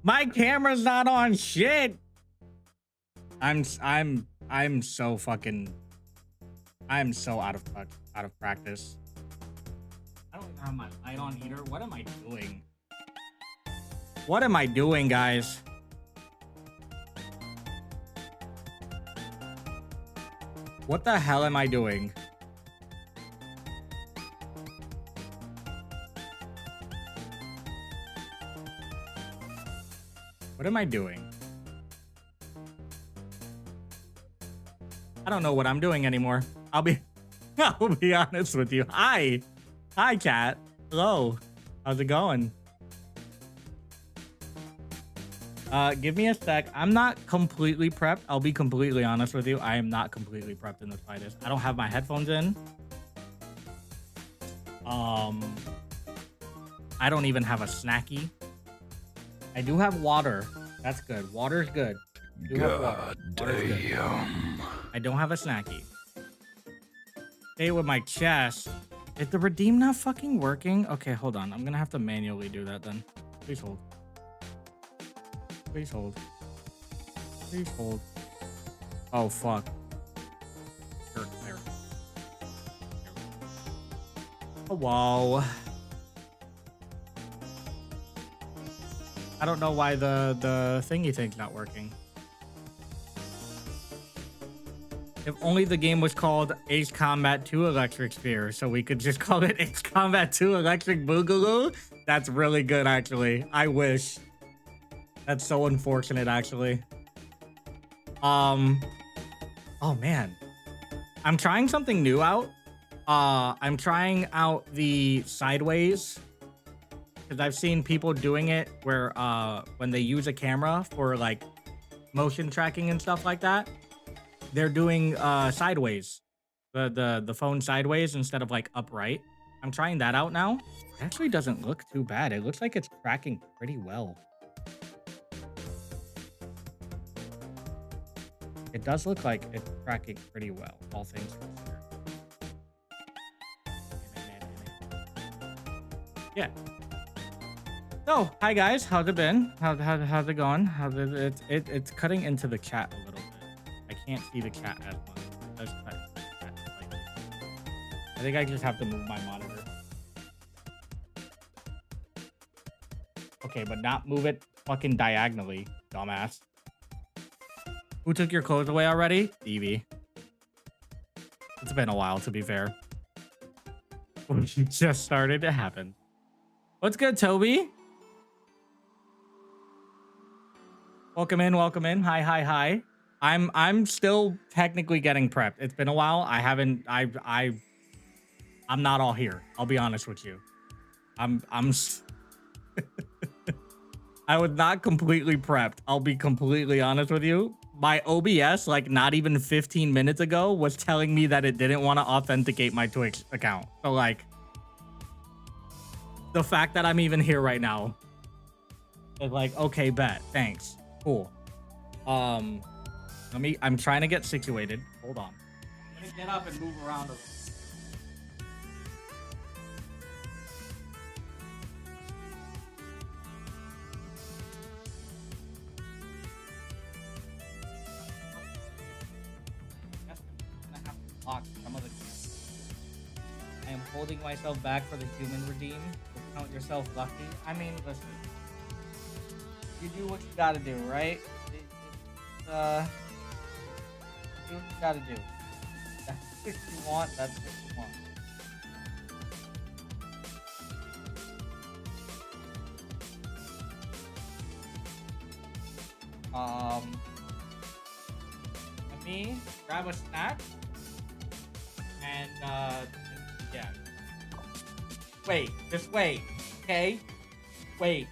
My camera's not on shit. I'm so fucking, I'm so out of practice. I don't even have my light on either. What am I doing? What am I doing, guys? What the hell am I doing? What am I doing? I don't know what I'm doing anymore. I'll be honest with you. Hi, cat. Hello. How's it going? Give me a sec. I'm not completely prepped. I'll be completely honest with you. I am not completely prepped in the slightest. I don't have my headphones in. I don't even have a snacky. I do have water. That's good. Water's good. God damn. I don't have a snacky. Stay with my chest. Is the redeem not fucking working? Okay, hold on. I'm gonna have to manually do that then. Please hold. Please hold. Please hold. Oh, fuck. There. Oh, whoa. I don't know why the thingy thing's not working. If only the game was called Ace Combat 2 Electric Sphere, so we could just call it Ace Combat 2 Electric Boogaloo. That's really good, actually. I wish. That's so unfortunate, actually. Oh man. I'm trying something new out. I'm trying out the sideways, because I've seen people doing it where when they use a camera for like motion tracking and stuff like that, they're doing sideways, the phone sideways instead of like upright. I'm trying that out now. It actually doesn't look too bad. It looks like it's tracking pretty well. It does look like it's tracking pretty well, all things considered. Yeah. So, hi guys, how's it been? How's it going? It's cutting into the chat a little bit. I can't see the chat as much. It does cut into the chat slightly. I think I just have to move my monitor. Okay, but not move it fucking diagonally, dumbass. Who took your clothes away already? Evie. It's been a while, to be fair. It just started to happen. What's good, Toby? Welcome in, welcome in. Hi. I'm still technically getting prepped. It's been a while. I'm not all here. I'll be honest with you. I was not completely prepped. I'll be completely honest with you. My OBS, like not even 15 minutes ago, was telling me that it didn't want to authenticate my Twitch account. So like, the fact that I'm even here right now is like, okay, bet, thanks, cool. I'm trying to get situated. Hold on. I'm gonna get up and move around a little. Some of the I am holding myself back for the human redeem. Count yourself lucky. I mean, listen. You do what you gotta do, right? Do what you gotta do. That's what you want. That's what you want. Let me grab a snack. And, yeah. Wait, just wait, okay? Wait.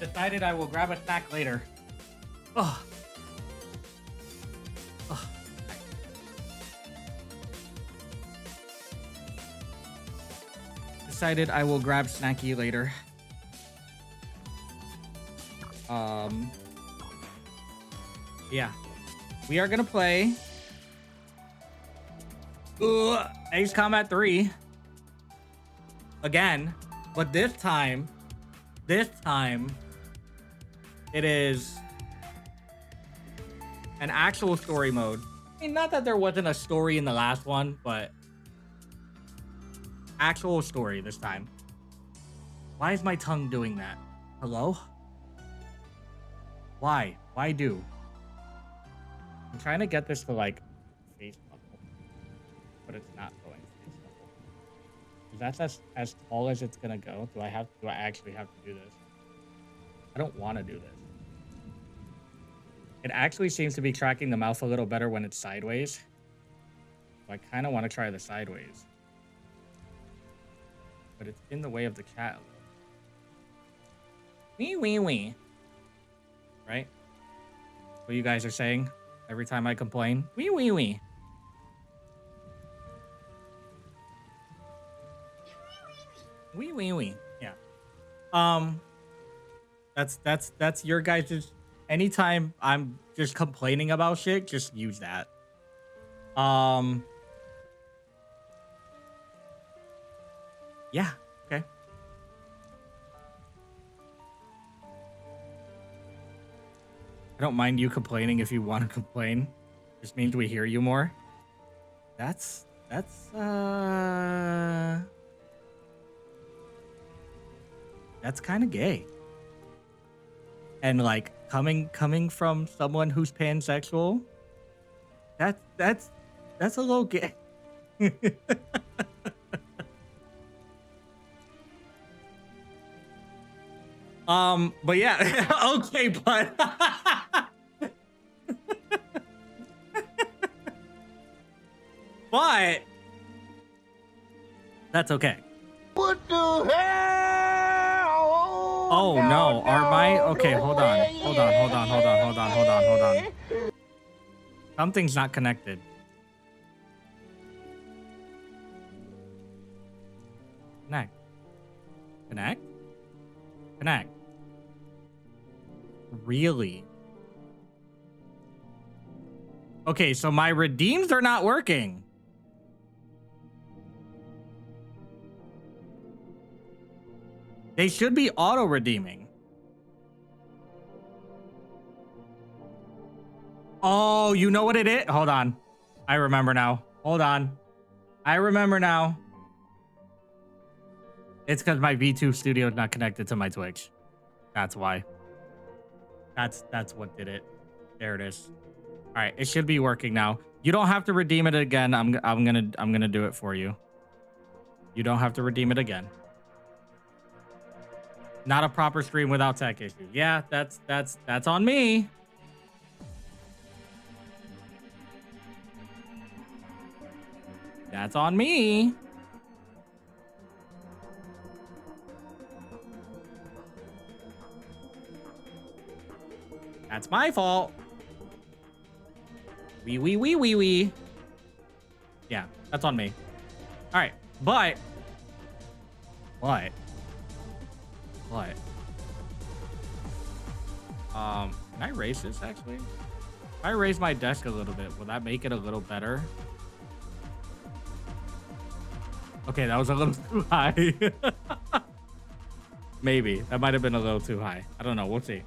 Decided I will grab a snack later. Oh. Oh. Decided I will grab snacky later. Yeah. We are gonna play Ace Combat 3 again, but this time it is an actual story mode. I mean, not that there wasn't a story in the last one, but actual story this time. Why is my tongue doing that? Hello? Why? Why do? I'm trying to get this to like face level, but it's not going face level. That's as tall as it's gonna go. Do I actually have to do this? I don't want to do this. It actually seems to be tracking the mouth a little better when it's sideways. So I kind of want to try the sideways. But it's in the way of the cat. Wee wee wee. Right? What you guys are saying every time I complain? Wee wee wee. Wee wee wee. Yeah. That's your guys'. Anytime I'm just complaining about shit, just use that. Yeah. Okay. I don't mind you complaining if you want to complain. Just means we hear you more. That's kind of gay. And like coming from someone who's pansexual, that's a little gay. But yeah, okay, but but that's okay. What the hell? Oh no, are my okay, hold on. Something's not connected. Connect. Really? Okay, so my redeems are not working. They should be auto-redeeming. Oh, you know what it is? Hold on. I remember now. Hold on. I remember now. It's because my VTube studio is not connected to my Twitch. That's why. That's what did it. There it is. All right, it should be working now. You don't have to redeem it again. I'm gonna do it for you. You don't have to redeem it again. Not a proper stream without tech issues. Yeah, that's on me. That's on me. That's my fault. Wee. Yeah, that's on me. All right, but. Can I raise this actually? If I raise my desk a little bit, will that make it a little better? Okay, that was a little too high. Maybe. That might have been a little too high. I don't know. We'll see.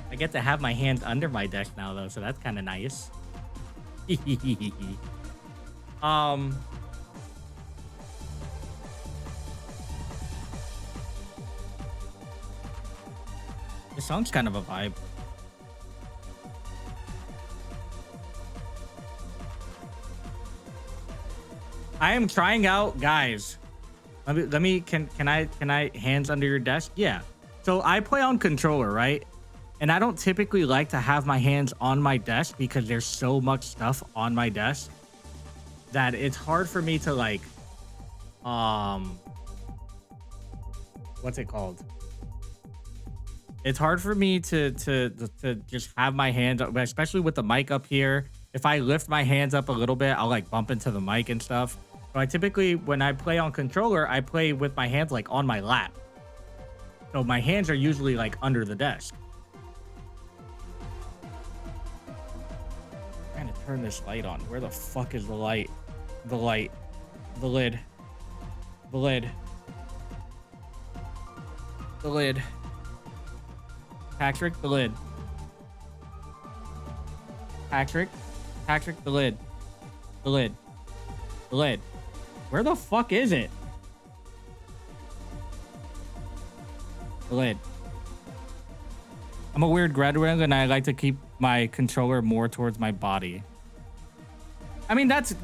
I get to have my hands under my desk now, though, so that's kind of nice. This song's kind of a vibe. I am trying out, guys. Let me can I hands under your desk? Yeah. So I play on controller, right? And I don't typically like to have my hands on my desk because there's so much stuff on my desk that it's hard for me to like what's it called? It's hard for me to just have my hands up, especially with the mic up here. If I lift my hands up a little bit, I'll like bump into the mic and stuff. So I typically, when I play on controller, I play with my hands like on my lap. So my hands are usually like under the desk. I'm trying to turn this light on. Where the fuck is the light? The light. The lid. The lid. The lid. Patrick, the lid. Patrick, the lid. The lid. The lid. Where the fuck is it? The lid. I'm a weird gremlin and I like to keep my controller more towards my body. I mean, that's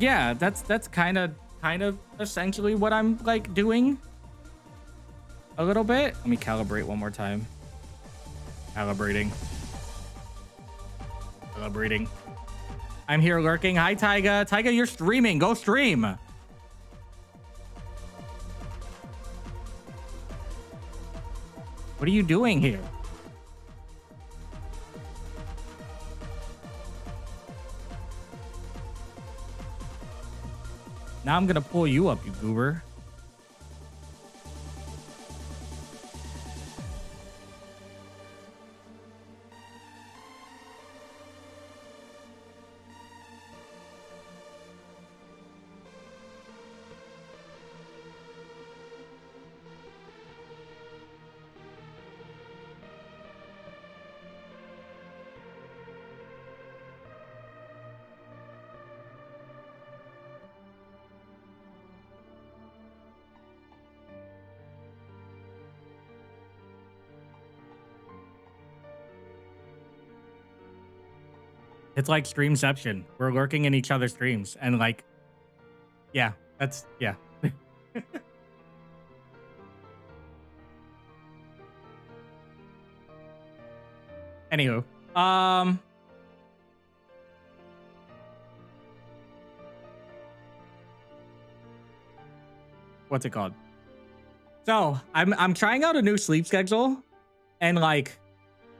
kind of essentially what I'm like doing. A little bit. Let me calibrate one more time. Calibrating. I'm here lurking. Hi, Tyga. Tyga, you're streaming. Go stream. What are you doing here? Now I'm gonna pull you up, you goober. It's like Streamception. We're lurking in each other's streams. And like, yeah, that's, yeah. Anywho, what's it called? So I'm trying out a new sleep schedule and like,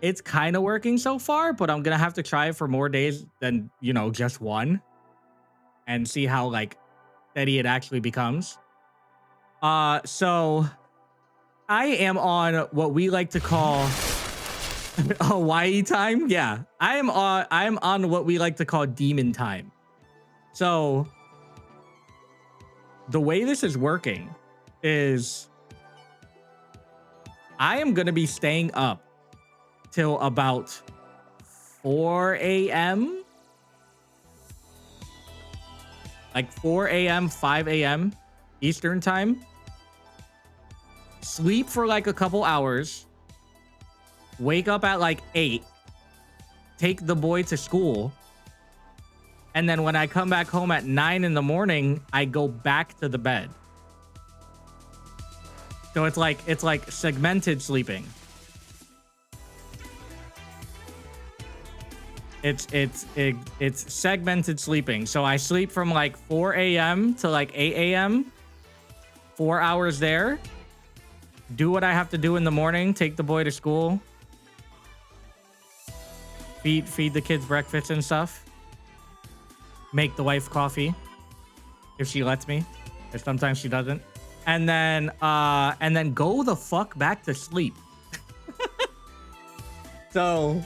it's kind of working so far, but I'm going to have to try it for more days than, you know, just one and see how like steady it actually becomes. So I am on what we like to call Hawaii time. Yeah, I'm on what we like to call demon time. So the way this is working is I am going to be staying up till about 4 a.m. Like 4 a.m., 5 a.m. Eastern time. Sleep for like a couple hours. Wake up at like 8. Take the boy to school. And then when I come back home at 9 in the morning, I go back to the bed. So it's like segmented sleeping. It's segmented sleeping. So I sleep from like 4 a.m. to like 8 a.m. 4 hours there. Do what I have to do in the morning. Take the boy to school. Feed the kids breakfast and stuff. Make the wife coffee if she lets me. Or sometimes she doesn't. And then go the fuck back to sleep. So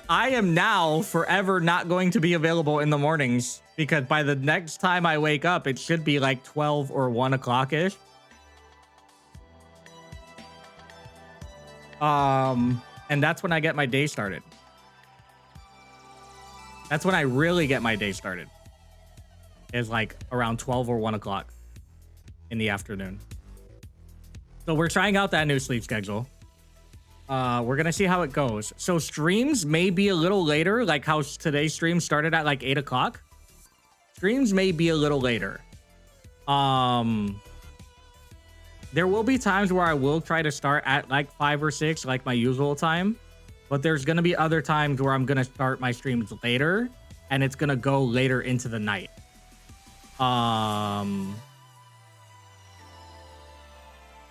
I am now forever not going to be available in the mornings because by the next time I wake up, it should be like 12 or 1 o'clock-ish. And that's when I get my day started. That's when I really get my day started. Is like around 12 or 1 o'clock in the afternoon. So we're trying out that new sleep schedule. We're gonna see how it goes. So streams may be a little later, like how today's stream started at like 8 o'clock. Streams may be a little later. There will be times where I will try to start at like 5 or 6, like my usual time. But there's gonna be other times where I'm gonna start my streams later, and it's gonna go later into the night.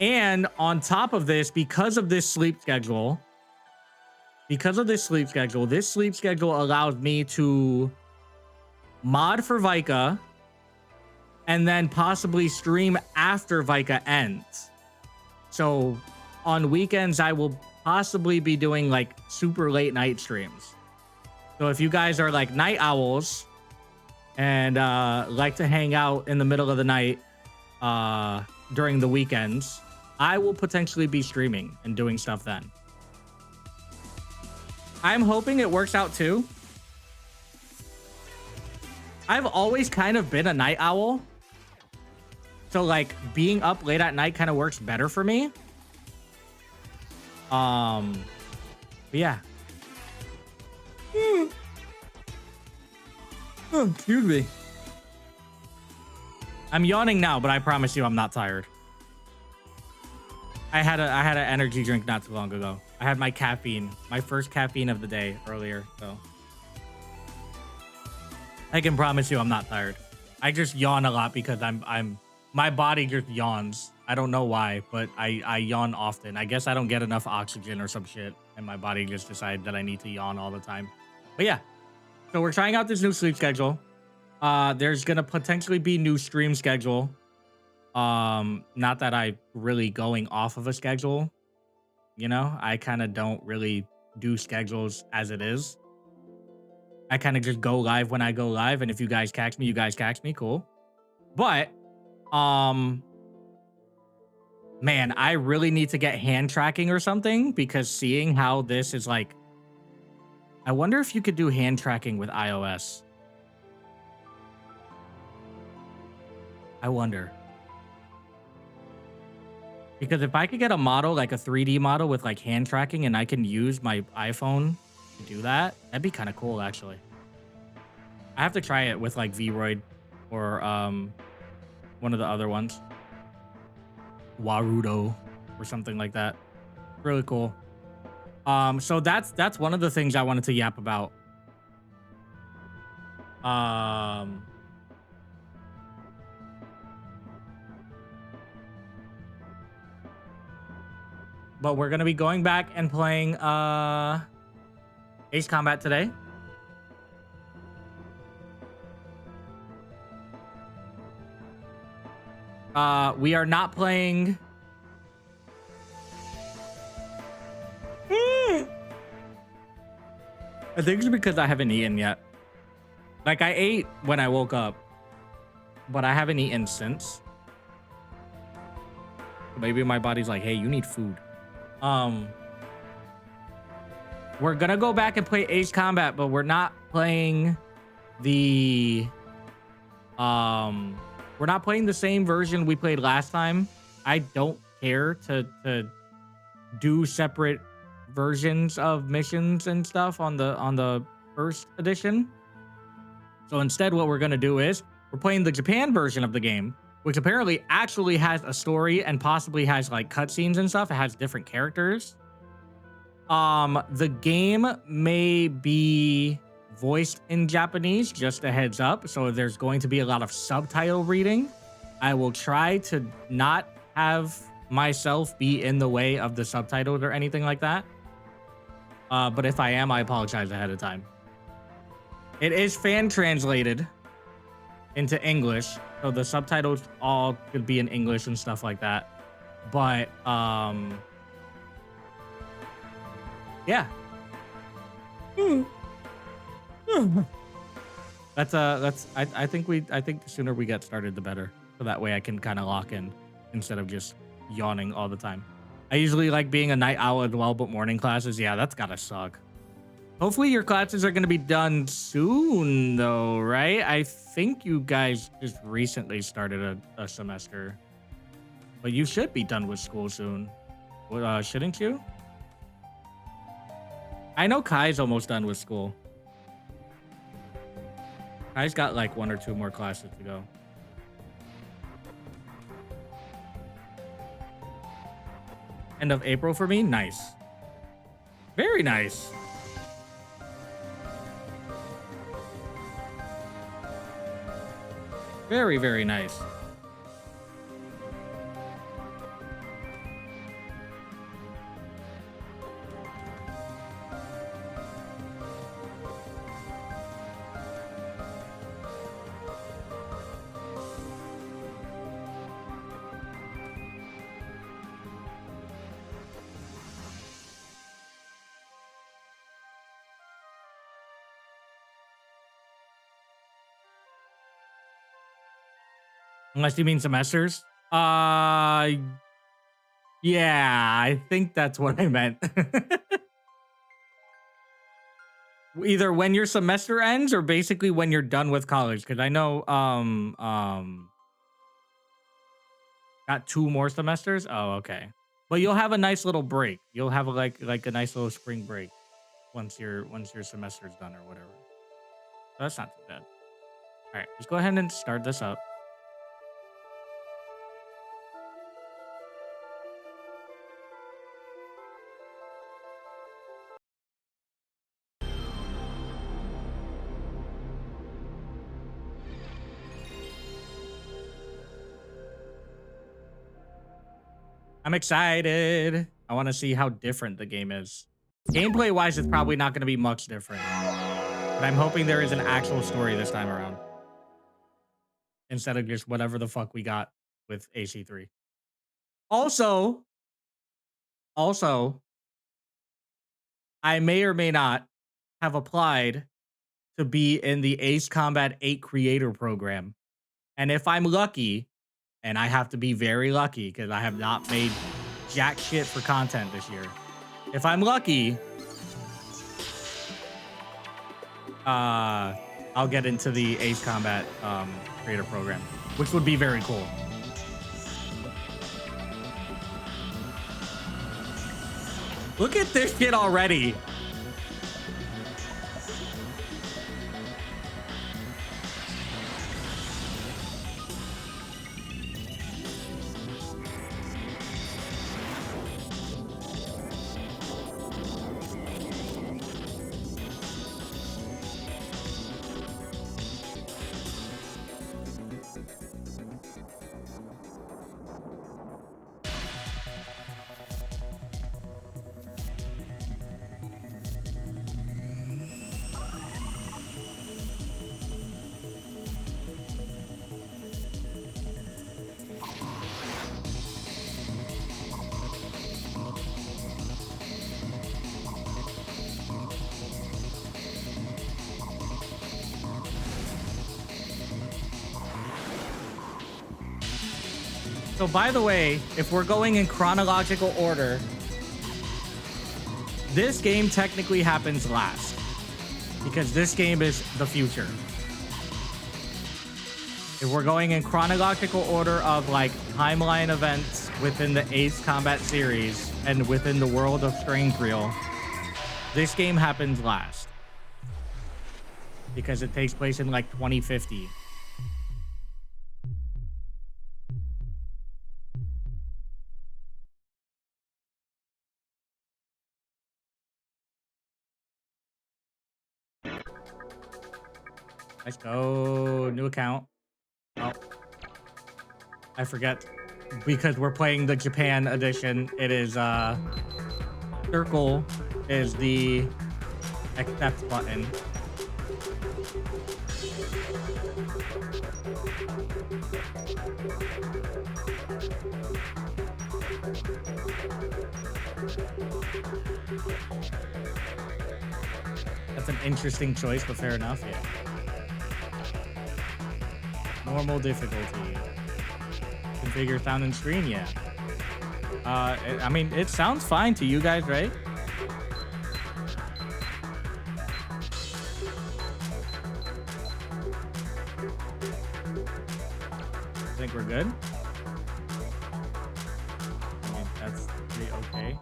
And on top of this, because of this sleep schedule, because of this sleep schedule allows me to mod for Vika and then possibly stream after Vika ends. So on weekends, I will possibly be doing like super late night streams. So if you guys are like night owls and like to hang out in the middle of the night during the weekends, I will potentially be streaming and doing stuff then. I'm hoping it works out too. I've always kind of been a night owl. So like being up late at night kind of works better for me. But yeah. Oh, excuse me. I'm yawning now, but I promise you I'm not tired. I had an energy drink not too long ago. I had my caffeine, my first caffeine of the day earlier, so I can promise you I'm not tired. I just yawn a lot because my body just yawns. I don't know why, but I yawn often. I guess I don't get enough oxygen or some shit, and my body just decided that I need to yawn all the time. But yeah, so we're trying out this new sleep schedule. There's gonna potentially be new stream schedule. Not that I really going off of a schedule, you know, I kind of don't really do schedules as it is. I kind of just go live when I go live, and if you guys catch me, you guys catch me, cool. But man, I really need to get hand tracking or something, because seeing how this is like, I wonder if you could do hand tracking with iOS. I wonder. Because if I could get a model, like a 3D model with like hand tracking, and I can use my iPhone to do that, that'd be kind of cool, actually. I have to try it with like Vroid or one of the other ones. Warudo or something like that. Really cool. So that's one of the things I wanted to yap about. But we're gonna be going back and playing Ace Combat today. We are not playing. I think it's because I haven't eaten yet. Like, I ate when I woke up, but I haven't eaten since. Maybe my body's like, hey, you need food. We're gonna go back and play Ace Combat, but we're not playing the we're not playing the same version we played last time. I don't care to do separate versions of missions and stuff on the first edition. So instead, what we're gonna do is we're playing the Japan version of the game, which apparently actually has a story and possibly has like cutscenes and stuff. It has different characters. The game may be voiced in Japanese, just a heads up. So there's going to be a lot of subtitle reading. I will try to not have myself be in the way of the subtitles or anything like that. But if I am, I apologize ahead of time. It is fan translated into English, so the subtitles all could be in English and stuff like that. But yeah. I think the sooner we get started, the better. So that way I can kind of lock in instead of just yawning all the time. I usually like being a night owl as well, but morning classes, yeah, that's gotta suck. Hopefully your classes are gonna be done soon though, right? I think you guys just recently started a semester. But you should be done with school soon. Shouldn't you? I know Kai's almost done with school. Kai's got like 1 or 2 more classes to go. End of April for me? Nice. Very nice. Very, very nice. Unless you mean semesters. Yeah, I think that's what I meant. Either when your semester ends or basically when you're done with college. Because I know got 2 more semesters. Oh, okay. But you'll have a nice little break. You'll have like a nice little spring break once your semester's done or whatever. So that's not too bad. All right, let's go ahead and start this up. I'm excited. I want to see how different the game is. Gameplay wise, it's probably not going to be much different. But I'm hoping there is an actual story this time around. Instead of just whatever the fuck we got with AC3. Also, I may or may not have applied to be in the Ace Combat 8 creator program. And if I'm lucky, and I have to be very lucky because I have not made jack shit for content this year. If I'm lucky, I'll get into the Ace Combat creator program, which would be very cool. Look at this shit already. So by the way, if we're going in chronological order, this game technically happens last because this game is the future. If we're going in chronological order of like timeline events within the Ace Combat series and within the world of Strange-Reel, this game happens last because it takes place in like 2050. Let's go. New account. Oh, I forget because we're playing the Japan edition. It is circle is the accept button. That's an interesting choice, but fair enough. Yeah. Normal difficulty. Configure sound and screen, yeah. I mean, it sounds fine to you guys, right? I think we're good. I mean, that's pretty okay.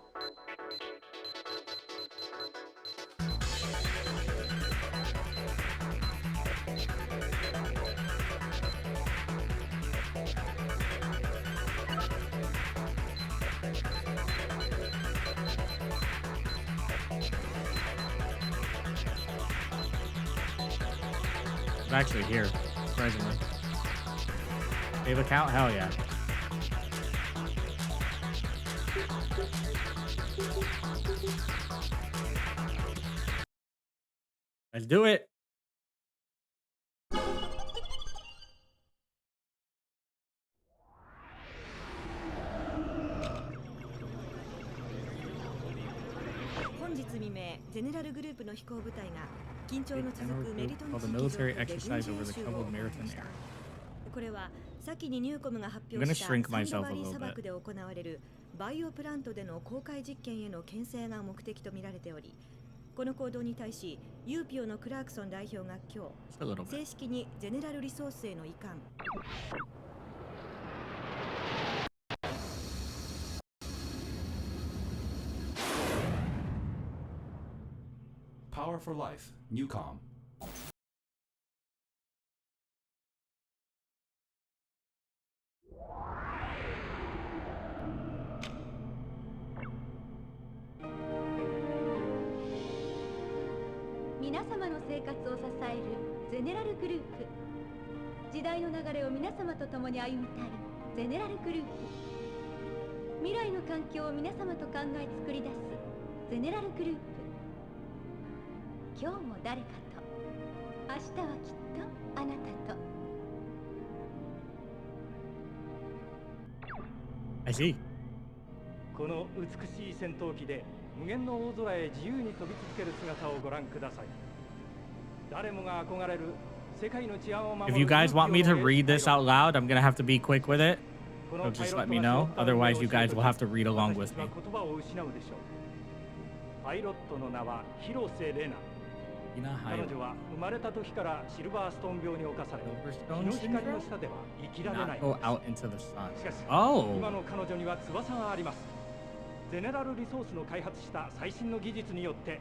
Actually here, surprisingly. Save account? Hell yeah. Let's do it. Called the military exercise over the troubled maritime area. 先にニューコムが発 I'm 表 gonna した shrink サンド myself バ a リー little 砂 bit. 漠で行われるバイオプラントでの公開実験への牽制が目的とみられており、この行動に対しユーピオのクラークソン代表が今 Just a little 日 bit. 正式にゼネラルリソースへの移管 Power for Life, Newcom. I see. この美しい戦闘機で無限の大空へ自由に飛び続ける姿をご覧ください。誰もが憧れる世界の治安を守 If る you guys want me to read this out loud, I'm gonna have to be quick with it. こ So の just パ let イ me ロッ know. トが背負った Otherwise, you guys will have to read along 私 with たちは me. 言葉を失うでしょう。パイロットの名は広瀬レナ。彼女は生まれた時からシルバーストーン病に侵され、日の光の下では生きられない Not の go です。 out into the sun. しかし、 Oh. 今の彼女には翼があります。ゼネラルリソースの開発した最新の技術によって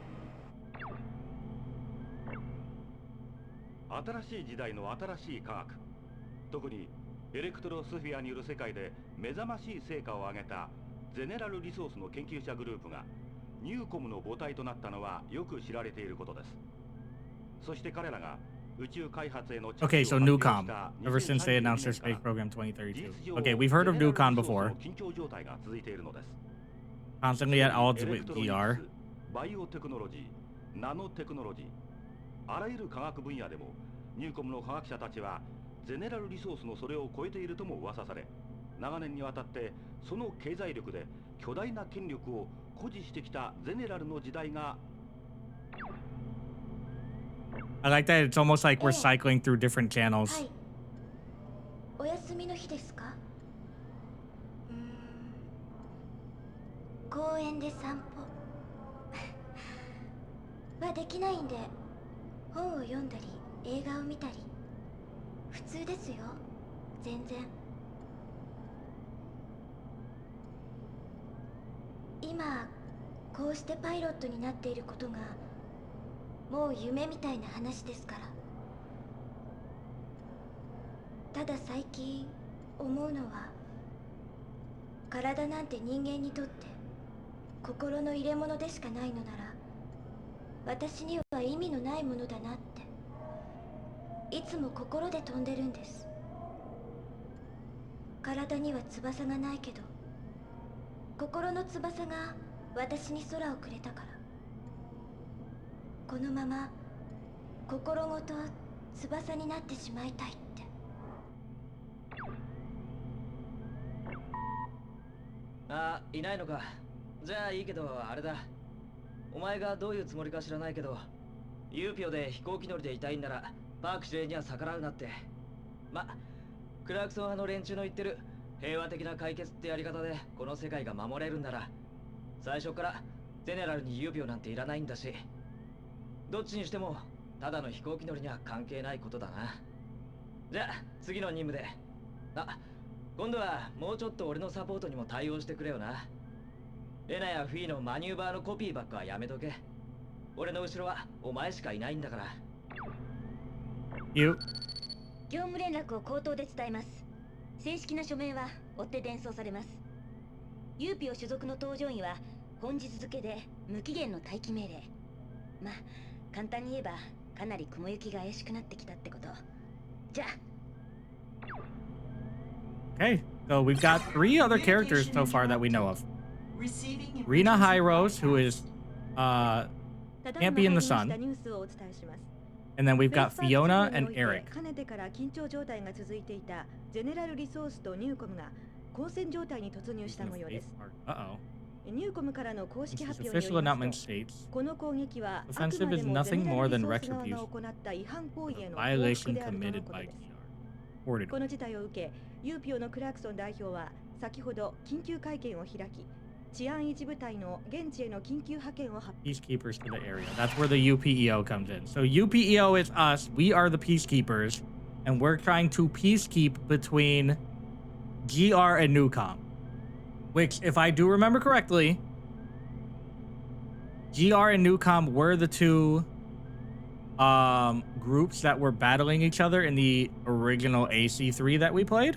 新しい時代の新しい科学、特にエレクトロスフィアによる世界で目覚ましい成果を上げたゼネラルリソースの研究者グループがニューコムの母体となったのはよく知られていることです。そして彼らが宇宙開発への Okay, so Newcom. Ever since they announced their space program 2032. Okay, we've heard of Newcom before. 緊張状態が続いているのです。 Constantly at odds with VR. バイオテクノロジー、ナノテクノロジー、あらゆる科学分野でもニューコムの科学者たちはゼネラルリソースのそれを超えているとも噂され、長年にわたってその経済力で巨大な権力を誇示してきたゼネラルの時代が I like that it's almost like we're cycling through different channels. はい。お休みの日ですか？公園で散歩はできないんで、本を読んだり映画を見たり普通ですよ。全然。今こうしてパイロットになっていることがもう夢みたいな話ですから。ただ最近思うのは、体なんて人間にとって心の入れ物でしかないのなら、私には意味のないものだなっていつも心で飛んでるんです。体には翼がないけど、心の翼が私に空をくれたから、このまま心ごと翼になってしまいたいって。あ、いないのか。じゃあいいけど、あれだ。お前がどういうつもりか知らないけど、ユーピオで飛行機乗りでいたいんならパーク指令には逆らうなって。ま、クラークソン派の連中の言ってる平和的な解決ってやり方でこの世界が守れるんなら、最初からゼネラルにユーピオなんていらないんだし、どっちにしてもただの飛行機乗りには関係ないことだな。じゃあ次の任務で。あ、今度はもうちょっと俺のサポートにも対応してくれよな。レナやフィーのマニューバーのコピーばっかはやめとけ。俺の後ろはお前しかいないんだから。You. 業務連絡を口頭で伝えます。正式な書面は追って伝送されます。ユーピオ所属の搭乗員は本日付で無期限の待機命令。まあ簡単に言えばかなり雲行きが怪しくなってきたってこと。じゃあ。 Okay, so we've got 3 other characters so far that we know of. Rena Hyros, who is can't be in the sun. And then we've got Fiona and Eric. かねてから緊張状態が続いていたゼネラルリソースとニューコムが交戦状態に突入した模様です。 Uh-oh. ニューコムからの公式 This 発 is 表に official よりま announcement すと、 states この攻撃はあく offensive ま is でもゼ nothing ネラ more ル than リソース側 retribution が行った違反行為への報復 violation であるとの committed こと by です。 VR. Ordered. この事態を受け、ユーピオのクラークソン代表は先ほど緊急会見を開き、治安維持部隊の現地への緊急派遣を発表。 Peacekeepers to the area. That's where the UPEO comes in. So UPEO is us. We are the peacekeepers, and we're trying to peacekeep between GR and NUCOM. Which, if I do remember correctly, GR and NUCOM were the two groups that were battling each other in the original AC3 that we played.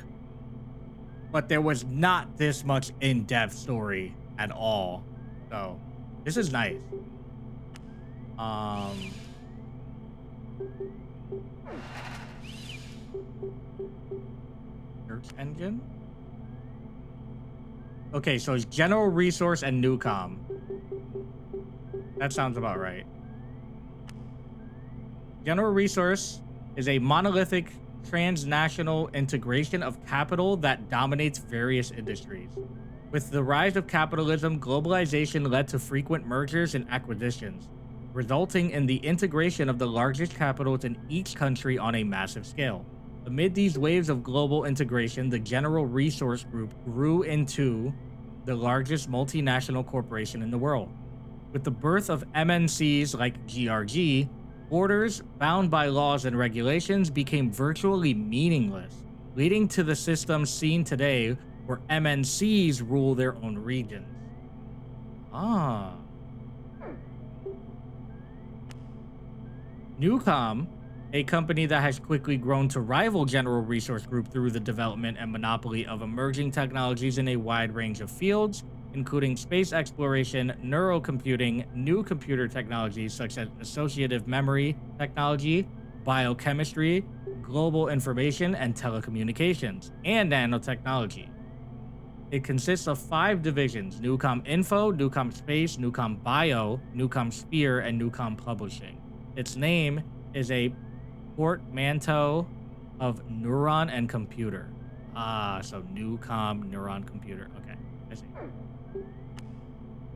But there was not this much in-depth story at all. So this is nice. Search engine. Okay, so it's General Resource and NUCOM. That sounds about right. General Resource is a monolithic transnational integration of capital that dominates various industries. With the rise of capitalism, globalization led to frequent mergers and acquisitions, resulting in the integration of the largest capitals in each country on a massive scale. Amid these waves of global integration, the General Resource Group grew into the largest multinational corporation in the world. With the birth of MNCs like GRG, borders bound by laws and regulations became virtually meaningless, leading to the system seen today where MNCs rule their own regions. NUCOM, a company that has quickly grown to rival General Resource Group through the development and monopoly of emerging technologies in a wide range of fields, including space exploration, neurocomputing, new computer technologies such as associative memory technology, biochemistry, global information and telecommunications, and nanotechnology. It consists of 5 divisions: NUCOM Info, NUCOM Space, NUCOM Bio, NUCOM Sphere, and NUCOM Publishing. Its name is a portmanteau of neuron and computer. So NUCOM, neuron, computer. Okay, I see.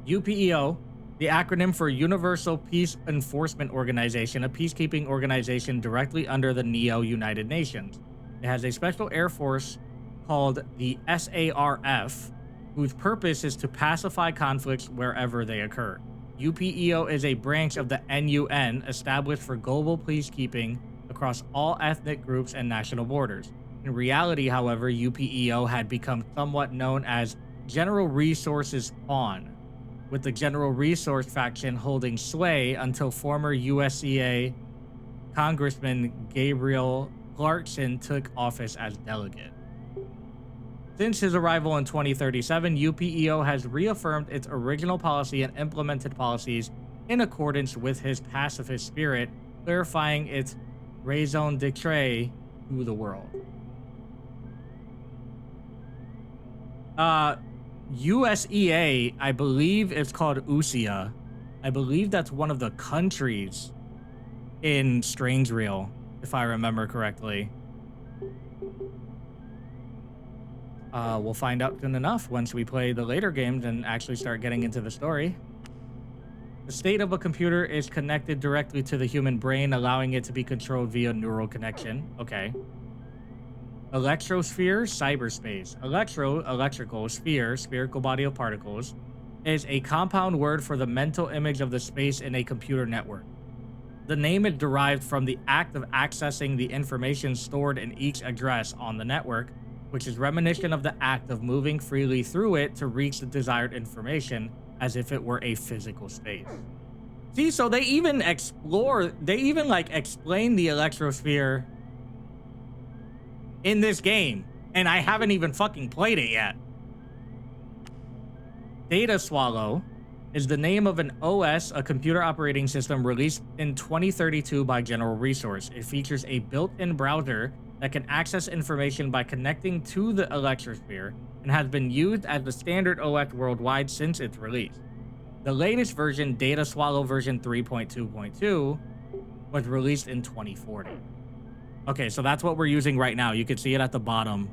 UPEO, the acronym for Universal Peace Enforcement Organization, a peacekeeping organization directly under the United Nations. It has a special air force called the SARF, whose purpose is to pacify conflicts wherever they occur. UPEO is a branch of the NUN established for global peacekeeping across all ethnic groups and national borders. In reality, however, UPEO had become somewhat known as General Resources Pawn, with the General Resource faction holding sway until former USCA Congressman Gabriel Clarkson took office as delegate. Since his arrival in 2037, UPEO has reaffirmed its original policy and implemented policies in accordance with his pacifist spirit, clarifying its raison d'etre to the world. USEA, I believe it's called USIA. I believe that's one of the countries in Strange Reel, if I remember correctly. We'll find out soon enough once we play the later games and actually start getting into the story. The state of a computer is connected directly to the human brain, allowing it to be controlled via neural connection. Okay. Electrosphere, cyberspace. Electrical, sphere, spherical body of particles, is a compound word for the mental image of the space in a computer network. The name is derived from the act of accessing the information stored in each address on the network, which is reminiscent of the act of moving freely through it to reach the desired information, as if it were a physical space. See, so they even explain the Electrosphere in this game, and I haven't even fucking played it yet. Data Swallow is the name of an OS, a computer operating system released in 2032 by General Resource. It features a built-in browser that can access information by connecting to the Electrosphere and has been used as the standard OS worldwide since its release. The latest version, Data Swallow version 3.2.2, was released in 2040. Okay, so that's what we're using right now. You can see it at the bottom.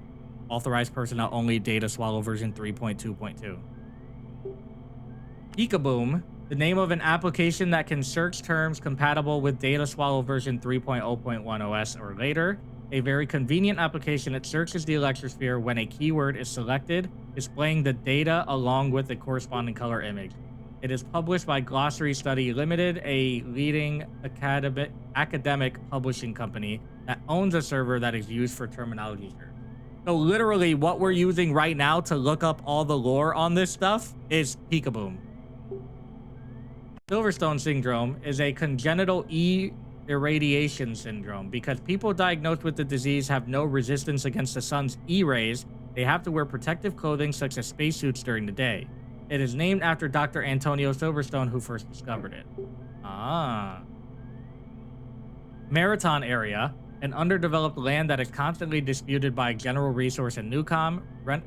Authorized personnel only, Data Swallow version 3.2.2. Peekaboom, the name of an application that can search terms compatible with Data Swallow version 3.0.1 OS or later. a very convenient application that searches the Electrosphere when a keyword is selected, displaying the data along with the corresponding color image. It is published by Glossary Study Limited, a leading academic publishing company that owns a server that is used for terminology search. So literally what we're using right now to look up all the lore on this stuff is Peekaboom. Silverstone syndrome is a congenital irradiation syndrome. Because people diagnosed with the disease have no resistance against the sun's E-rays, they have to wear protective clothing such as spacesuits during the day. It is named after Dr. Antonio Silverstone, who first discovered it. Marathon area, an underdeveloped land that is constantly disputed by General Resource and Newcom.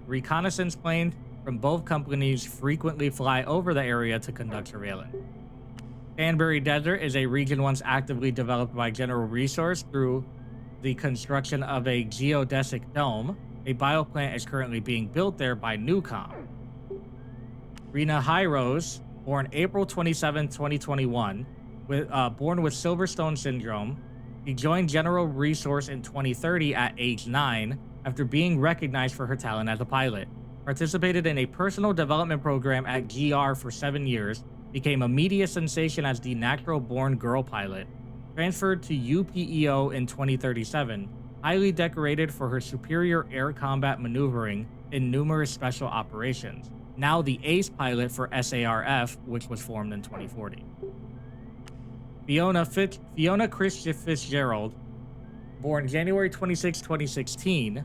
Reconnaissance planes from both companies frequently fly over the area to conduct surveillance. Danbury Desert is a region once actively developed by General Resource through the construction of a geodesic dome. A bioplant is currently being built there by Newcom. Rena Hirose, born April 27, 2021, born with Silverstone syndrome. She joined General Resource in 2030 at age 9 after being recognized for her talent as a pilot. Participated in a personal development program at GR for 7 years. Became a media sensation as the natural-born girl pilot. Transferred to UPEO in 2037. Highly decorated for her superior air combat maneuvering in numerous special operations. Now the ace pilot for SARF, which was formed in 2040. Fiona Christian Fitzgerald, born January 26, 2016,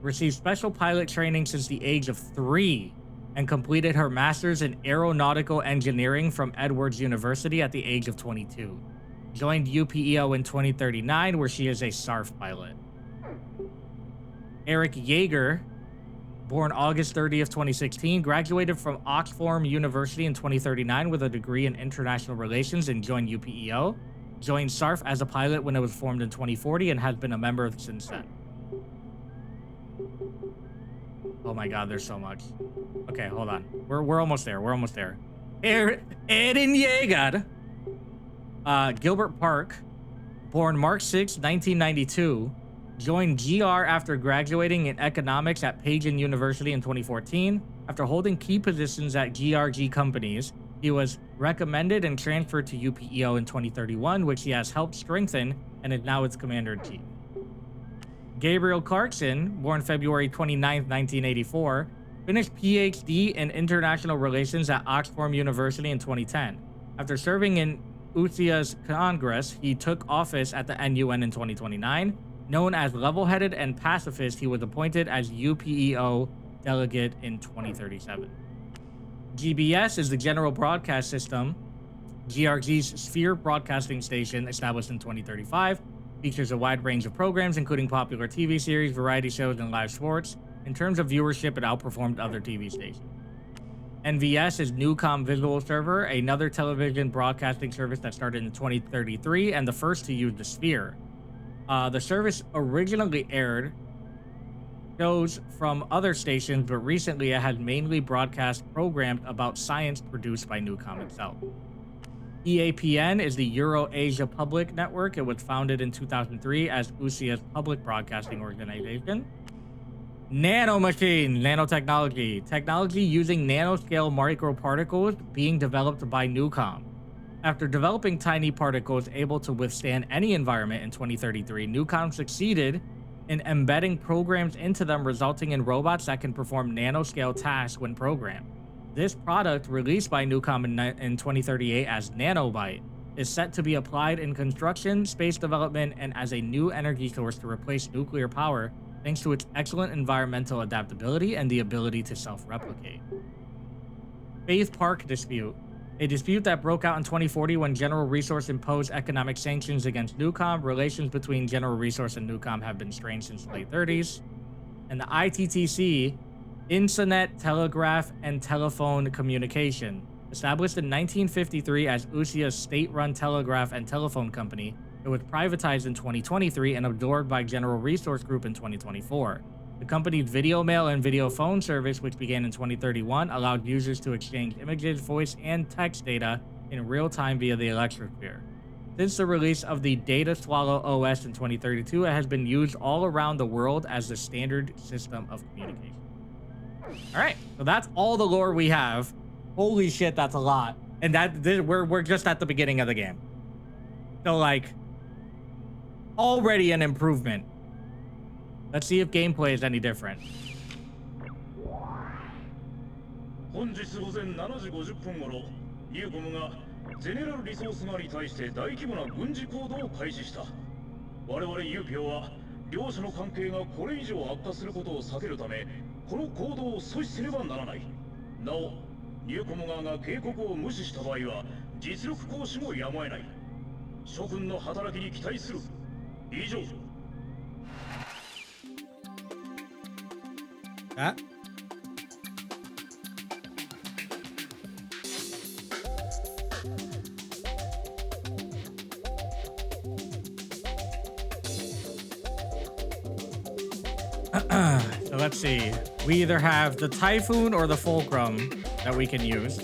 received special pilot training since the age of 3 and completed her master's in aeronautical engineering from Edwards University at the age of 22. Joined UPEO in 2039, where she is a SARF pilot. Eric Yeager, born August 30th, 2016, graduated from Oxford University in 2039 with a degree in international relations and joined UPEO. Joined SARF as a pilot when it was formed in 2040 and has been a member since then. Oh my god, there's so much. Okay, hold on. We're almost there. We're almost there. Eden Yeager, Gilbert Park, born March 6, 1992, joined GR after graduating in economics at Pageant University in 2014. After holding key positions at GRG companies, he was recommended and transferred to UPEO in 2031, which he has helped strengthen and is now its commander-in-chief. Gabriel Clarkson, born February 29, 1984, finished PhD in International Relations at Oxford University in 2010. After serving in UCIA's Congress, he took office at the NUN in 2029. Known as level-headed and pacifist, he was appointed as UPEO delegate in 2037. GBS is the General Broadcast System, GRG's Sphere broadcasting station established in 2035. Features a wide range of programs, including popular TV series, variety shows, and live sports. In terms of viewership, it outperformed other TV stations. NVS is Newcom Visual Server, another television broadcasting service that started in 2033 and the first to use the Sphere. The service originally aired shows from other stations, but recently it has mainly broadcast programs about science produced by Newcom itself. EAPN is the Euro-Asia Public Network. It was founded in 2003 as UCIA's public broadcasting organization. Nanomachine, nanotechnology. Technology using nanoscale microparticles being developed by Newcom. After developing tiny particles able to withstand any environment in 2033, Newcom succeeded in embedding programs into them, resulting in robots that can perform nanoscale tasks when programmed. This product, released by Newcom in 2038 as Nanobite, is set to be applied in construction, space development, and as a new energy source to replace nuclear power, thanks to its excellent environmental adaptability and the ability to self-replicate. Faith Park Dispute. A dispute that broke out in 2040 when General Resource imposed economic sanctions against Newcom. Relations between General Resource and Newcom have been strained since the late 30s. And the ITTC, Internet Telegraph and Telephone Communication. Established in 1953 as UCIA's state-run telegraph and telephone company, it was privatized in 2023 and absorbed by General Resource Group in 2024. The company's video mail and video phone service, which began in 2031, allowed users to exchange images, voice, and text data in real time via the Electrosphere. Since the release of the Data Swallow OS in 2032, it has been used all around the world as the standard system of communication. All right, so that's all the lore we have. Holy shit, that's a lot. And we're just at the beginning of the game. So like, already an improvement. Let's see if gameplay is any different. 本日午前7時50分頃、ニューコムがゼネラルリソース側に対して大規模な軍事行動を開始した。我々ユーピオは両者の関係がこれ以上悪化することを避けるため、この行動を阻止せねばならない。なお、ニューコム側が警告を無視した場合は実力行使もやむを得ない。諸君の働きに期待する。以上。Ah. So let's see. We either have the Typhoon or the Fulcrum that we can use.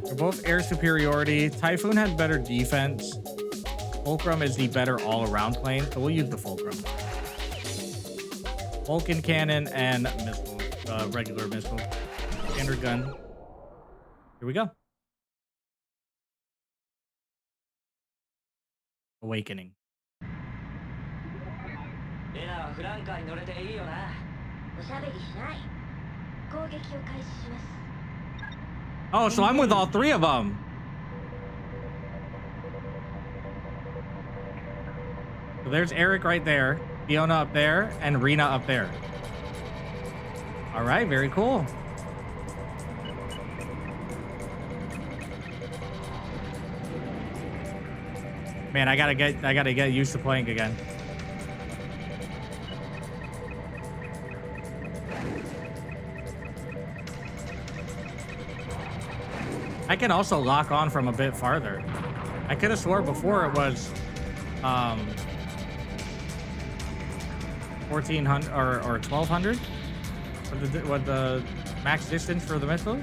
They're both air superiority. Typhoon has better defense. Fulcrum is the better all-around plane, so we'll use the Fulcrum. Vulcan cannon and missile, regular missile, standard gun. Here we go. Awakening. エナはフランカーに乗れていいよな。おしゃべりしない。攻撃を開始します。 Oh, so I'm with all three of them. So there's Eric right there, Fiona up there, and Rena up there. All right, very cool. Man, I gotta get used to playing again. I can also lock on from a bit farther. I could have swore before it was 1400 or 1200. What the max distance for the missile?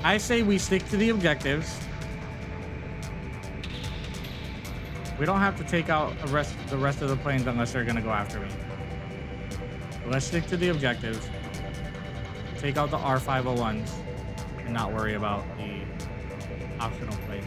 I say we stick to the objectives. We don't have to take out the rest of the planes unless they're gonna go after me. So let's stick to the objectives. Take out the R501s and not worry about the optional planes.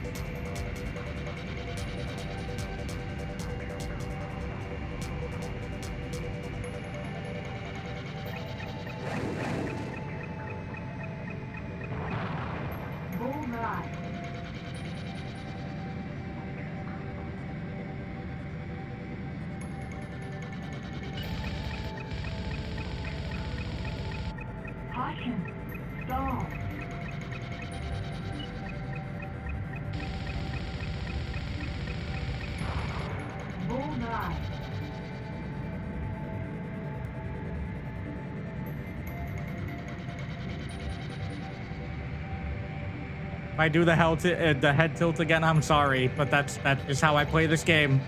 If I do the head tilt again, I'm sorry, but that is how I play this game.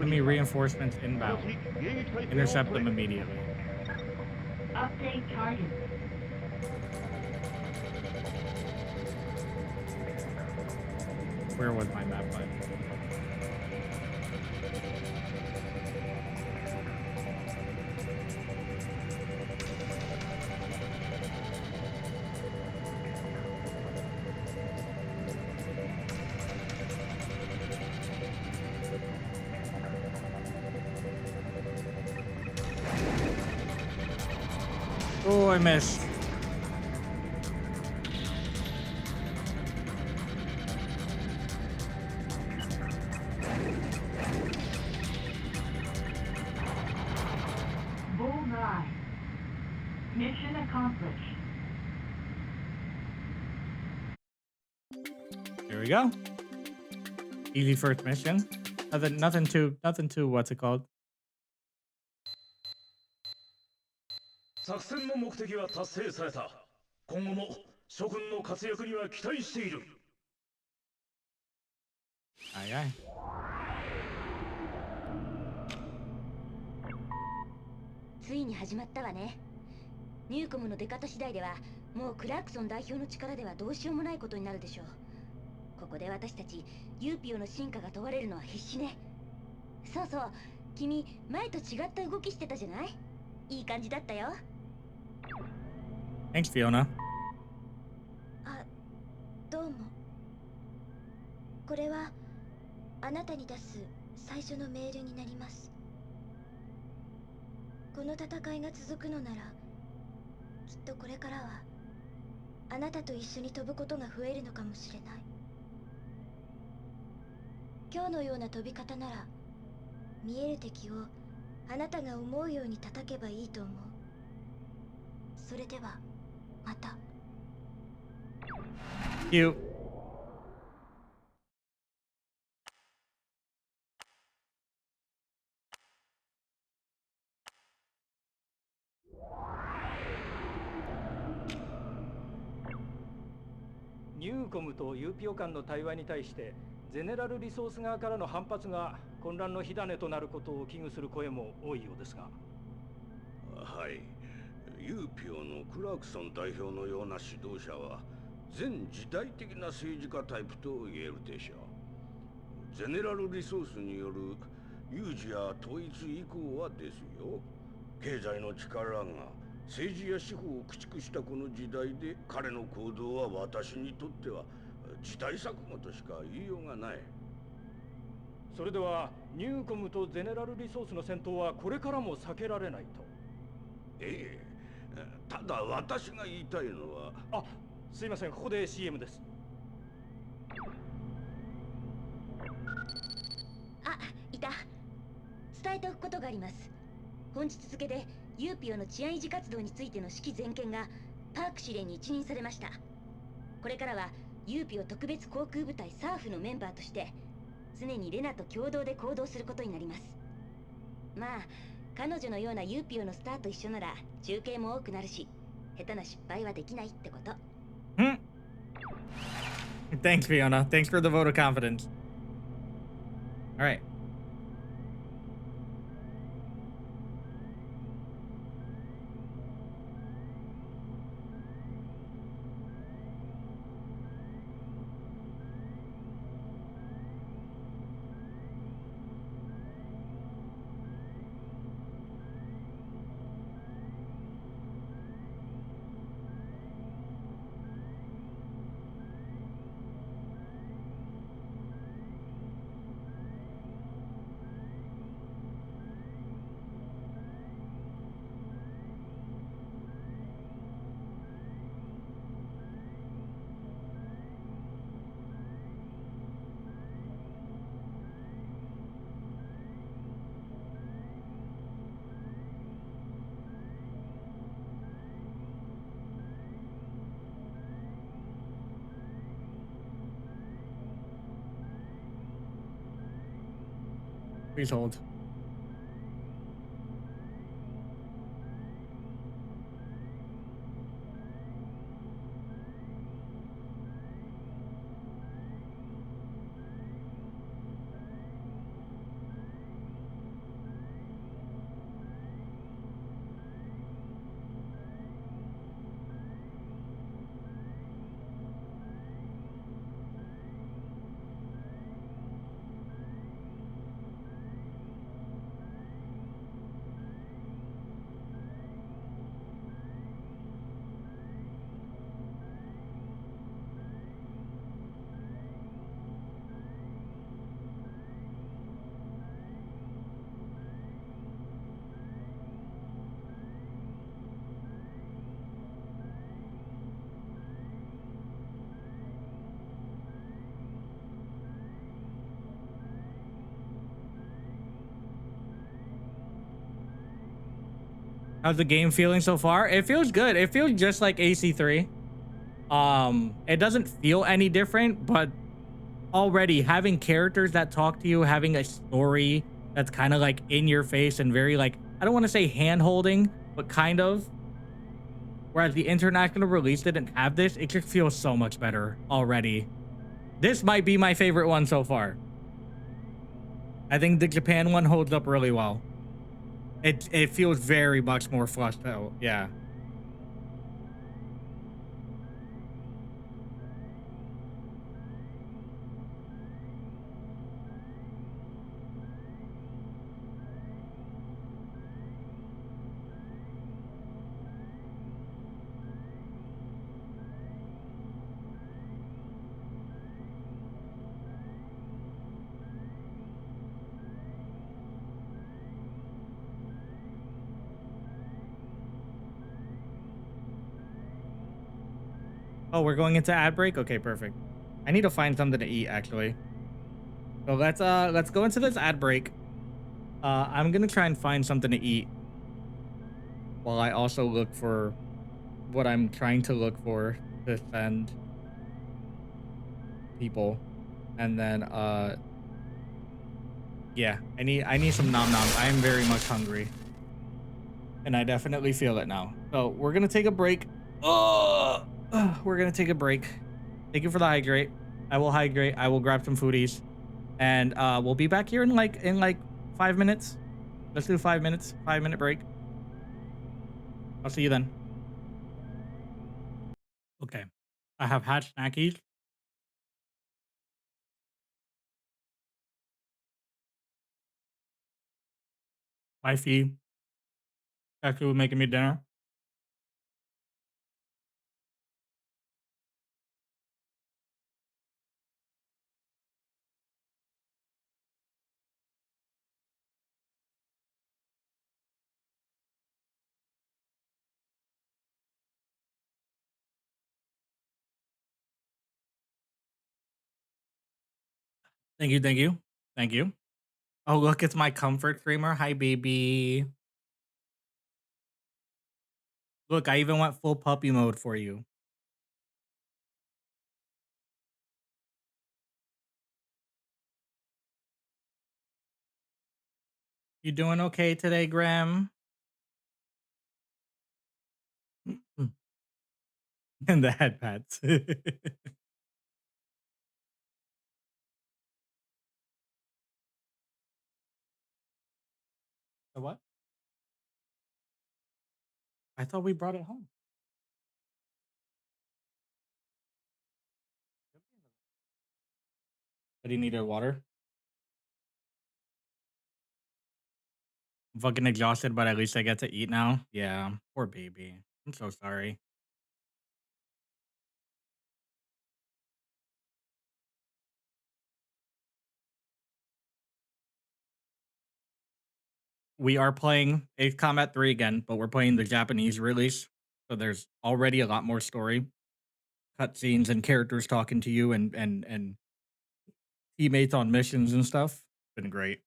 Enemy reinforcements inbound. Intercept them immediately. Update target. Where was my map button? Oh, I missed. Bullseye. Mission accomplished. There we go. Easy first mission. Nothing too. What's it called? 作戦の目的は達成された。今後も諸君の活躍には期待している。Aye, aye. ついに始まったわね。ニューコムの出方次第ではもうクラークソン代表の力ではどうしようもないことになるでしょう。ここで私たちユーピオの進化が問われるのは必死ね。そうそう、君前と違った動きしてたじゃない？いい感じだったよ。 Thanks, Fiona. あ、どうも。これはあなたに出す最初のメールになります。この戦いが続くのなら、きっとこれからはあなたと一緒に飛ぶことが増えるのかもしれない。今日のような飛び方なら、見える敵をあなたが思うように叩けばいいと思う。それではまた。Cute. ニューコムとユーピオ間の対話に対してゼネラルリソース側からの反発が混乱の火種となることを危惧する声も多いようですが。はい。ユーピオのクラークソン代表のような指導者は全時代的な政治家タイプと言えるでしょう。ゼネラルリソースによる有事や統一以降はですよ、経済の力が政治や司法を駆逐したこの時代で彼の行動は私にとっては時代錯誤としか言いようがない。それではニューコムとゼネラルリソースの戦闘はこれからも避けられないと。ええ、ただ私が言いたいのは。あ、すいません、ここで CM です。あ、いた。伝えておくことがあります。本日付でユーピオの治安維持活動についての指揮全権がパーク司令に一任されました。これからはユーピオ特別航空部隊サーフのメンバーとして常にレナと共同で行動することになります。まあ彼女のようなユーピオのスターと一緒なら中継も多くなるし、下手な失敗はできないってこと。Thanks, Fiona. Thanks for the vote of confidence. All right. Please hold. How's the game feeling so far? It feels good. It feels just like AC3. It doesn't feel any different, but already having characters that talk to you, having a story that's kind of like in your face and very like, I don't want to say hand holding, but kind of. Whereas the international release didn't have this, it just feels so much better already. This might be my favorite one so far. I think the Japan one holds up really well. It feels very much more fleshed out. Yeah. Oh, we're going into ad break? Okay, perfect. I need to find something to eat actually. So let's go into this ad break. I'm gonna try and find something to eat while I also look for what I'm trying to look for to send people. And then yeah, I need some nom noms. I am very much hungry. And I definitely feel it now. So we're gonna take a break. Oh, we're gonna take a break. Thank you for the hydrate. I will hydrate. I will grab some foodies, and we'll be back here in like 5 minutes. Let's do 5 minutes. 5-minute break. I'll see you then. Okay, I have had snackies. Wifey actually was making me dinner. Thank you, thank you, thank you. Oh, look, it's my comfort streamer. Hi, baby. Look, I even went full puppy mode for you. You doing okay today, Graham? And the head pats. The what? I thought we brought it home. But he needed water. I'm fucking exhausted, but at least I get to eat now. Yeah, poor baby. I'm so sorry. We are playing Ace Combat 3 again, but we're playing the Japanese release. So there's already a lot more story, cutscenes, and characters talking to you and teammates on missions and stuff. Been great.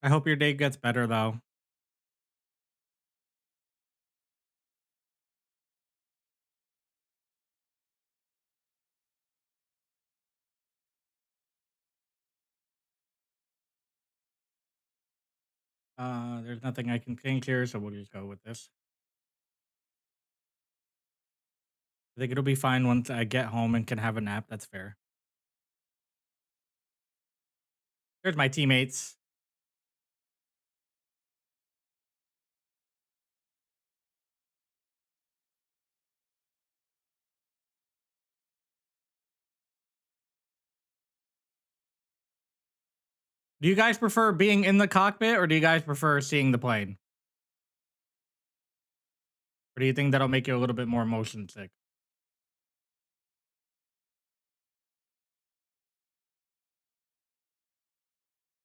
I hope your day gets better though. There's nothing I can change here, so we'll just go with this. I think it'll be fine once I get home and can have a nap. That's fair. There's my teammates. Do you guys prefer being in the cockpit or do you guys prefer seeing the plane? Or do you think that'll make you a little bit more motion sick?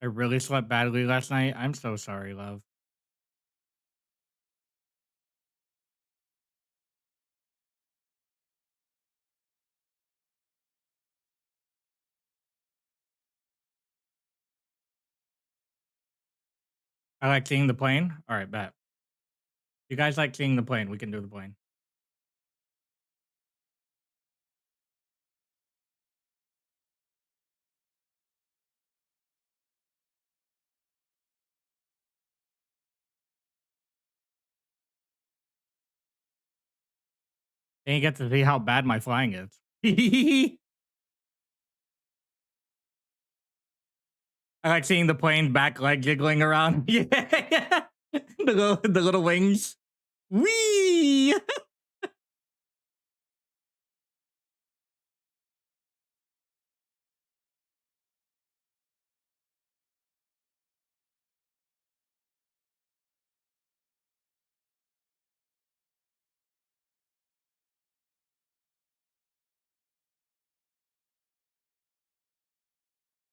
I really slept badly last night. I'm so sorry, love. I like seeing the plane. All right, bet. You guys like seeing the plane? We can do the plane. And you get to see how bad my flying is. I like seeing the plane back leg jiggling around. Yeah, yeah. The little wings. Wee!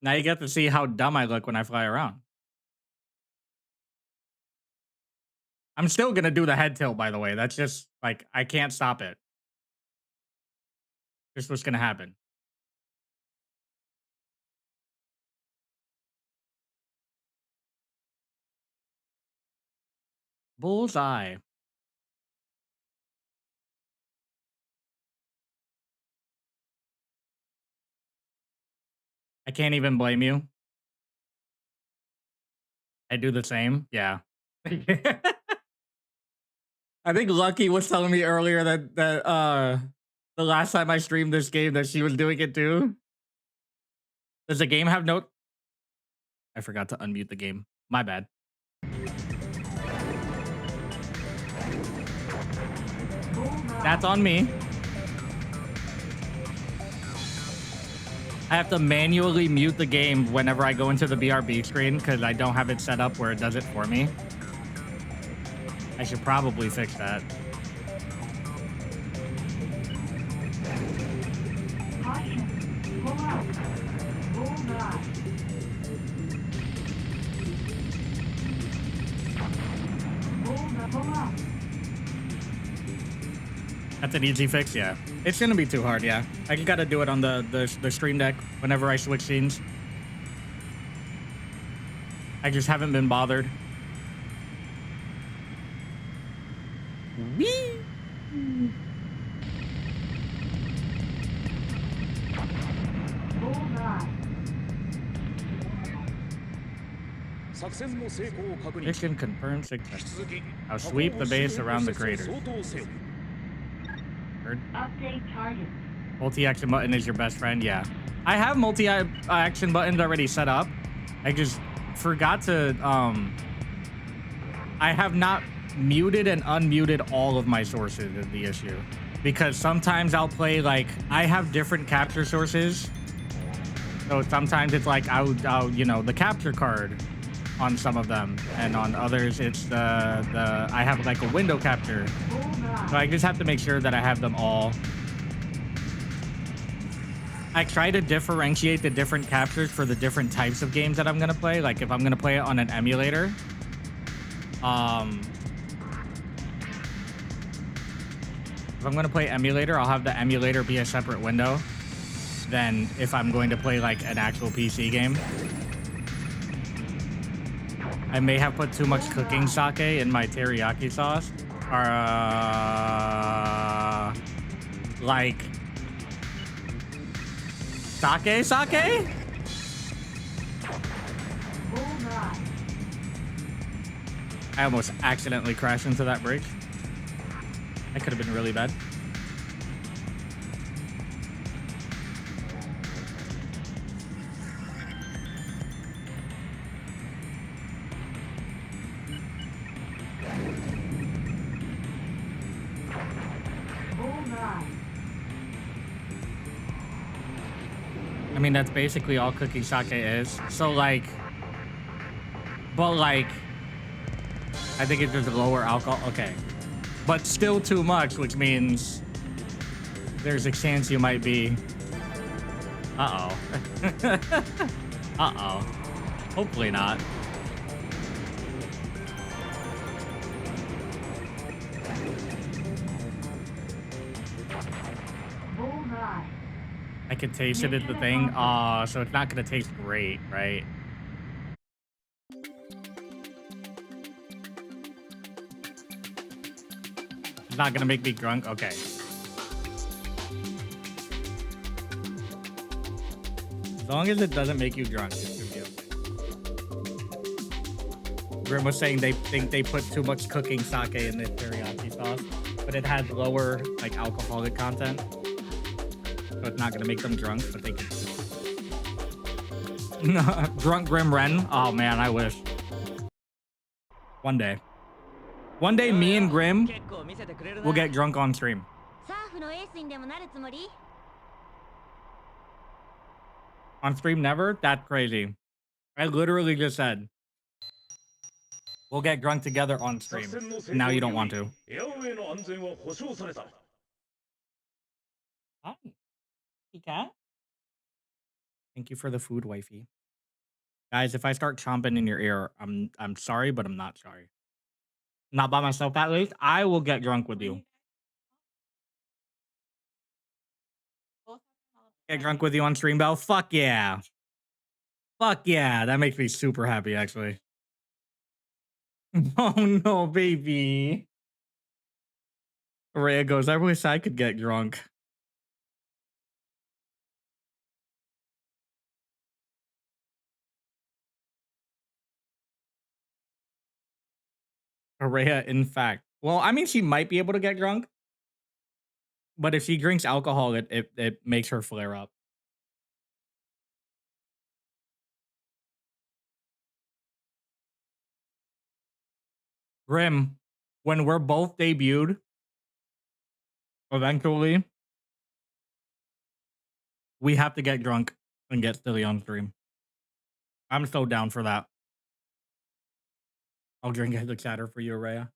Now you get to see how dumb I look when I fly around. I'm still gonna do the head tilt, by the way. That's just like I can't stop it. Just what's gonna happen. Bullseye. I can't even blame you. I do the same. Yeah. I think Lucky was telling me earlier that the last time I streamed this game that she was doing it too. Does the game have no? I forgot to unmute the game. My bad. That's on me. I have to manually mute the game whenever I go into the BRB screen because I don't have it set up where it does it for me. I should probably fix that. Caution. Pull out. Bullseye. Bullseye. Pull out. That's an easy fix, yeah. It shouldn't be too hard, yeah. I just gotta do it on the stream deck whenever I switch scenes. I just haven't been bothered. Whee! Bullseye. Mission confirmed success. I'll sweep the base around the crater. Update target. Multi-action button is your best friend, yeah. I have multi-action buttons already set up. I just forgot to, I have not muted and unmuted all of my sources is the issue. Because sometimes I'll play, like, I have different capture sources. So sometimes it's like, I'll you know, the capture card on some of them. And on others, it's I have like a window capture. So I just have to make sure that I have them all. I try to differentiate the different captures for the different types of games that I'm going to play. Like if I'm going to play it on an emulator, if I'm going to play emulator, I'll have the emulator be a separate window than if I'm going to play like an actual PC game. I may have put too much cooking sake in my teriyaki sauce. Like sake? I almost accidentally crashed into that bridge. That could have been really bad. I mean, that's basically all cooking sake is. So, like, but, like, I think it's just lower alcohol. Okay. But still too much, which means there's a chance you might be... Uh-oh. Uh-oh. Hopefully not. Bullseye. I can taste it at the thing. So it's not gonna taste great, right? It's not gonna make me drunk. Okay. As long as it doesn't make you drunk, it should be okay. Grim was saying they think they put too much cooking sake in the teriyaki sauce, but it has lower like alcoholic content, so it's not gonna make them drunk. But they can. Drunk Grim Ren. Oh man, I wish. One day, me and Grim will get drunk on stream. サーフのエースにでもなるつもり？ On stream, never? That's crazy. I literally just said we'll get drunk together on stream. Now you don't want to. Hi. You cat? Thank you for the food, wifey. Guys, if I start chomping in your ear, I'm sorry, but I'm not sorry. Not by myself at least. I will get drunk with you. Get drunk with you on stream, Belle? Fuck yeah. Fuck yeah. That makes me super happy, actually. Oh no, baby. Rhea goes, I wish I could get drunk. Rhea, in fact. Well, I mean, she might be able to get drunk. But if she drinks alcohol, it makes her flare up. Grim, when we're both debuted, eventually, we have to get drunk and get silly on stream. I'm so down for that. I'll drink a the chatter for you, Rhea.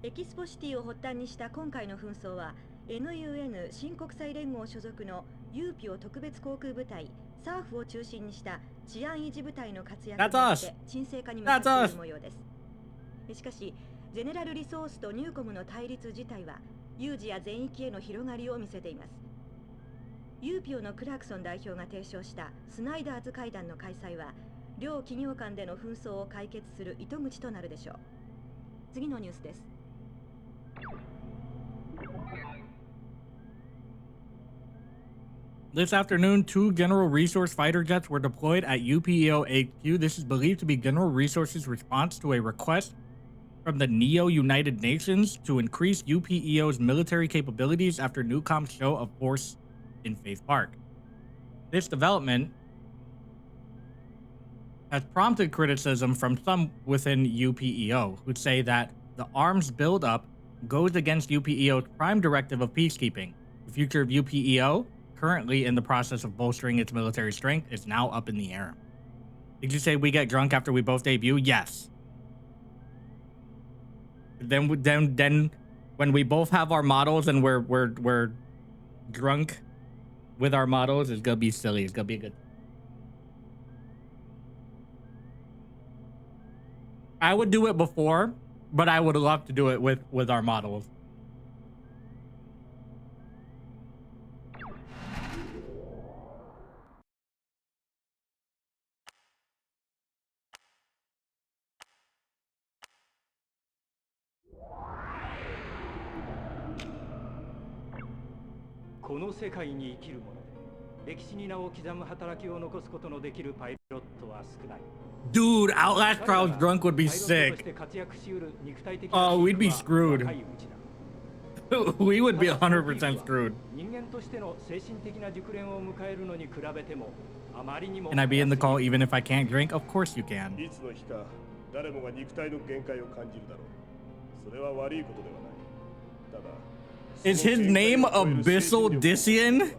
エキスポシティを発端にした今回の紛争は NUN 新国際連合所属のユーピオ特別航空部隊サーフを中心にした治安維持部隊の活躍によって沈静化に向かっている模様です。しかしゼネラルリソースとニューコムの対立自体は有事や全域への広がりを見せています。ユーピオのクラークソン代表が提唱したスナイダーズ会談の開催は両企業間での紛争を解決する糸口となるでしょう。次のニュースです。This afternoon, 2 General Resource fighter jets were deployed at UPEO HQ. This is believed to be General Resource's response to a request from the Neo-United Nations to increase UPEO's military capabilities after Newcom's show of force in Faith Park. This development has prompted criticism from some within UPEO, who say that the arms buildup goes against UPEO's prime directive of peacekeeping. The future of UPEO, currently in the process of bolstering its military strength, is now up in the air. Did you say we get drunk after we both debut? Yes. Then when we both have our models and we're drunk with our models, it's gonna be silly. It's gonna be good. I would do it before, but I would love to do it with our models. Dude, Outlast Crowd's drunk would be sick. Oh, we'd be screwed. We would be 100% screwed. Can I be in the call even if I can't drink? Of course you can. Is his name Abyssal Dissian?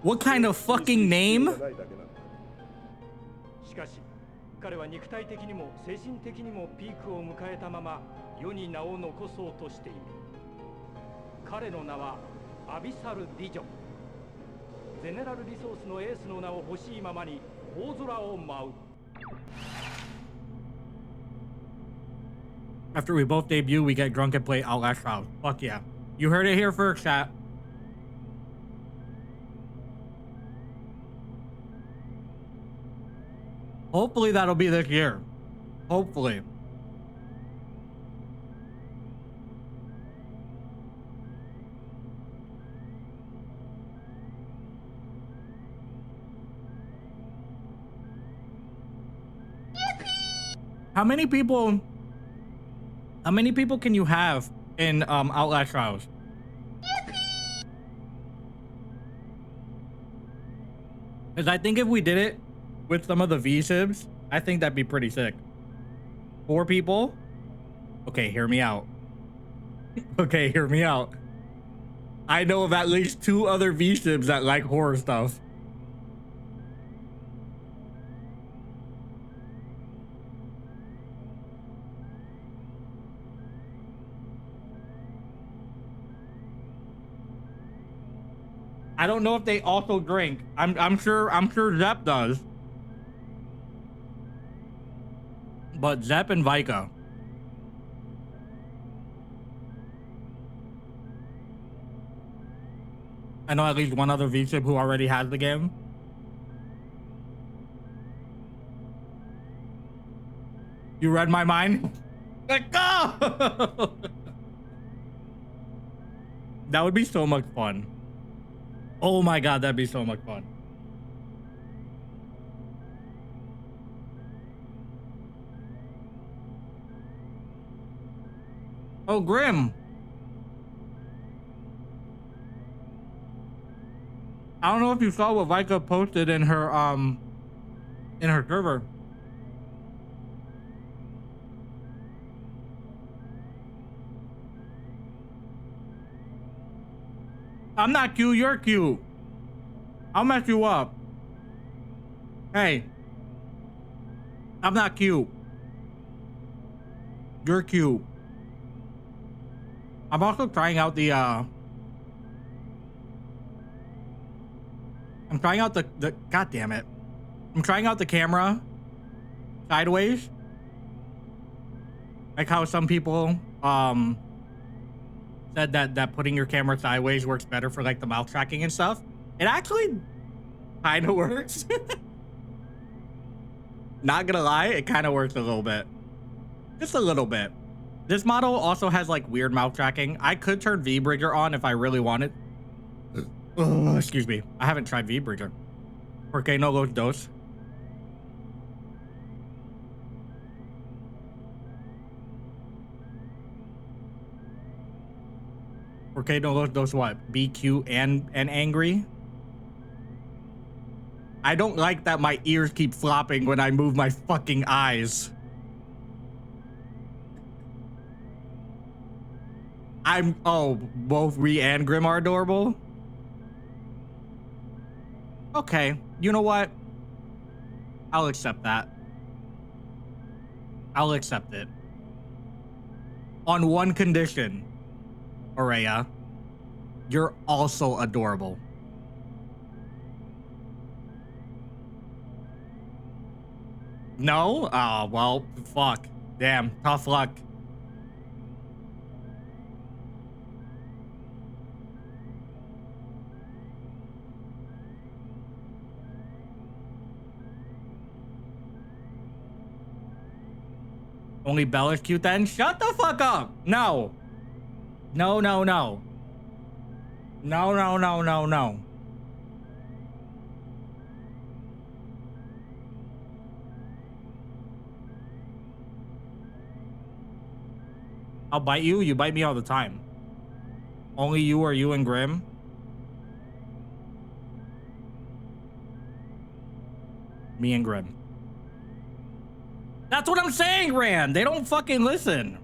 What kind of fucking name? 彼は肉体的にも精神的にもピークを迎えたまま世に名を残そうとしている。彼の名はアビサル・ディジョン。ゼネラルリソースのエースの名を欲しいままに大空を舞う。 After we both debut, we get drunk and play Outlast Trials. Fuck yeah. You heard it here first, chat. Hopefully that'll be this year. Hopefully. How many people can you have in Outlast Trials? Because I think if we did it with some of the V-Sibs, I think that'd be pretty sick. 4 people? Okay, hear me out. Okay, hear me out. I know of at least 2 other V-Sibs that like horror stuff. I don't know if they also drink. I'm sure Zep does. But Zep and Vika. I know at least one other V-Sib who already has the game. You read my mind? Like, go! That would be so much fun. Oh my god, that'd be so much fun. Oh, Grim. I don't know if you saw what Vika posted in her server. I'm not cute, you're cute. I'll mess you up. Hey. I'm not cute. You're cute. I'm also trying out the I'm trying out the god damn it. I'm trying out the camera sideways. Like how some people said that putting your camera sideways works better for like the mouth tracking and stuff. It actually kind of works. Not gonna lie, it kind of works a little bit. Just a little bit. This model also has like weird mouth tracking. I could turn V-Bridger on if I really wanted. Oh, excuse me. I haven't tried V-Bridger. Porque no los dos? Porque no los dos what? Be cute and angry? I don't like that my ears keep flopping when I move my fucking eyes. Both Ree and Grim are adorable? Okay, you know what? I'll accept that. I'll accept it. On one condition, Aurea, you're also adorable. No? Oh, well, fuck. Damn, tough luck. Only Bella's cute then? Shut the fuck up! No. No, no, no. No, no, no, no, no. I'll bite you. You bite me all the time. Only you or you and Grim? Me and Grim. That's what I'm saying, Rand. They don't fucking listen.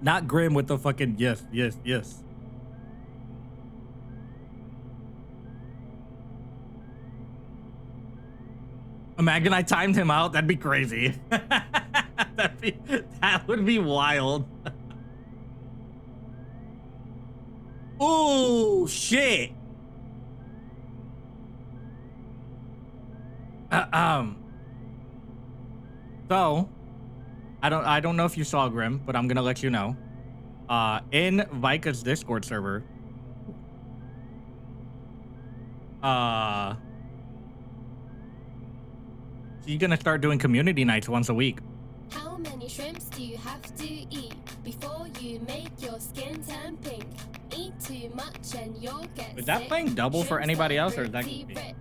Not Grim with the fucking yes. Imagine I timed him out. That'd be crazy. That would be wild. Oh shit. So I don't know if you saw Grim, but I'm gonna let you know. In Vika's Discord server, she's gonna start doing community nights once a week. How many shrimps do you have to eat before you make your skin turn pink? Eat too much and you'll get Is that sick. playing double for Shrimps anybody are else, or is that pretty just me? rich.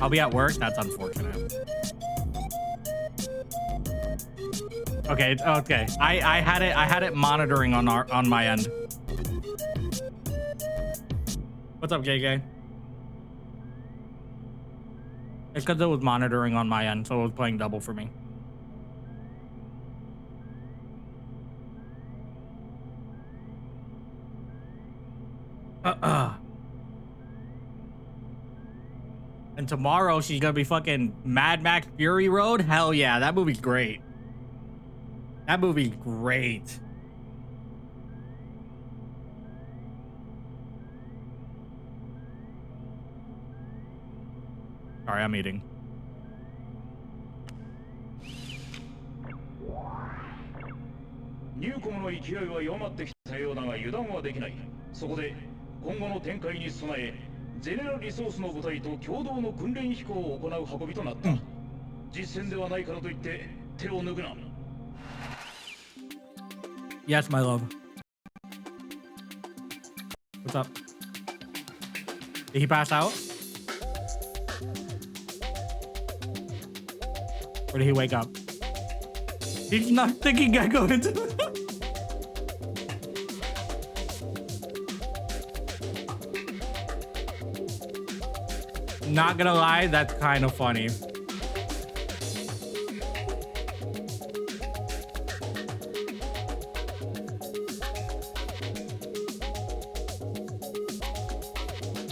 I'll be at work. That's unfortunate. Okay, okay. I had it monitoring on my end. What's up, JJ? It's because it was monitoring on my end, so it was playing double for me. And tomorrow she's gonna be fucking Mad Max Fury Road. Hell yeah, that movie's great. That movie's great. Sorry, I'm eating.ニューコムの勢いは弱まってきたようだが油断はできない。そこで今後の展開に備え、ゼネラルリソースの部隊と共同の訓練飛行を行う運びとなった。実戦ではないからといって手を抜くな。Yes, my love. What's up? Did he pass out? Or did he wake up? He's not thinking Gecko into Not gonna lie, that's kind of funny.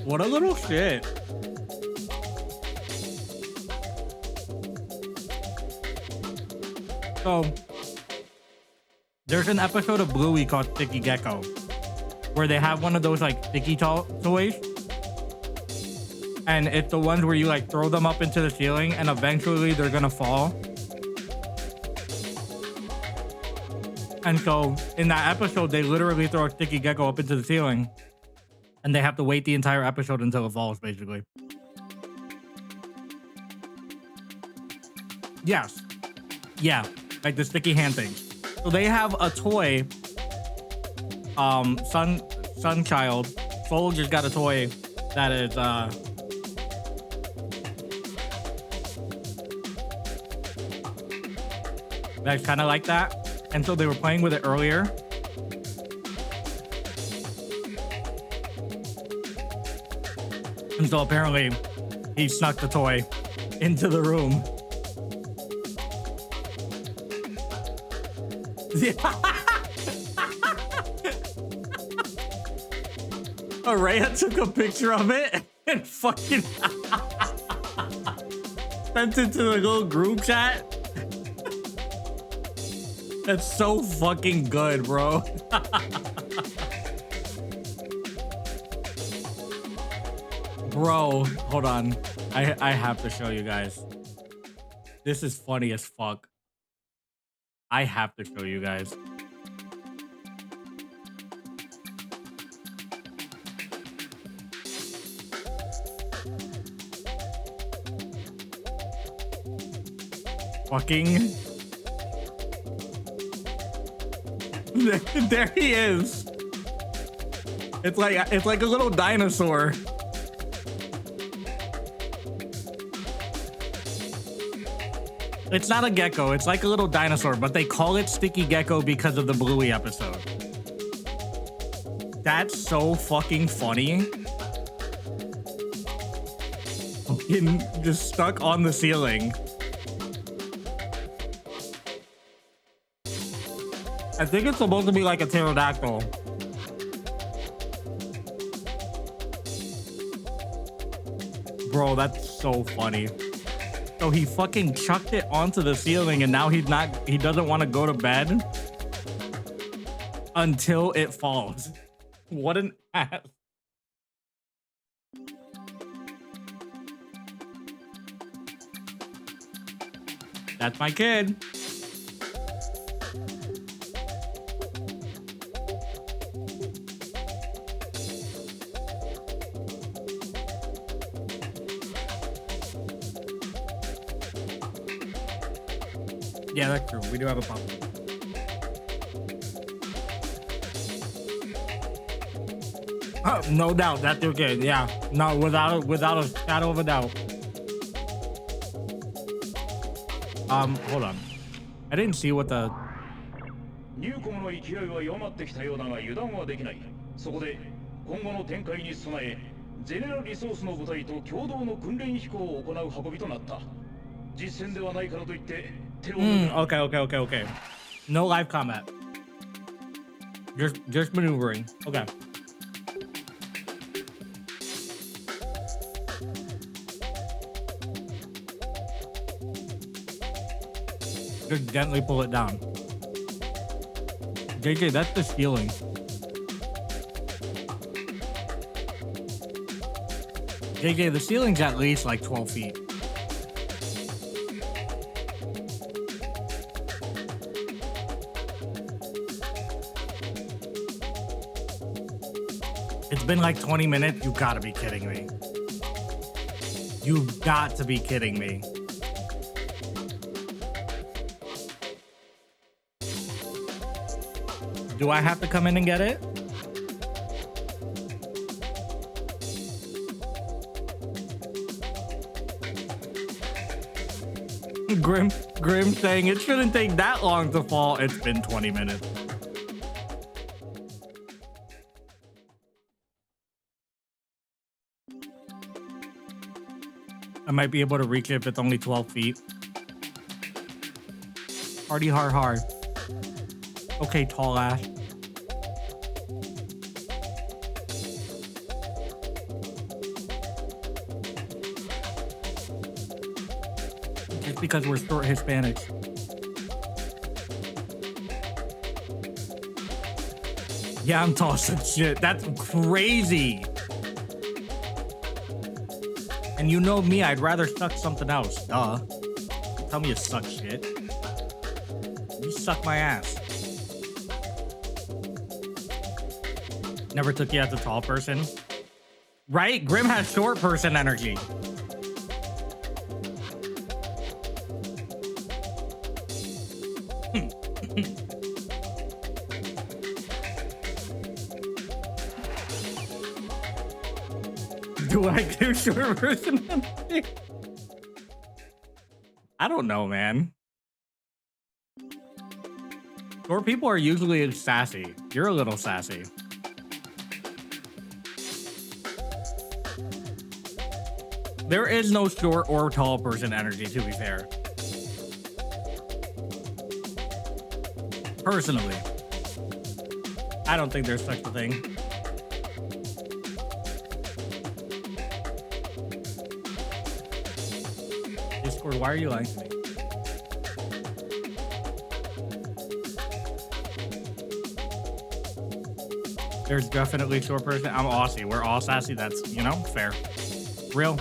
What a little shit. So, there's an episode of Bluey called Sticky Gecko, where they have one of those like sticky toys. And it's the ones where you like throw them up into the ceiling and eventually they're gonna fall. And so in that episode, they literally throw a Sticky Gecko up into the ceiling and they have to wait the entire episode until it falls, basically. Yes. Yeah, like the sticky hand things. So they have a toy. Sunchild. Soul just got a toy that is that's kind of like that. And so they were playing with it earlier. And so apparently he snuck the toy into the room. Araya took a picture of it and fucking sent it to the little group chat. That's so fucking good, bro. Bro, hold on. I have to show you guys. This is funny as fuck. I have to show you guys. Fucking. There he is. It's like a little dinosaur. It's not a gecko, it's like a little dinosaur, but they call it Sticky Gecko because of the Bluey episode. That's so fucking funny. fucking just stuck on the ceiling. I think it's supposed to be like a pterodactyl. Bro, that's so funny. So he fucking chucked it onto the ceiling and now he doesn't want to go to bed until it falls. What an ass. That's my kid. Yeah, that's true. We do have a pump. No doubt, that's your kid. Yeah, no, without a shadow of a doubt. Hold on. I didn't see what the. ニューコムの勢いは弱まってきたようだが油断はできない。そこで今後の展開に備え、ゼネラルリソースの部隊と共同の訓練飛行を行う運びとなった。実戦ではないからといって手を抜くな。Okay. No live combat. Just maneuvering. Okay. Just gently pull it down. JJ, that's the ceiling. JJ, the ceiling's at least like 12 feet. It's been like 20 minutes. You gotta be kidding me. You've got to be kidding me. Do I have to come in and get it? Grim saying it shouldn't take that long to fall. It's been 20 minutes. I might be able to reach it if it's only 12 feet. Hardy hard. Okay, tall ass. Just because we're short Hispanics. Yeah, I'm tossing shit. That's crazy. And you know me, I'd rather suck something else. Duh. Tell me you suck shit. You suck my ass. Never took you as a tall person. Right? Grim has short person energy. Do I do short person energy? I don't know, man. Short people are usually sassy. You're a little sassy. There is no short or tall person energy, to be fair. Personally, I don't think there's such a thing. Discord, why are you lying to me? There's definitely short person. I'm Aussie. We're all sassy. That's, you know, fair. Real.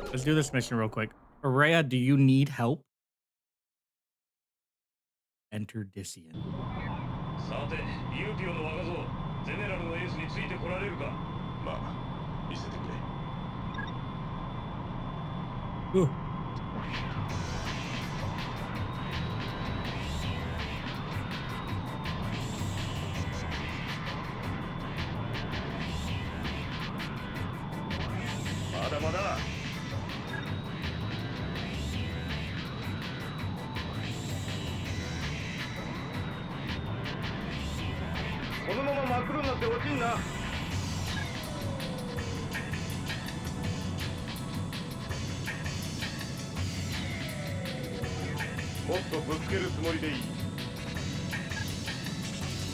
Let's do this mission real quick. Araya, do you need help? Enter Disian. さて、ユーピオの若造、ゼネラルのエースについてこられるか。まあ、見せてくれ。まだまだ。このまま真っ黒になって落ちんな。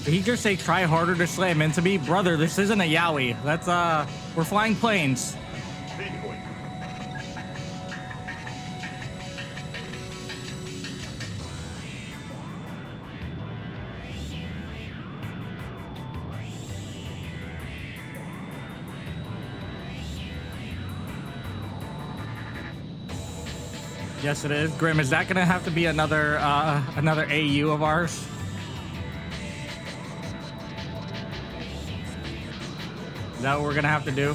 Did he just say try harder to slam into me? Brother, this isn't a yaoi. Let's, we're flying planes. Yes, it is. Grim, is that gonna have to be another another AU of ours? Is that what we're gonna have to do?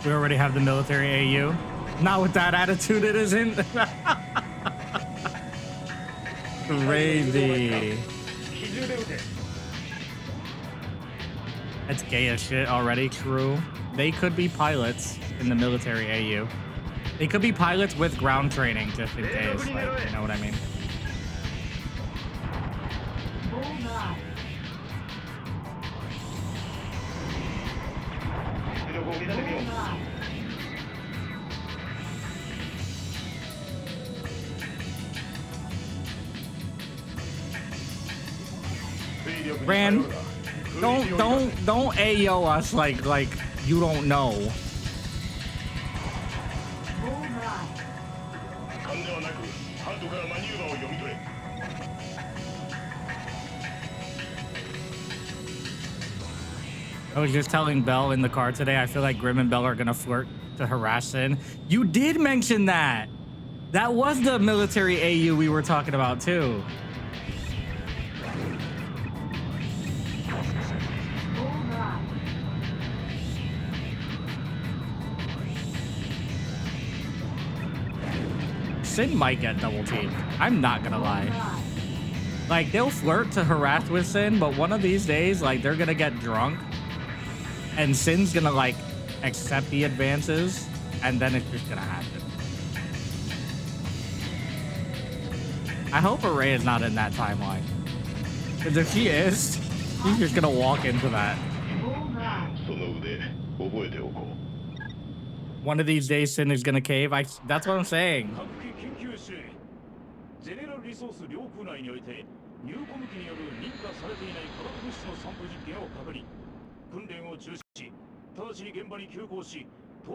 We already have the military AU. Not with that attitude, it isn't. Crazy. That's gay as shit already. True. They could be pilots in the military AU. They could be pilots with ground training, just in case. Like, you know what I mean? Ran, don't AO us like you don't know. I was just telling Belle in the car today, I feel like Grim and Belle are gonna flirt to harass Sin. You did mention that. That was the military AU we were talking about too. Sin might get double teamed. I'm not gonna lie. Like, they'll flirt to harass with Sin, but one of these days, like, they're gonna get drunk and Sin's gonna, like, accept the advances, and then it's just gonna happen. I hope Array is not in that timeline. Because if she is, she's just gonna walk into that. One of these days, Sin is gonna cave. That's what I'm saying.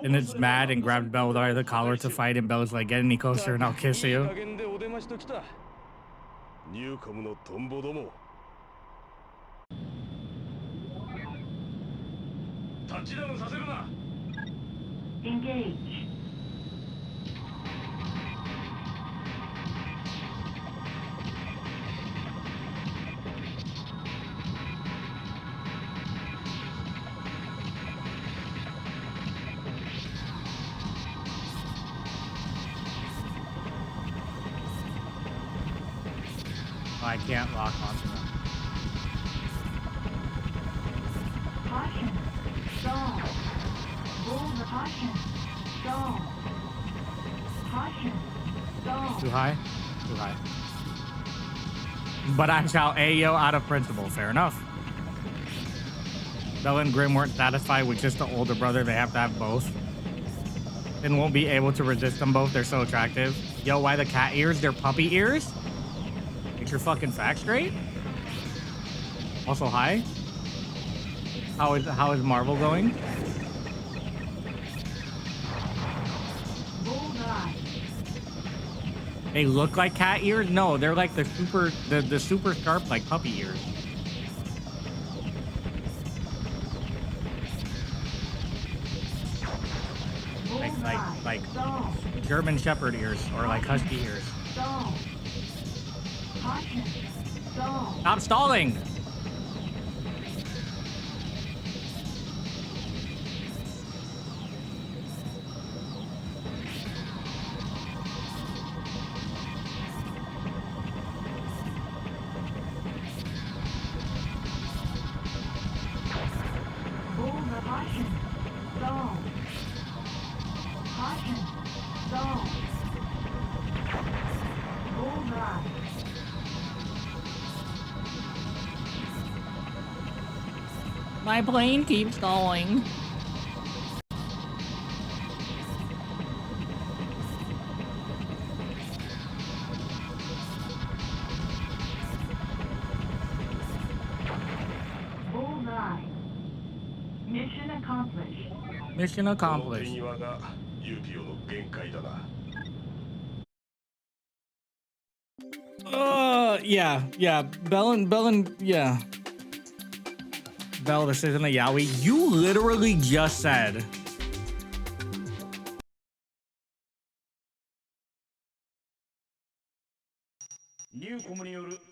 And it's mad and grabs Belle by the collar to fight, and Belle's like, get any closer and I'll kiss you. Engage. Oh, I can't lock onto them. Caution. Stall. Caution. Stall. Caution. Stall. Too high? Too high. But I shall AO out of principle. Fair enough. Belle and Grim weren't satisfied with just the older brother. They have to have both. And won't be able to resist them both. They're so attractive. Yo, why the cat ears? They're puppy ears? Get your fucking facts straight. Also, hi. How is Marvel going? They look like cat ears? No, they're like the super sharp like puppy ears. Like German Shepherd ears or like husky ears. Stop stalling! Caution. Stall. Caution. Stall. Bullseye. My plane keeps going. Bullseye. Mission accomplished. Mission この手 accomplished. 際がユーピオの限界だな。Yeah. Bell, yeah. Bell, this isn't a yaoi. You literally just said.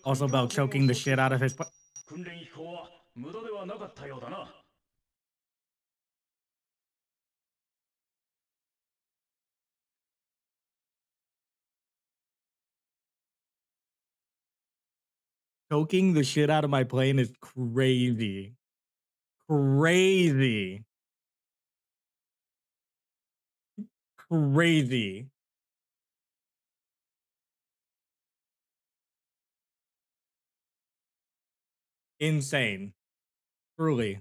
Also, Bell choking the shit out of his. 訓練飛行は無駄ではなかったようだな。Choking the shit out of my plane is crazy. Crazy. Crazy. Insane. Truly.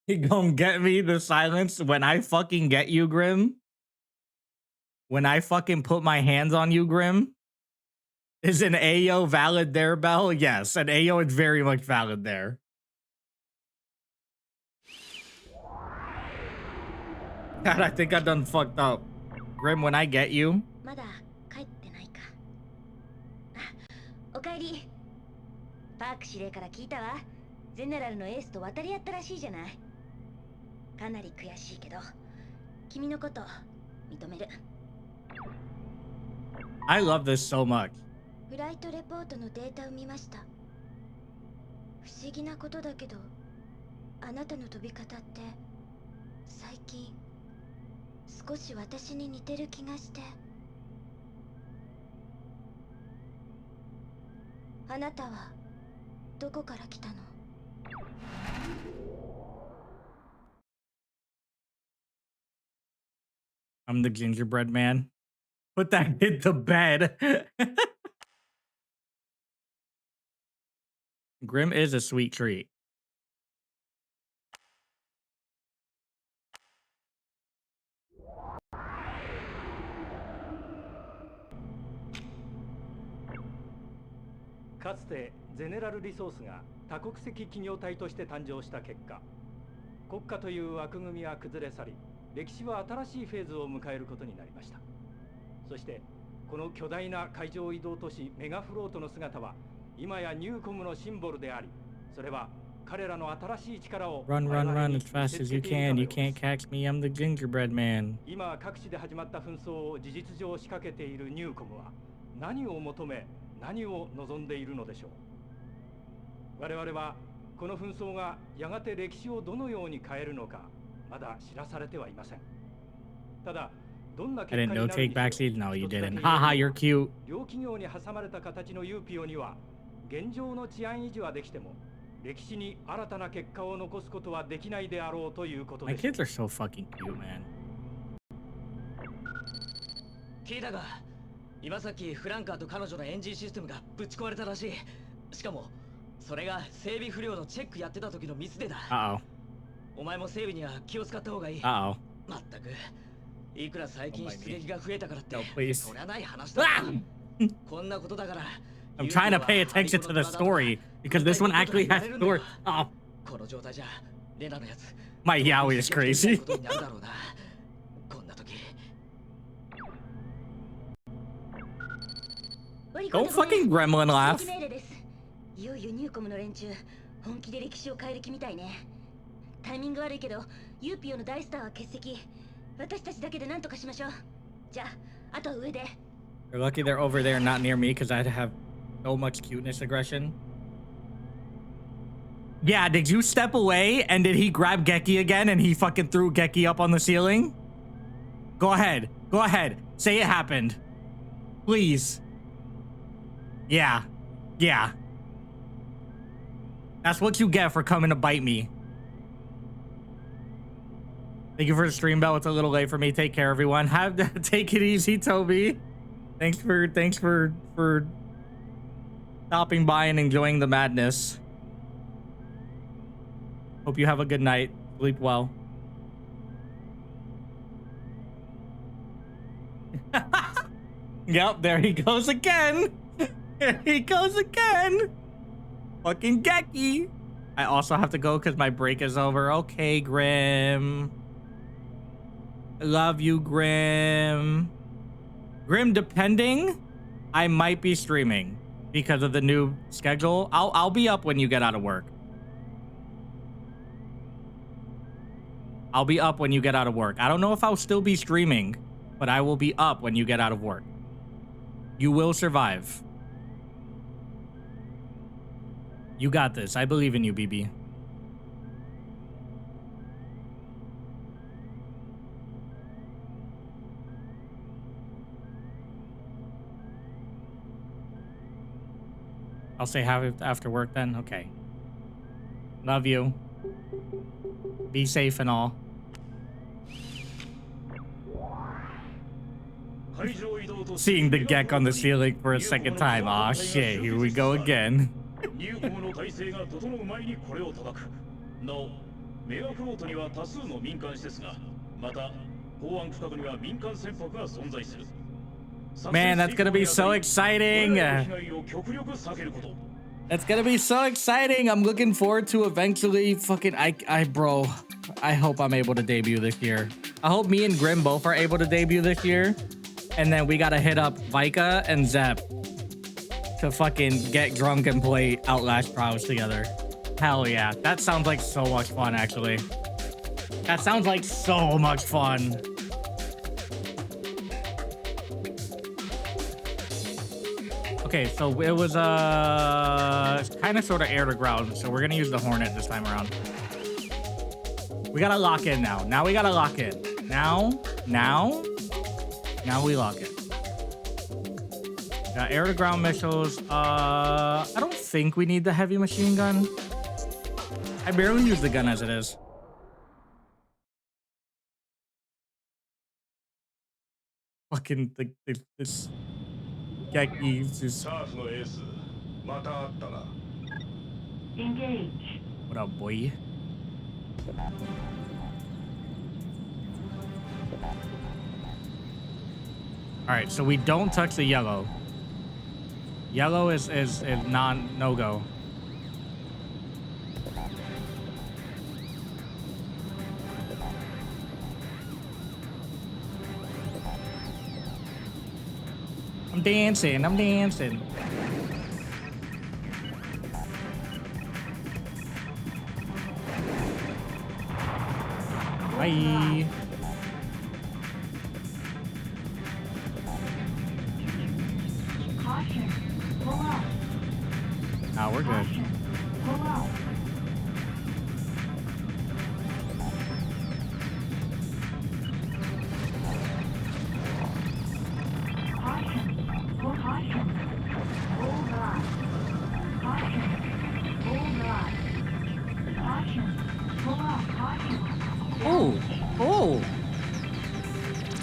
He gonna get me the silence when I fucking get you, Grim? When I fucking put my hands on you, Grim? Is an AO valid there, Bell? Yes, an AO is very much valid there. God, I think I done fucked up. Grim, when I get you. まだ帰ってないか。あ、おかえり。パーク司令から聞いたわ。ゼネラルのエースと渡り合ったらしいじゃない。かなり悔しいけど、君のこと認める。I love this so much. フライトレポートのデータを見ました。不思議なことだけど、あなたの飛び方って最近少し私に似てる気がして。あなたはどこから来たの？ I'm the gingerbread man. Put that kid to bed. Grim is a sweet treat.「かつてゼネラルリソースが多国籍企業体として誕生した結果、国家という枠組みは崩れ去り、歴史は新しいフェーズを迎えることになりました。そしてこの巨大な海上移動都市メガフロートの姿は今やニューコムのシンボルであり、それは彼らの新しい力を Run, run, run as fast as you can. You can't catch me. I'm the gingerbread man. 今各地で始まった紛争を事実上仕掛けているニューコムは何を求め、何を望んでいるのでしょう。我々はこの紛争がやがて歴史をどのように変えるのかまだ知らされてはいません。ただ、どんな I 結果 didn't に know なる take にしろ backseat. No, you 一つだけ didn't. 言える Haha, you're cute. 両企業に挟まれた形のユーピオには現状の治安維持はできても歴史に新たな結果を残すことはできないであろうということ My です。 kids are so fucking cute, man. 聞いたが、今さっきフランカーと彼女のエンジンシステムがぶち壊れたらしい。しかもそれが整備不良のチェックやってた時のミスでだ。 Uh-oh. お前も整備には気を使った方がいい。 Uh-oh. まったく、いくら最近出撃が増えたからって、 No, please. そりゃない話だ。こんなことだから。 I'm trying to pay attention to the story because this one actually has story. Oh. この状態じゃ、レナのやつ。 My yaoi is crazy. ことになるだろうな。こんな時。 Don't fucking gremlin laugh. 命令です。いよいよニューコムの連中、本気で歴史を変える気みたいね。タイミング悪いけど、ユーピオの大スターは欠席。私たちだけで何とかしましょう。じゃあ、あとは上で。 They're lucky they're over there, not near me, because I'd have so much cuteness aggression. Yeah, did you step away and did he grab Geki again and he fucking threw Geki up on the ceiling? Go ahead. Go ahead. Say it happened. Please. Yeah. Yeah. That's what you get for coming to bite me. Thank you for the stream, Bell. It's a little late for me. Take care, everyone. Take it easy, Toby. Thanks for stopping by and enjoying the madness. Hope you have a good night. Sleep well. Yep, there he goes again. There he goes again. Fucking Geki. I also have to go because my break is over. Okay, Grim. Love you, Grim. Grim, depending, I might be streaming because of the new schedule. I'll be up when you get out of work. I'll be up when you get out of work. I don't know if I'll still be streaming, but I will be up when you get out of work. You will survive. You got this. I believe in you, BB. I'll say have it after work then. Okay. Love you. Be safe and all. Seeing the Gek on the ceiling for a second time. Aw, shit. Here we go again. Man, that's gonna be so exciting. That's gonna be so exciting. I'm looking forward to eventually fucking bro, I hope I'm able to debut this year. I hope me and Grim both are able to debut this year. And then we gotta hit up Vika and Zep to fucking get drunk and play Outlast Prowess together. Hell yeah. That sounds like so much fun, actually. That sounds like so much fun. Okay, so it was kind of sort of air to ground, so we're gonna use the Hornet this time around. We gotta lock in now. Now we gotta lock in. Now we lock in. Got air to ground missiles. I don't think we need the heavy machine gun. I barely use the gun as it is. Fucking this Geki just. Engage. What up, boy? All right, so we don't touch the yellow. Yellow is no go. I'm dancing. Bye. Caution. Pull out. Nah, we're good. Caution. Pull out. Caution. Pull caution. Hold on. Caution. Hold on. Caution. Pull out. Caution. Oh.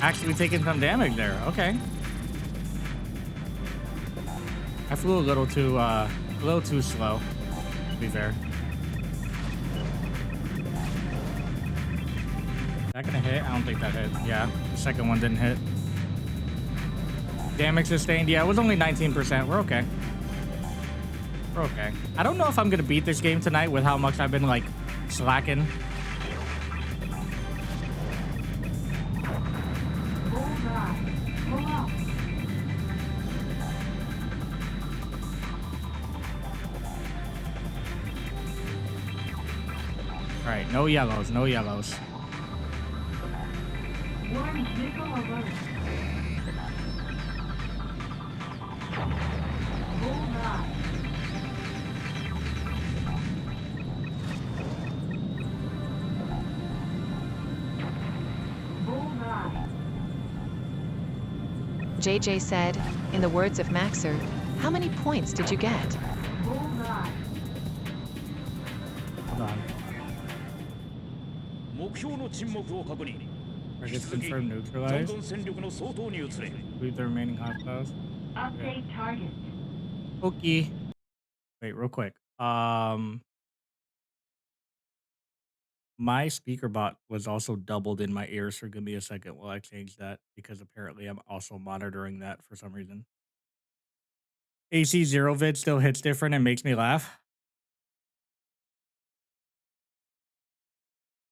Actually taking some damage there. Okay. I flew a little too slow, to be fair. Is that gonna hit? I don't think that hit. Yeah, the second one didn't hit. Damage sustained. Yeah, it was only 19%. We're okay. We're okay. I don't know if I'm gonna beat this game tonight with how much I've been like slacking. All right, no yellows, no yellows. Warning, vehicle alert. Hold on. Hold on. JJ said, in the words of Maxer, how many points did you get? Hold on. on. 目標の沈黙を確認。 Targets confirmed 残 neutralized. 存戦力の相当に移れ。 Leave the remaining hostiles. Update target. Okay. Wait, real quick. My speaker bot was also doubled in my ears, so give me a second while I change that because apparently I'm also monitoring that for some reason. AC zero vid still hits different and makes me laugh.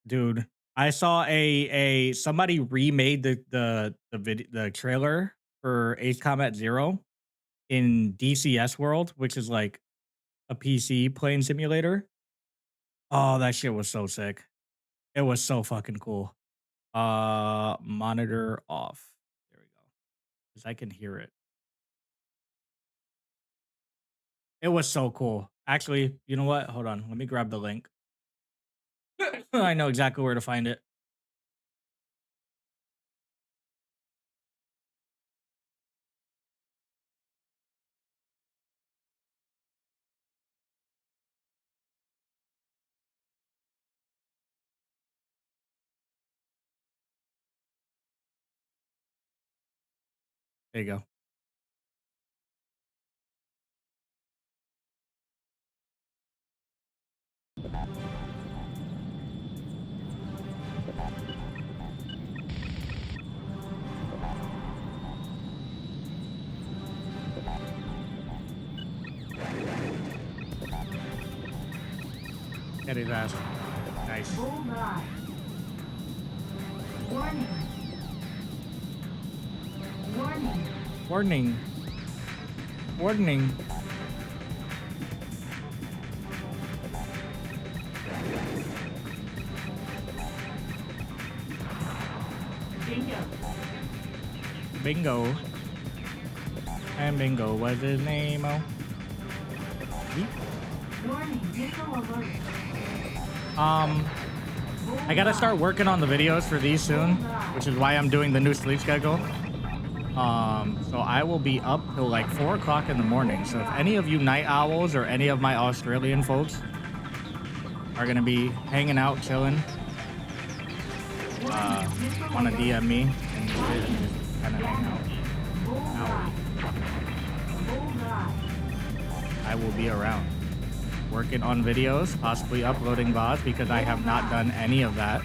Dude, I saw a somebody remade the trailer for Ace Combat Zero in DCS World, which is like a PC plane simulator. Oh, that shit was so sick. It was so fucking cool. Monitor off. There we go. Because I can hear it. It was so cool. Actually, you know what? Hold on. Let me grab the link. I know exactly where to find it. There you go. Get his ass. Nice. Bullseye. Warning. Warning. Warning. Warning. Bingo. Bingo. And Bingo was his name. Oh. Warning. Missile alert. I gotta start working on the videos for these soon, which is why I'm doing the new sleep schedule. So I will be up till like 4 o'clock in the morning. So if any of you night owls or any of my Australian folks are gonna be hanging out, chilling, wanna DM me and shit and just kind of hang out. I will be around, working on videos, possibly uploading VODs because I have not done any of that.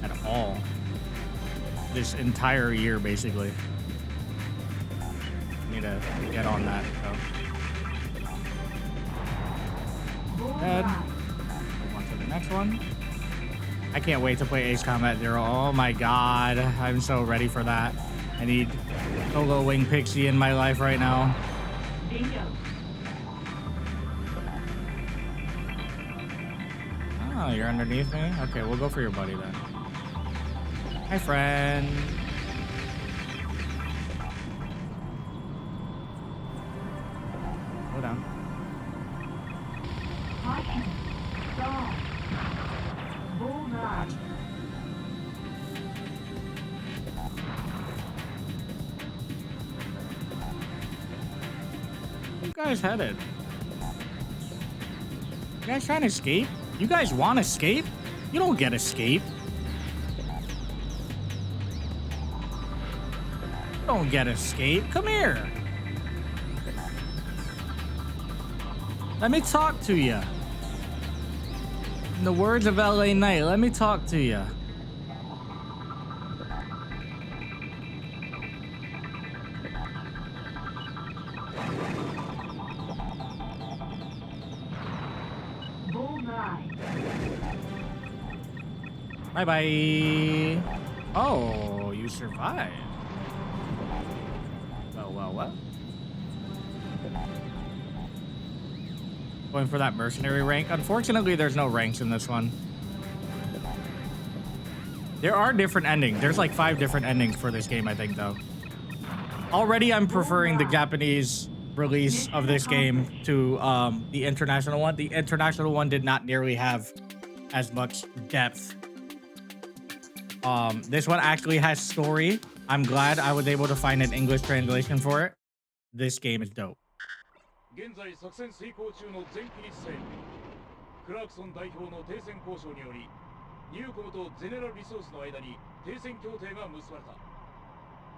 At all. This entire year, basically. Need to get on that, so. Good. Move on to the next one. I can't wait to play Ace Combat Zero. Oh my god, I'm so ready for that. I need Solo Wing Pixie in my life right now. Bingo. Oh, you're underneath me? Okay, we'll go for your buddy then. Hi, friend. Go down. Caution. Stall. Bullseye. You guys headed? You guys trying to escape? You guys want to escape? You don't get escape. You don't get escape. Come here. Let me talk to you. In the words of LA Knight, let me talk to you. Bullseye. Bye-bye. Oh, you survived. Well. Going for that mercenary rank. Unfortunately, there's no ranks in this one. There are different endings. There's like 5 different endings for this game, I think, though. Already, I'm preferring the Japanese release of this game to the international one. The international one did not nearly have as much depth. This one actually has story. I'm glad I was able to find an English translation for it. This game is dope. 現在作戦遂行中の全機密戦クラークソン代表の停戦交渉によりニューコムとゼネラルリソースの間に停戦協定が結ばれた。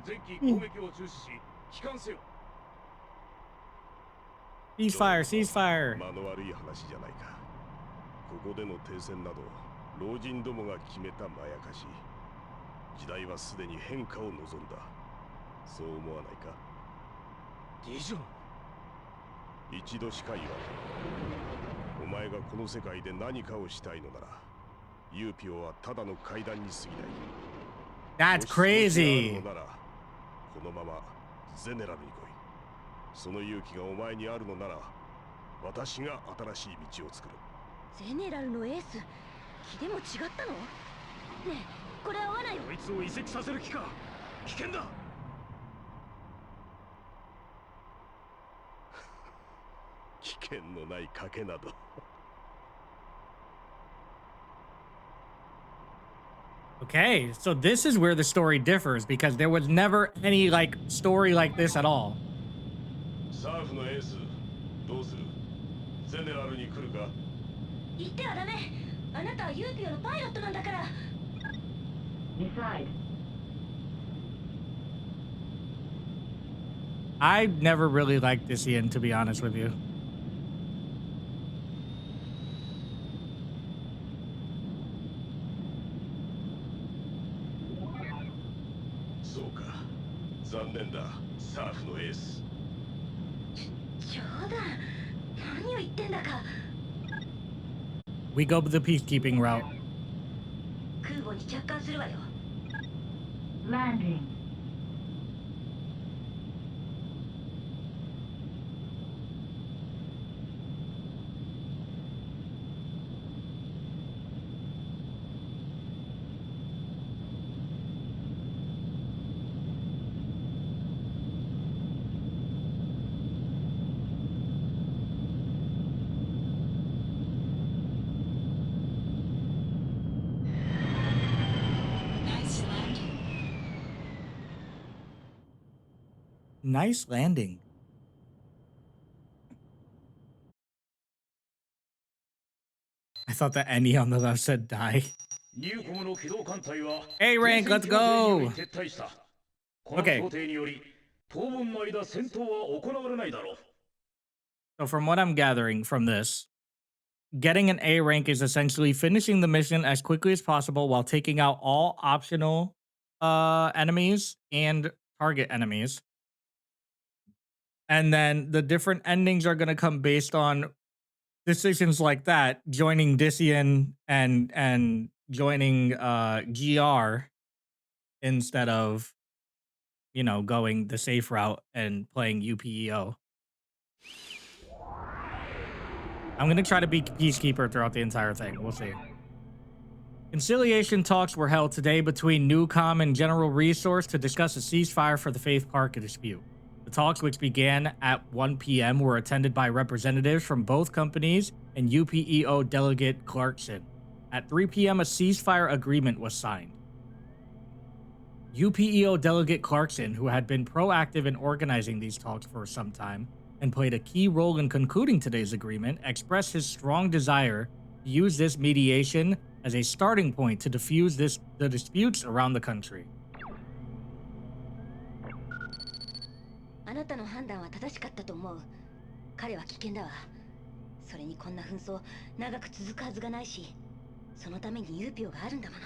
全機攻撃を中止し帰還せよ。Ceasefire, ceasefire. 間の悪い話じゃないか。ここでの停戦など老人どもが決めたまやかし。時代はすでに変化を望んだ。そう思わないか。ディジョン。一度しか言わない。お前がこの世界で何かをしたいのならユーピオはただの階段に過ぎない。 That's crazy. ならこのままゼネラルに来い。その勇気がお前にあるのなら私が新しい道を作る。ゼネラルのエース気でも違ったの？ねえ、これ合わないよ。こいつを移籍させる気か。危険だ。危険のない賭けなど。Okay, so this is where the story differs because there was never any like story like this at all. サーフのエースどうする？ゼネラルに来るか？言ってはダメ。あなたはユーピオのパイロットなんだから。Decide. I never really liked this Ian, to be honest with you. そうか。残念だ。サーフのエース。冗談。何を言ってんだか。We go the peacekeeping route. 空母に着艦するわよ。Landing. Nice landing. I thought the Any on the left said die. A rank, let's go. Okay. So from what I'm gathering from this, getting an A rank is essentially finishing the mission as quickly as possible while taking out all optional enemies and target enemies. And then the different endings are going to come based on decisions like that, joining Dissian and joining GR instead of, you know, going the safe route and playing UPEO. I'm going to try to be Peacekeeper throughout the entire thing. We'll see. Conciliation talks were held today between Newcom and General Resource to discuss a ceasefire for the Faith Park dispute. The talks, which began at 1 p.m., were attended by representatives from both companies and UPEO delegate Clarkson. At 3 p.m., a ceasefire agreement was signed. UPEO delegate Clarkson, who had been proactive in organizing these talks for some time and played a key role in concluding today's agreement, expressed his strong desire to use this mediation as a starting point to diffuse the disputes around the country. あなたの判断は正しかったと思う。彼は危険だわ。それにこんな紛争長く続くはずがないし、そのためにユーピオがあるんだもの。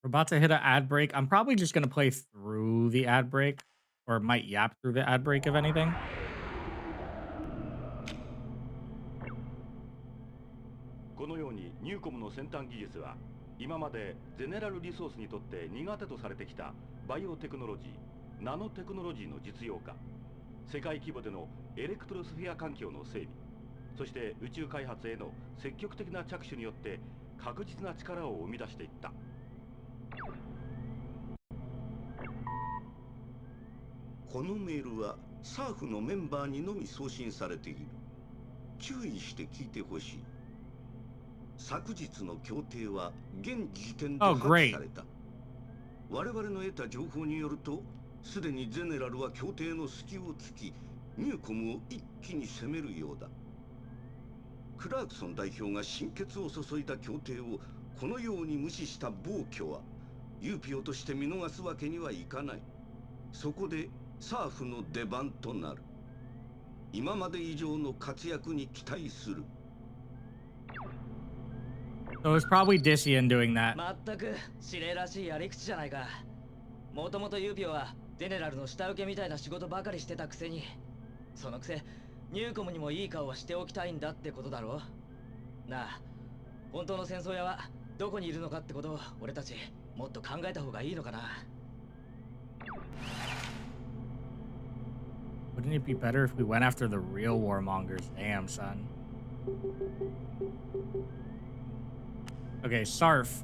We're about to hit an ad break. I'm probably just going to play through the ad break, or might yap through the ad break if anything. このようにニューコムの先端技術は今までゼネラルリソースにとって苦手とされてきたバイオテクノロジー、ナノテクノロジーの実用化、世界規模でのエレクトロスフィア環境の整備、そして宇宙開発への積極的な着手によって確実な力を生み出していった。このメールはサーフのメンバーにのみ送信されている。注意して聞いてほしい。昨日の協定は現時点で破棄された。我々の得た情報によると、すでにゼネラルは協定の隙を突き、ニューコムを一気に攻めるようだ。クラークソン代表が心血を注いだ協定をこのように無視した暴挙は、ユーピオとして見逃すわけにはいかない。そこでサーフの出番となる。今まで以上の活躍に期待する。So it's probably Disian doing that. まったく指令らしいやり口じゃないか。もともとユーピオはゼネラルの下請けみたいな仕事ばかりしてたくせに、そのくせニューコムにもいい顔はしておきたいんだってことだろ。なあ、本当の戦争屋はどこにいるのかってことを俺たちもっと考えた方がいいのかな。Wouldn't it be better if we went after the real warmongers? Damn, son. Okay, SARF.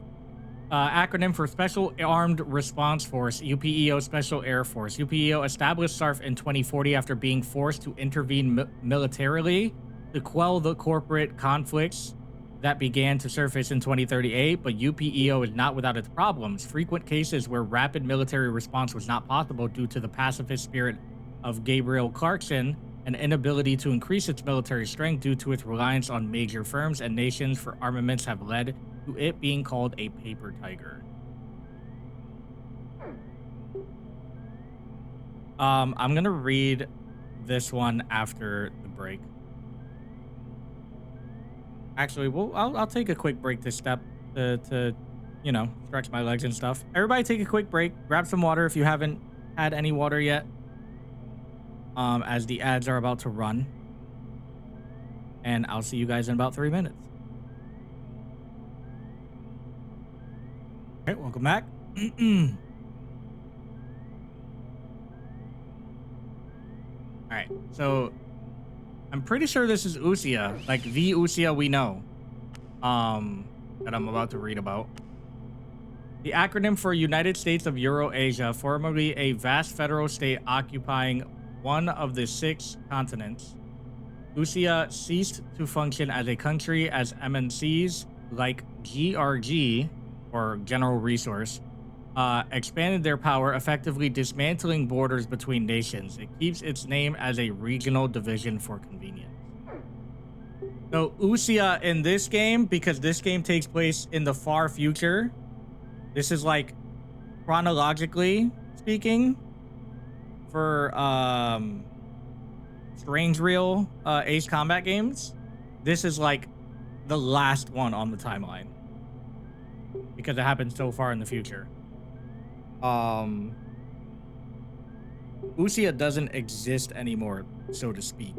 Acronym for Special Armed Response Force, UPEO Special Air Force. UPEO established SARF in 2040 after being forced to intervene militarily to quell the corporate conflicts that began to surface in 2038, but UPEO is not without its problems. Frequent cases where rapid military response was not possible due to the pacifist spirit of Gabriel Clarkson, an inability to increase its military strength due to its reliance on major firms and nations for armaments have led to it being called a paper tiger. I'm gonna read this one after the break. Actually, I'll take a quick break to you know, stretch my legs and stuff. Everybody take a quick break, grab some water if you haven't had any water yet. As the ads are about to run. And I'll see you guys in about 3 minutes. Okay, welcome back. Alright, so I'm pretty sure this is Usia, like the Usia we know. That I'm about to read about. The acronym for United States of Eurasia, formerly a vast federal state occupying one of the 6 continents. Usia ceased to function as a country as MNCs like GRG, or General Resource, expanded their power, effectively dismantling borders between nations. It keeps its name as a regional division for convenience. So Usia in this game, because this game takes place in the far future, this is like chronologically speaking, for Strange Real Ace Combat games, this is like the last one on the timeline because it happened so far in the future. Usia doesn't exist anymore, so to speak.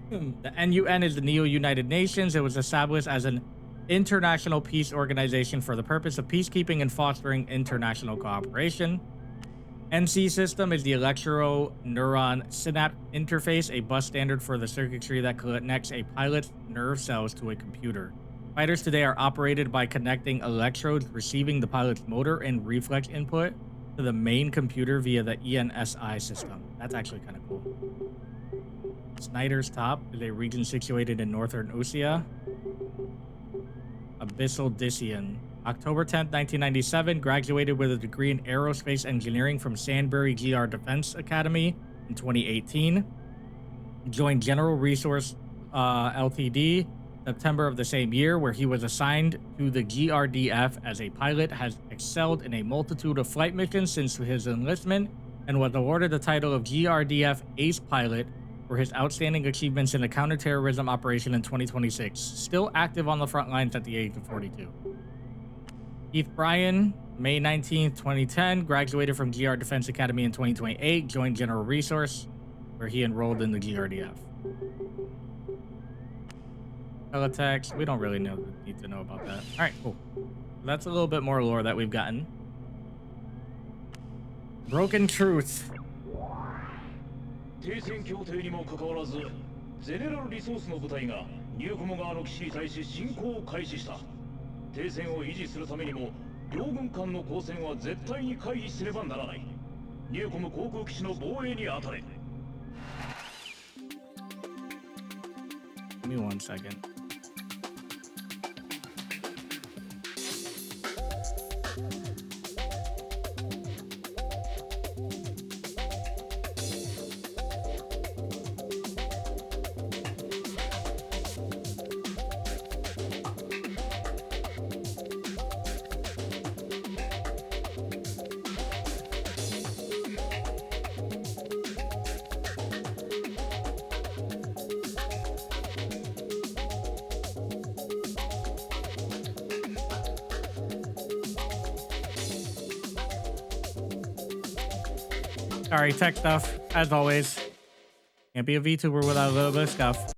The NUN is the Neo-United Nations. It was established as an international peace organization for the purpose of peacekeeping and fostering international cooperation. NC system is the electro-neuron synapse interface, a bus standard for the circuitry that connects a pilot's nerve cells to a computer. Fighters today are operated by connecting electrodes receiving the pilot's motor and reflex input to the main computer via the ENSI system. That's actually kind of cool. Snyder's Top is a region situated in northern Usia. Abyssal Disian. October 10th, 1997, graduated with a degree in aerospace engineering from Sandbury GR Defense Academy in 2018. Joined General Resource Ltd. September of the same year, where he was assigned to the GRDF as a pilot, has excelled in a multitude of flight missions since his enlistment, and was awarded the title of GRDF Ace Pilot for his outstanding achievements in a counterterrorism operation in 2026. Still active on the front lines at the age of 42. Keith Bryan, May 19th, 2010, graduated from GR Defense Academy in 2028, joined General Resource, where he enrolled in the GRDF. Teletext, we don't really need to know about that. All right, cool. That's a little bit more lore that we've gotten. Broken Truth. 停戦協定にもかかわらず、ゼネラルリソースの部隊がニューコム側の基地に対し侵攻を開始した。停戦を維持するためにも、両軍間の交戦は絶対に回避すればならない。ニューコム航空基地の防衛に当たれ。Give me 1 second. Sorry, tech stuff, as always. Can't be a VTuber without a little bit of stuff.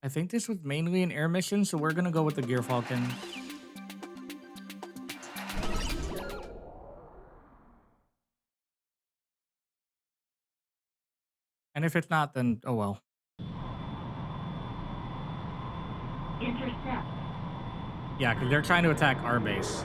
I think this was mainly an air mission, so we're gonna go with the Gear Falcon. And if it's not, then oh well. Intercept. Yeah, because they're trying to attack our base.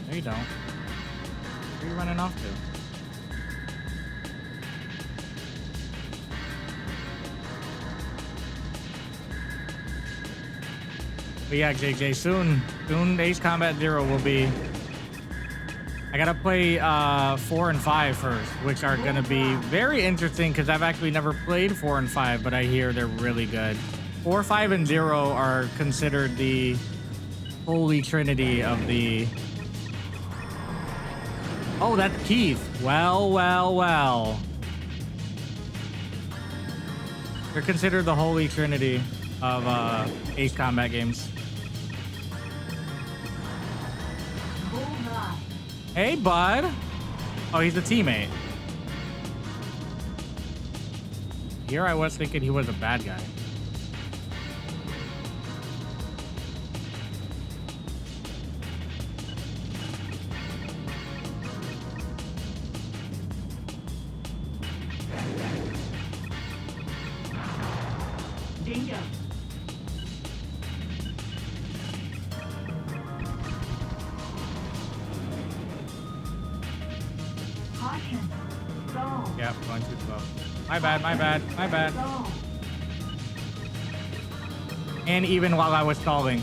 No, you don't. Where are you running off to? But yeah, JJ, soon Ace Combat Zero will be... I gotta play 4 and 5 first, which are gonna be very interesting because I've actually never played 4 and 5, but I hear they're really good. 4, 5, and 0 are considered the holy trinity of the... Oh, that's Keith. Well, well, well. They're considered the holy trinity of Ace Combat games. Hey, bud. Oh, he's a teammate. Here I was thinking he was a bad guy. Bingo. Caution. Go. Yep, going too slow. My bad, my bad, my bad. Go. And even while I was stalling.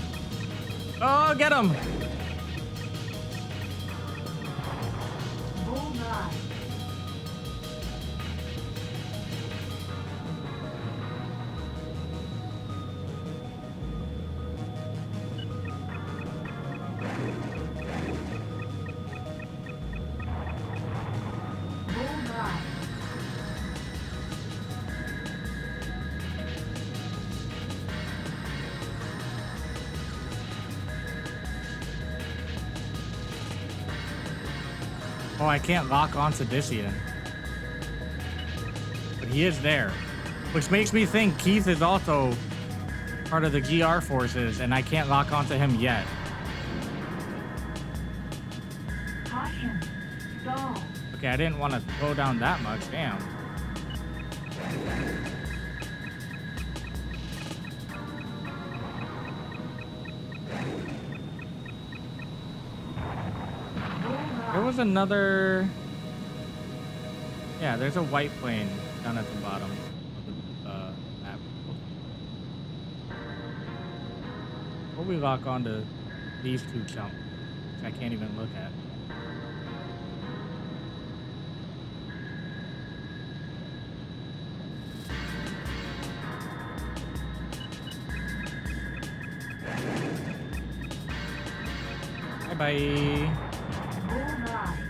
Oh, get him! Bullseye. Bullseye. Oh, I can't lock onto Dissian. But he is there. Which makes me think Keith is also part of the GR forces, and I can't lock onto him yet. Caution. Go. Okay, I didn't want to slow down that much. Damn. There was another... Yeah, there's a white plane down at the bottom of the map. Or we lock onto these two chunks, which I can't even look at. Bye-bye. Bullseye.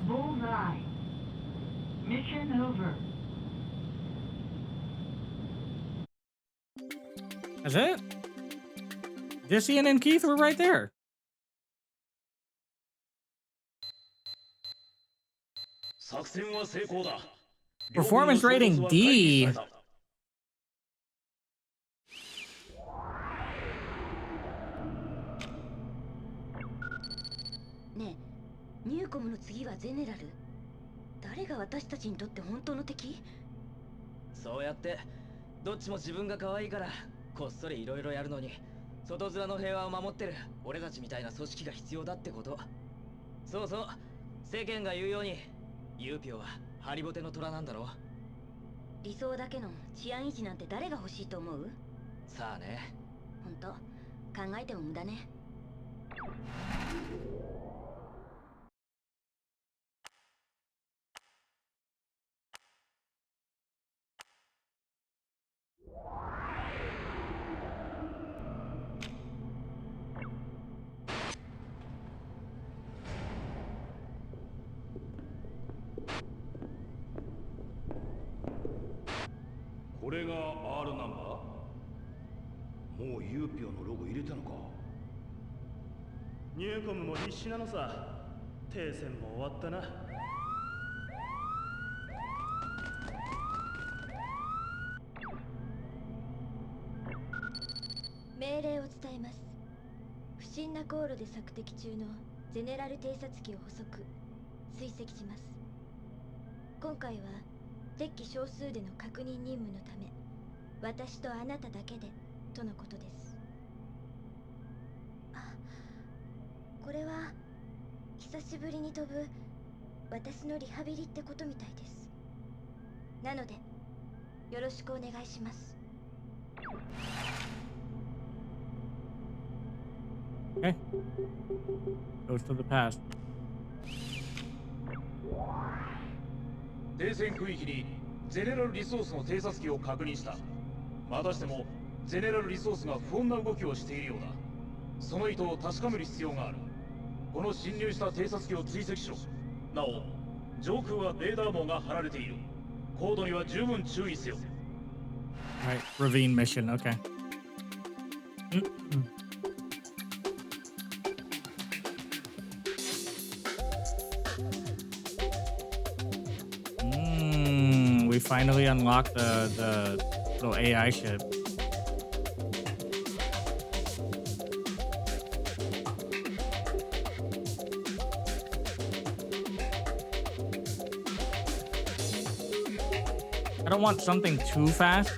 Bullseye. Mission over. That's it? Dissian and Keith were right there. Performance rating D. ねえ、ニューコムの次はゼネラル。誰が私たちにとって本当の敵？そうやってどっちも自分が可愛いからこっそりいろいろやるのに、外面の平和を守ってる俺たちみたいな組織が必要だってこと。そうそう、世間が言うようにユーピョはハリボテの虎なんだろ。理想だけの治安維持なんて誰が欲しいと思う？さあね。本当考えても無駄ね。これが R ナンバー？もうユーピョのロゴ入れたのか？ニューコムも必死なのさ。停戦も終わったな。命令を伝えます。不審な航路で索敵中のゼネラル偵察機を捕捉追跡します。今回は敵機少数での確認任務のため、私とあなただけでとのことです。あ、これは久しぶりに飛ぶ私のリハビリってことみたいです。なのでよろしくお願いします。Okay. Goes to the past. 停戦区域にゼネラルリソースの偵察機を確認した。またしてもゼネラルリソースが不穏な動きをしているようだ。その意図を確かめる必要がある。この侵入した偵察機を追跡しろ。なお、上空はレーダー網が張られている。高度には十分注意せよ。Right, ravine mission, okay. We finally unlocked the little AI ship. I don't want something too fast,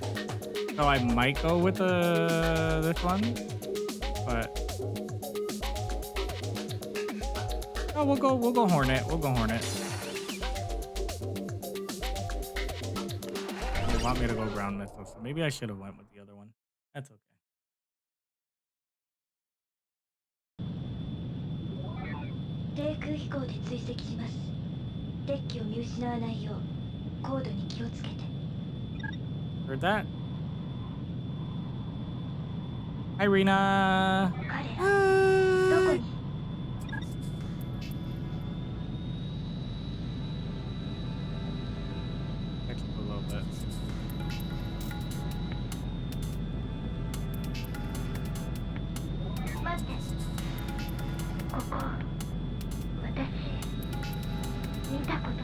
so I might go with this one, but oh, we'll go Hornet. We'll go Hornet. They want me to go ground missile, so maybe I should have went with the other one. That's okay. 低空飛行で追跡します。敵機を見失わないよう高度に気をつけて。Heard that? Hi, Rena. 彼らどこに？ Actually, a little bit. 待って。ここ私見たことが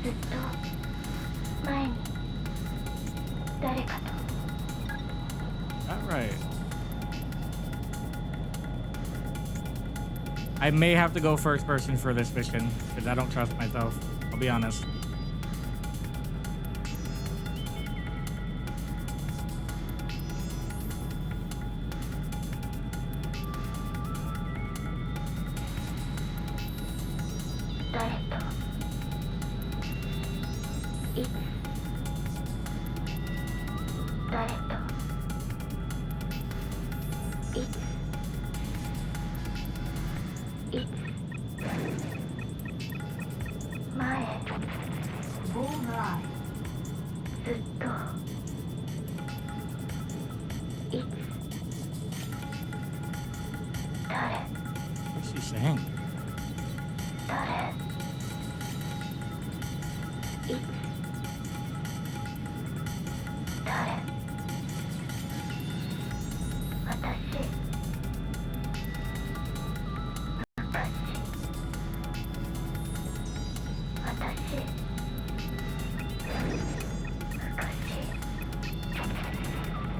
ずっと前に誰かと。 All right. I may have to go first person for this mission because I don't trust myself. I'll be honest. What's she saying?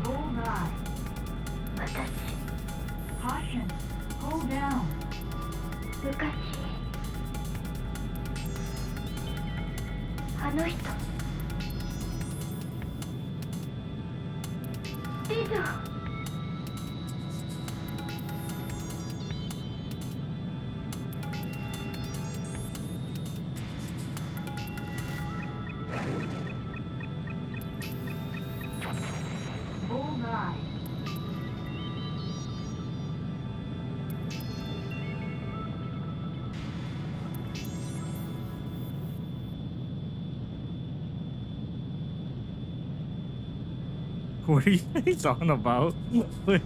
Bullseye. Caution. Hold down. あの人美女Bullseye. What are you talking about? Bullseye.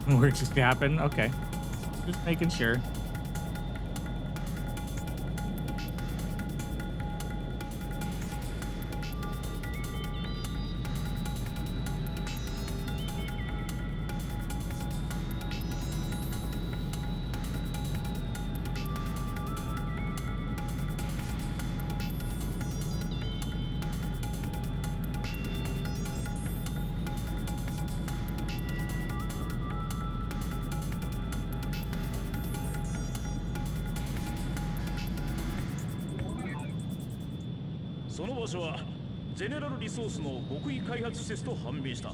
What just happened? Okay. Just making sure.「その場所はゼネラルリソースの極意開発施設と判明した。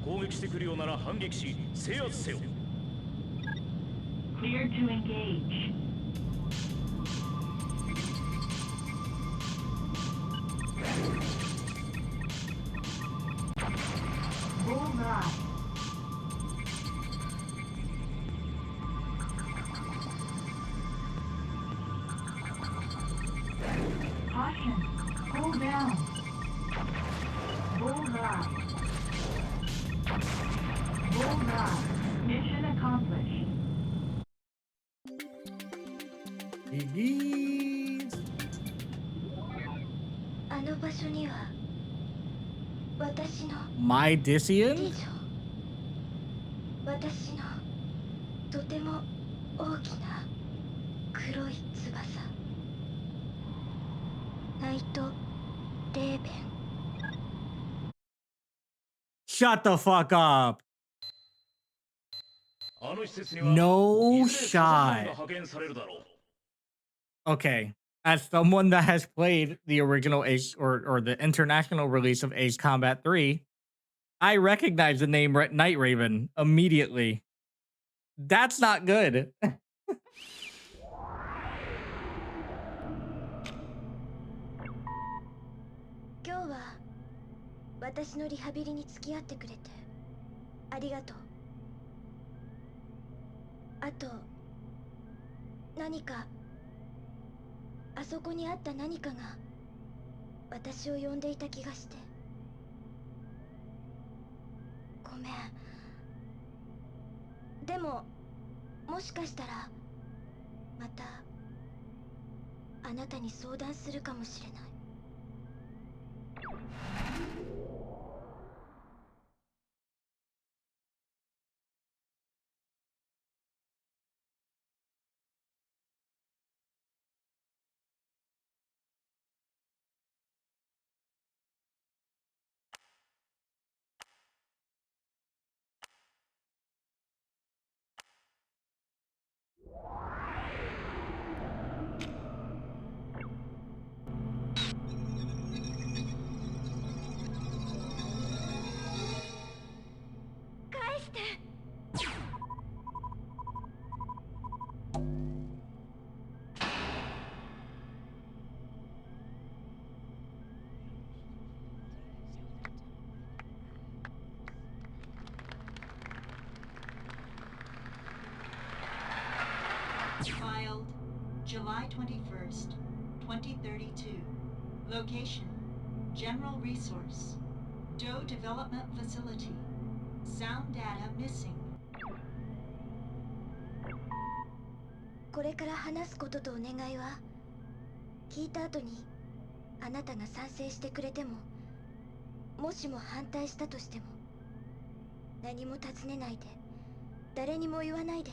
攻撃してくるようなら反撃し制圧せよ。 Clear to engage. Bullseye. Caution. Hold down. Bullseye. Bullseye. Mission accomplished. GG's. あの場所には私の My 美 Disian? 女私のとても大きな黒い翼ナイト・レーベン Shut the fuck up. あの施設には No いずれ査察官が shot. 派遣されるだろう。 Okay. As someone that has played the original Ace or the international release of Ace Combat 3, I recognize the name Night Raven immediately. That's not good. 今日は私のリハビリに付き合ってくれてありがとうあと何かあそこにあった何かが私を呼んでいた気がしてごめんでももしかしたらまたあなたに相談するかもしれない返して Filed July 21st, 2032. Location General Resource Doe Development Facility. Sound data missing. これから話すこととお願いは、聞いた後にあなたが賛成してくれても、もしも反対したとしても、何も尋ねないで、誰にも言わないで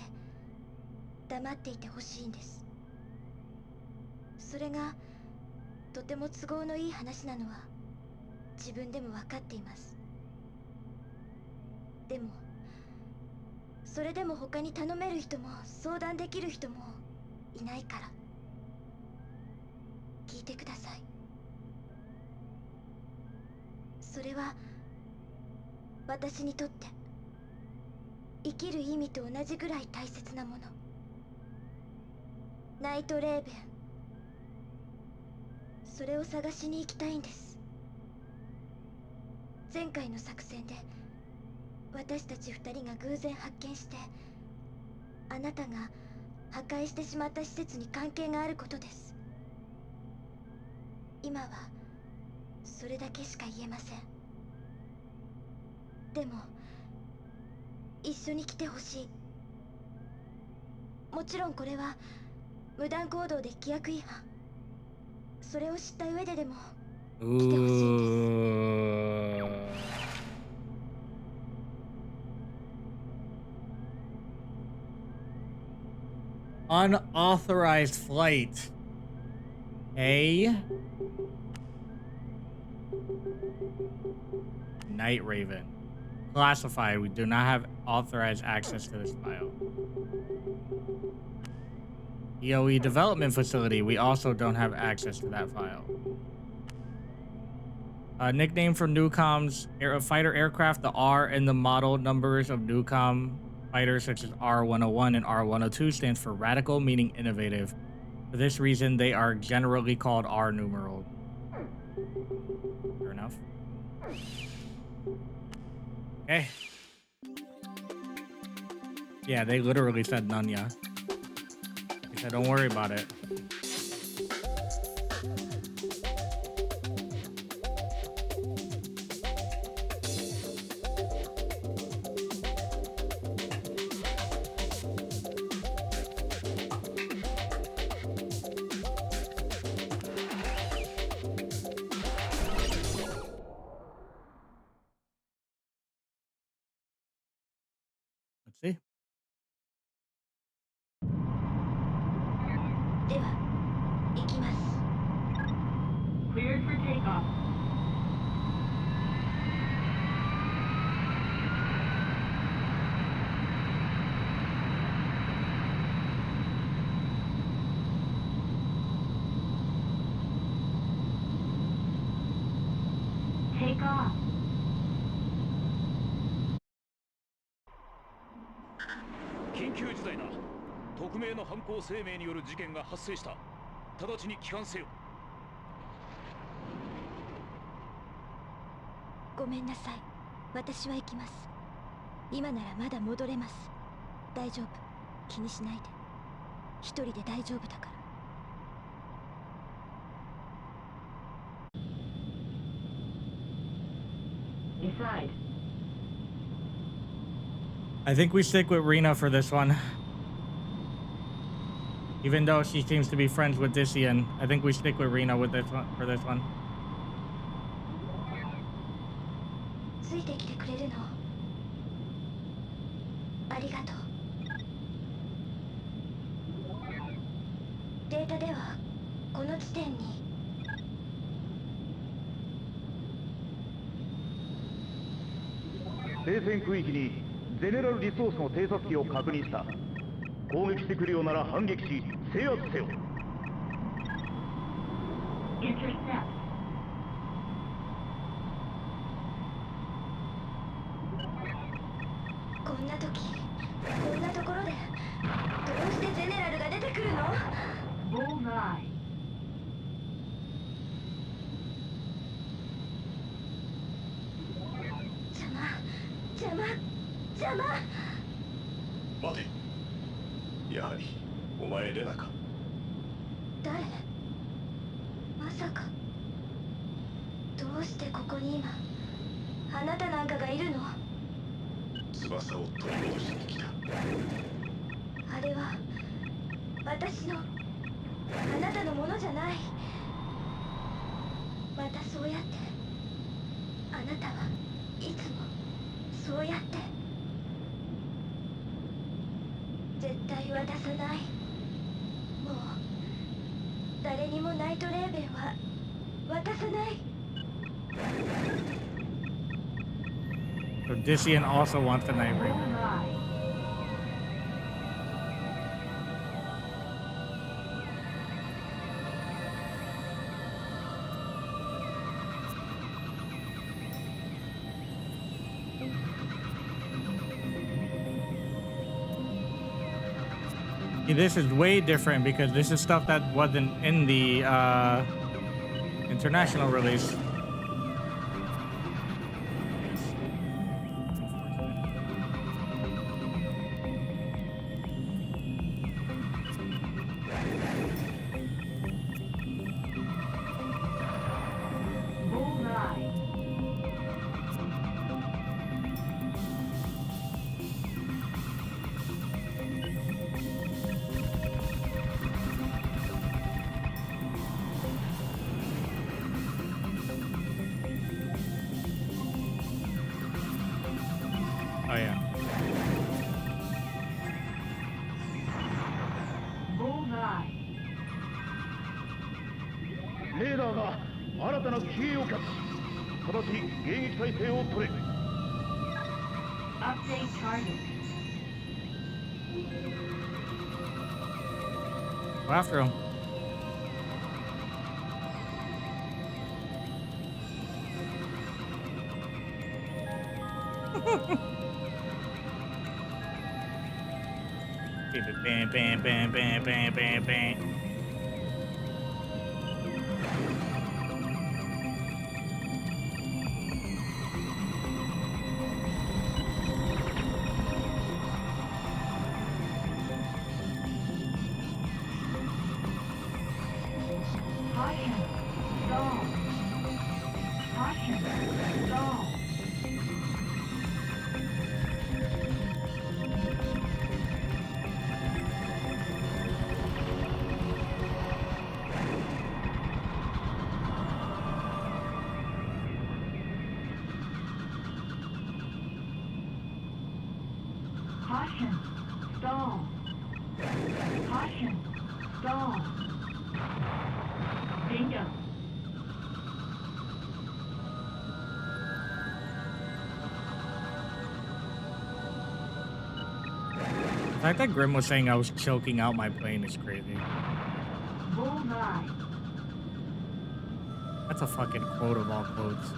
黙っていてほしいんです。それがとても都合のいい話なのは自分でも分かっています。でもそれでも他に頼める人も相談できる人もいないから、聞いてください。それは私にとって生きる意味と同じぐらい大切なもの。ナイトレーベン、それを探しに行きたいんです。前回の作戦で私たち2人が偶然発見して、あなたが破壊してしまった施設に関係があることです。今はそれだけしか言えません。でも一緒に来てほしい。もちろんこれは無断行動で規約違反、それを知った上ででも来てほしいんです。Unauthorized flight. Night Raven. Classified. We do not have authorized access to this file. EOE Development Facility. We also don't have access to that file. Nickname for Newcom's fighter aircraft. The R in the model numbers of Newcom fighters such as R-101 and R-102 stands for radical, meaning innovative. For this reason, they are generally called R numeral. Fair enough. Okay. Yeah, they literally said none, yeah. They said, don't worry about it. Let's see. では行きます。 Cleared for takeoff. Take off. 緊急事態だ。匿名の犯行声明による事件が発生した。直ちに帰還せよ。ごめんなさい。私は行きます。今ならまだ戻れます。大丈夫。気にしないで。一人で大丈夫だから。Decide. I think we stick with Rena for this one. Even though she seems to be friends with Disian, I think we stick with Rena with this one for this one. ついてきてくれるのありがとう。データではこの地点に停戦区域にゼネラルリソースの偵察機を確認した。攻撃してくるようなら反撃し制圧せよ。 Intercept. こんな時こんなところでどうしてゼネラルが出てくるの？ Bullseye. 邪魔。待て。やはりお前レナか。誰？まさか。どうしてここに今あなたなんかがいるの？翼を取り戻しに来た。あれは私のあなたのものじゃない。またそうやってあなたはいつもそうやって絶対渡さない。もう誰にもナイトレーベンは渡さない。 So Dician also wants the Night Raven. See, this is way different because this is stuff that wasn't in the international release. Bullseye. レーダーが新たな機影をキャッチ。直ちに迎撃態勢を取れ。 Update target. Go after him. Bam, bam, bam, bam, bam, bam, bam. Caution. Stall. Caution. Stall. Caution. Stall. Caution. Stall. Bingo. The fact that Grim was saying I was choking out my plane is crazy. Bullseye. That's a fucking quote of all quotes.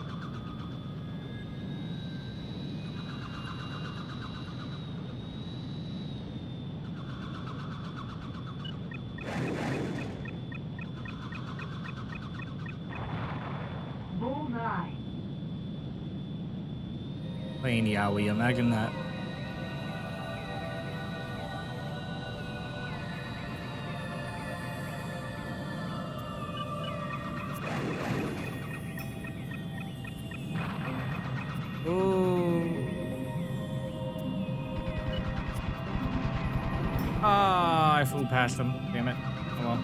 Bullseye. Playing Yowie, imagine that. Ah, I flew past him. Damn it. Oh well.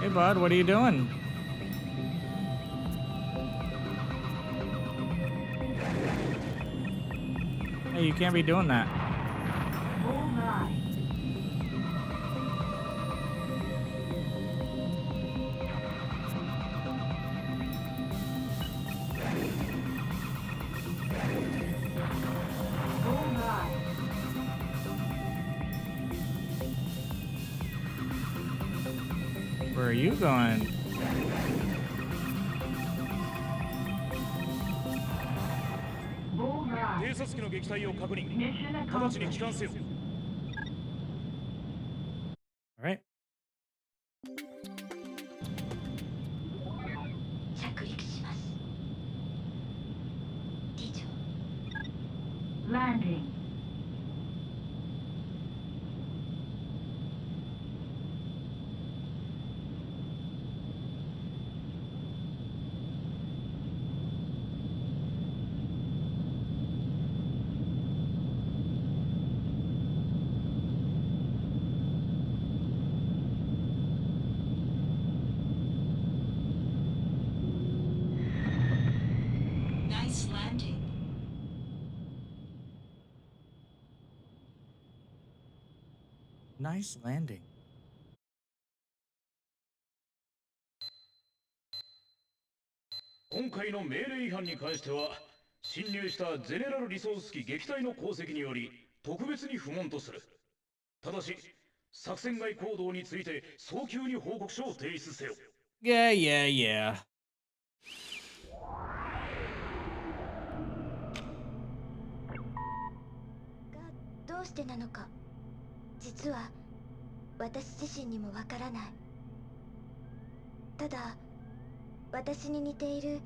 Hey, bud, what are you doing? Hey, you can't be doing that. Bullseye. Bullseye. Where are you going? Bullseye. 偵察機の撃退を確認。 Mission 直ちに accomplished. 帰還せよ。 All right. 着陸します。議長。 Landing. Nice landing. 今回の命令違反に関しては、侵入したゼネラルリソース機撃退の功績により特別に不問とする。ただし、作戦外行動について早急に報告書を提出せよ。Yeah, yeah, yeah. どうしてなのか、実は私自身にもわからない。ただ、私に似ている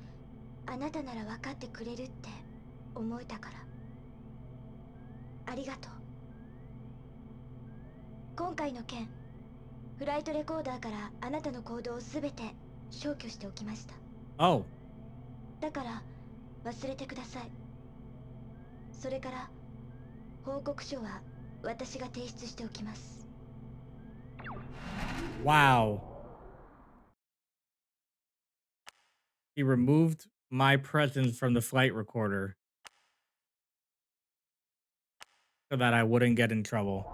あなたなら分かってくれるって思えたから。ありがとう。今回の件、フライトレコーダーからあなたの行動をすべて消去しておきました。Oh. だから忘れてください。それから報告書は私が提出しておきます。Wow. He removed my presence from the flight recorder so that I wouldn't get in trouble.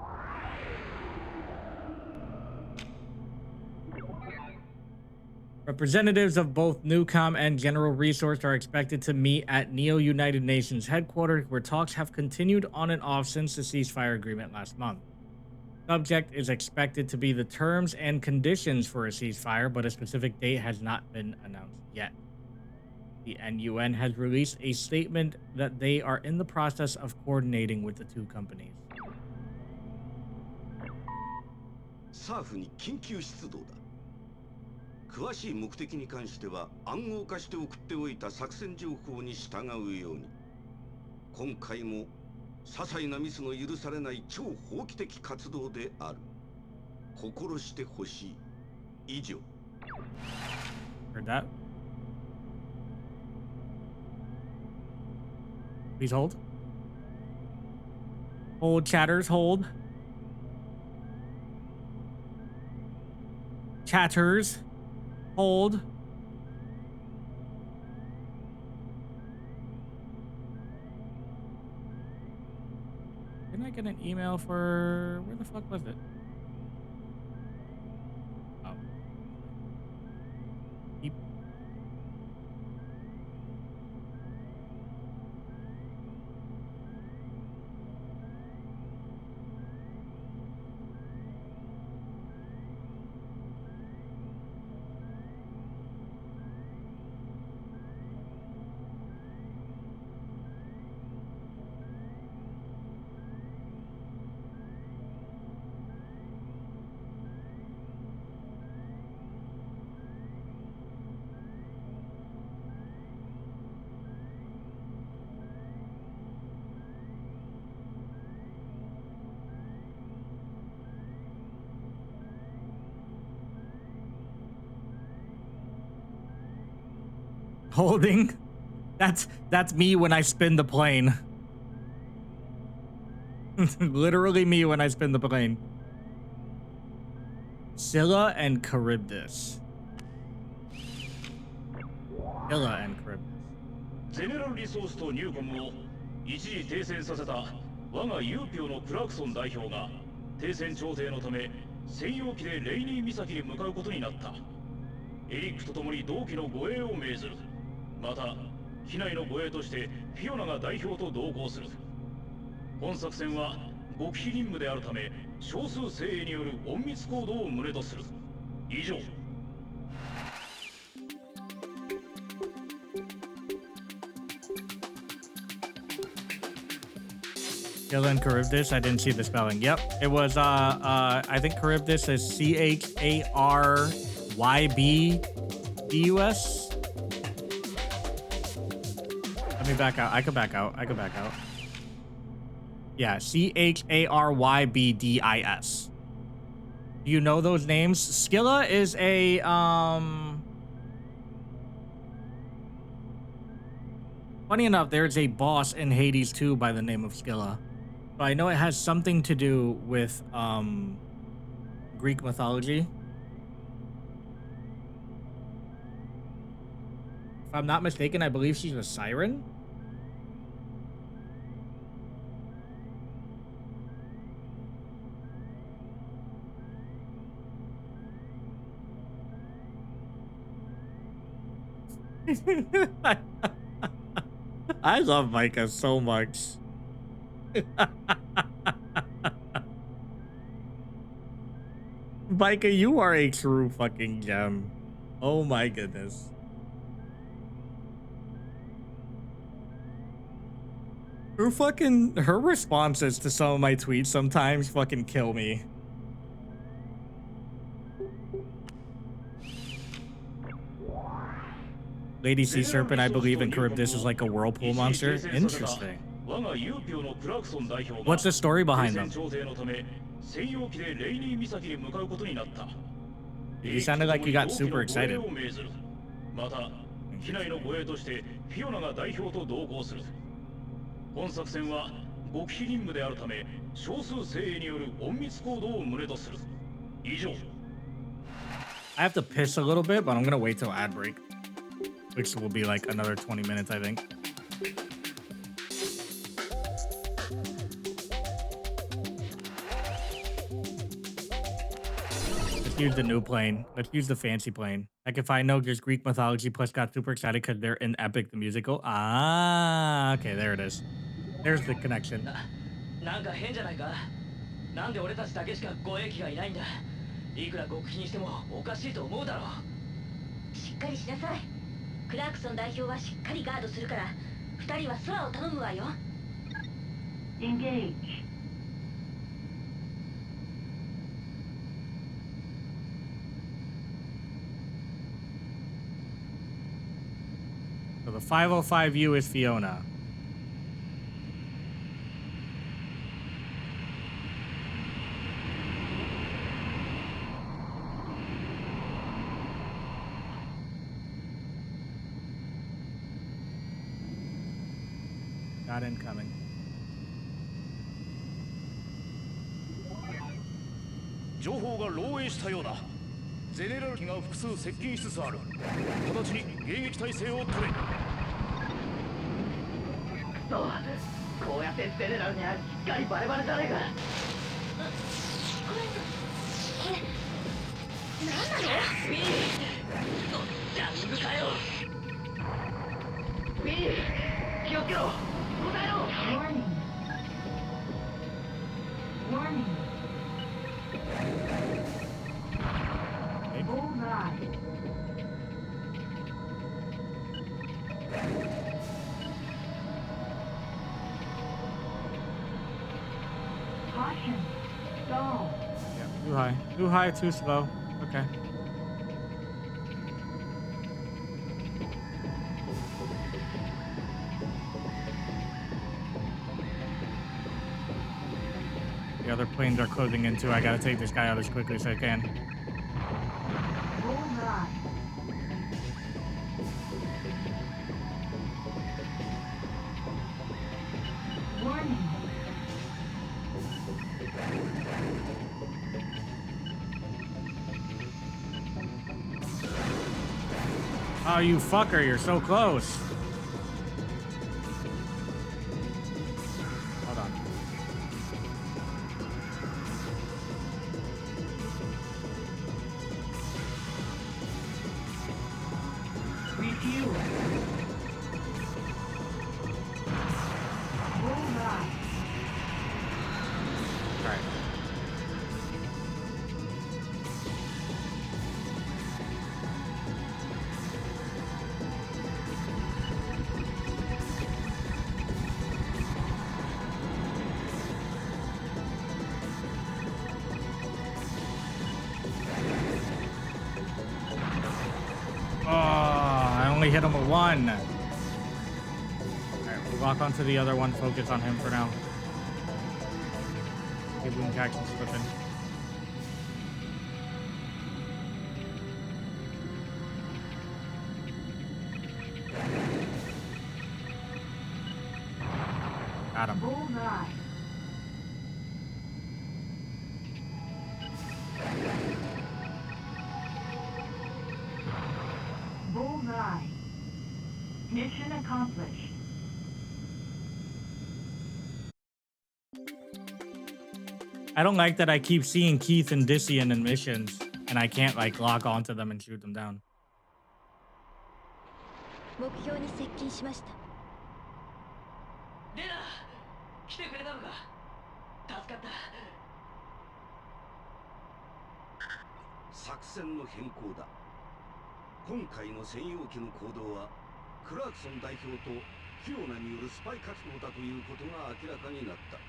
Representatives of both NUCOM and General Resource are expected to meet at Neo United Nations headquarters, where talks have continued on and off since the ceasefire agreement last month. Subject is expected to be the terms and conditions for a ceasefire, but a specific date has not been announced yet. The NUN has released a statement that they are in the process of coordinating with the two companies. サーフに緊急出動だ。詳しい目的に関しては暗号化して送っておいた作戦情報に従うように。今回も些細なミスの許されない超法規的活動である。心してほしい。以上。Heard that? Please hold. Hold, chatters, hold. Chatters, hold. Didn't I get an email for... Where the fuck was it? Oh. Keep. Holding. That's me when I spin the plane. Literally me when I spin the plane. Scylla and Charybdis. Scylla and Charybdis. ゼネラルリソースとニューコムを一時停戦させた我がユーピオのクラークソン代表が停戦調停のため専用機でレイニー岬に向かうことになった。エリックと共に同機の護衛を命ずる。また機内の護衛としてフィオナが代表と同行する。本作戦は極秘任務であるため少数精鋭による隠密行動を旨とする。以上。Scylla and Charybdis. I didn't see the spelling. Yep, it was I think Charybdis is CHARYBDUS. Let me back out. I could back out. Yeah, CHARYBDIS. Do you know those names? Scylla is a funny enough, there's a boss in Hades 2 by the name of Scylla. But I know it has something to do with Greek mythology. If I'm not mistaken, I believe she's a siren. I love Micah so much. Micah, you are a true fucking gem. Oh my goodness. Her responses to some of my tweets sometimes fucking kill me. Lady Sea Serpent, I believe in Charybdis is like a whirlpool monster. Interesting. What's the story behind them? You sounded like you got super excited. また機内の護衛としてフィオナが代表と同行する。本作戦は極秘任務であるため少数精鋭による隠密行動を旨とする。以上。I have to piss a little bit, but I'm gonna wait till ad break, which will be like another 20 minutes, I think. Let's use the new plane. Let's use the fancy plane. Like if I know there's Greek mythology plus got super excited because they're in Epic the musical. Ah, okay, there it is. There's the connection. なんか変じゃないか。なんで俺たちだけしか護衛機がいないんだ。いくら極秘にしてもおかしいと思うだろう。しっかりしなさい。クラークソン代表はしっかりガードするから、二人は空を頼むわよ。Engage. So the 505U is Fiona. Got incoming. 情報が漏洩したようだ。ゼネラル機が複数接近しつつある。直ちに迎撃態勢を取れ。そう、こうやってゼネラルにはしっかりバレバレじゃねえか。これ何なの？ウィー、ジャングかよ。ウィー、気をつけろ。答えろ。Warning. Warning. Bullseye. Caution. Stall. Yeah, too high. Too high, too slow. Okay. The other planes are closing in too. I gotta take this guy out as quickly as I can. Bullseye. Warning. Oh, you fucker, you're so close. Hold on. Refuel. Bullseye. All right. Oh, I only hit him with one. All right, we'll lock onto the other one. Focus on him for now. Give him action slipping. Got him. Bullseye. Bullseye. Mission accomplished. I don't like that I keep seeing Keith and Dissian in missions, and I can't like lock onto them and shoot them down. 目標に接近しました。レナ、来てくれたのか。助かった。作戦の変更だ。今回の専用機の行動はクラークソン代表とフィオナによるスパイ活動だということが明らかになった。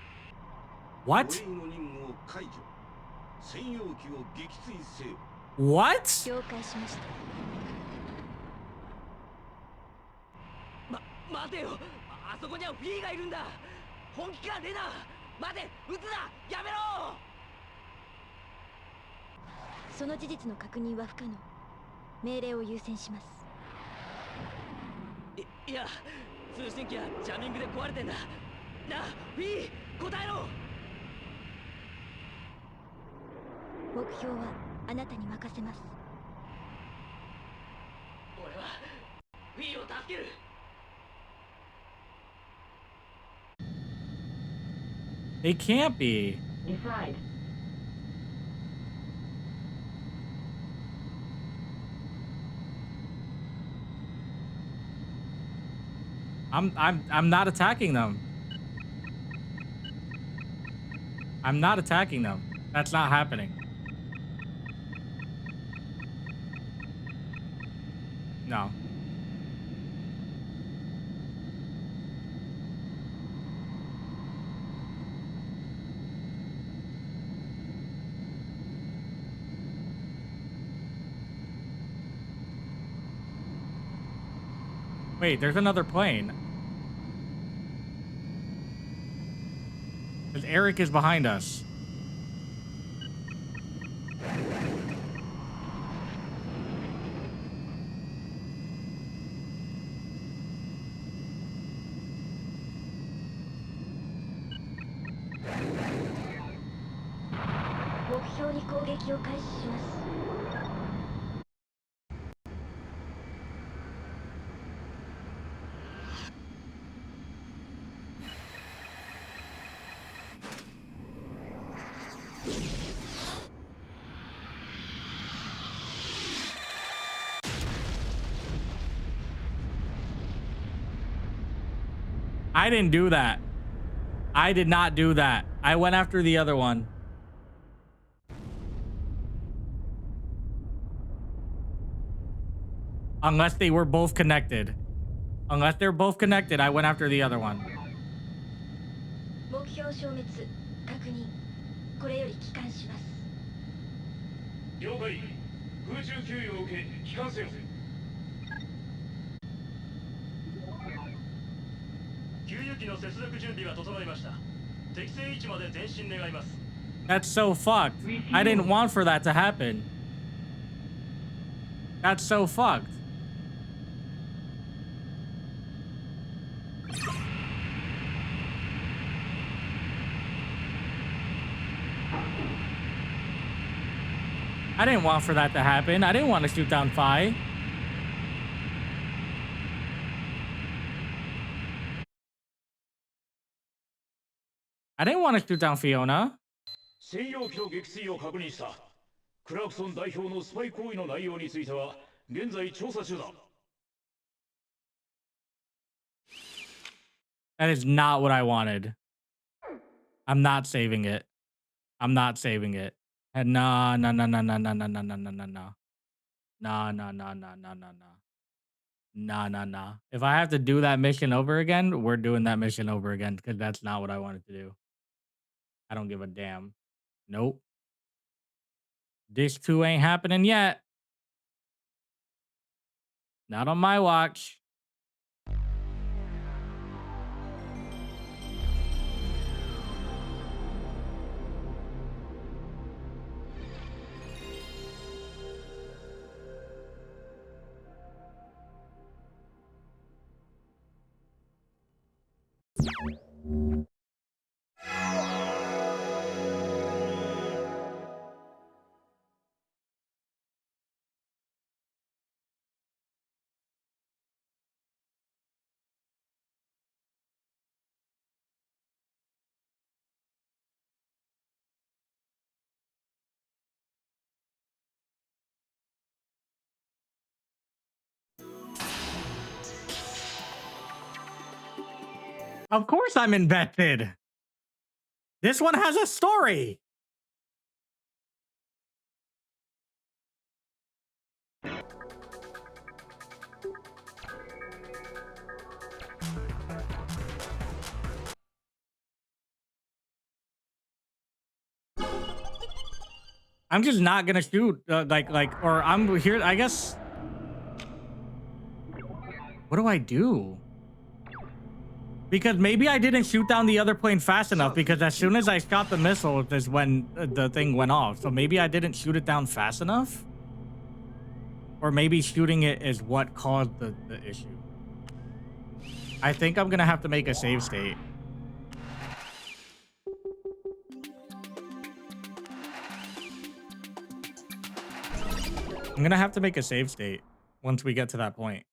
What? 護衛の任務を解除。専用機を撃墜せよ。 What? 了解しました。待てよ。あそこにはフィーがいるんだ。本気かレナ。待て、撃つな。やめろ。その事実の確認は不可能。命令を優先します。いや、通信機はジャミングで壊れてんだ。なあ、フィー、答えろ。目標はあなたに任せます。俺はフィーを助ける。They can't be. Decide. I'm not attacking them. I'm not attacking them. That's not happening. No. Wait, there's another plane. Because Eric is behind us. I didn't do that. I did not do that. I went after the other one. Unless they were both connected. Unless they're both connected, I went after the other one. 目標消滅確認。これより帰還します。了解。空中給油を受け帰還せよ。給油機の接続準備が整いました。適正位置まで前進願います。 That's so fucked. I didn't want for that to happen. That's so fucked. I didn't want for that to happen. I didn't want to shoot down Phi. I didn't want to shoot down Fiona. 専用機の撃墜を確認した。クラークソン代表のスパイ行為の内容については現在調査中だ。That is not what I wanted. I'm not saving it. I'm not saving it. No, no, no, no, no, no, no, no, no, no, no, no. No, no, no, no, no, no, no. No, no, no. If I have to do that mission over again, we're doing that mission over again because that's not what I wanted to do. I don't give a damn. Nope. This 2 ain't happening yet. Not on my watch. Of course I'm invested. This one has a story. I'm just not gonna shoot or I'm here. I guess. What do I do? Because maybe I didn't shoot down the other plane fast enough, because as soon as I shot the missile is when the thing went off. So maybe I didn't shoot it down fast enough? Or maybe shooting it is what caused the issue. I think I'm gonna have to make a save state. I'm gonna have to make a save state once we get to that point.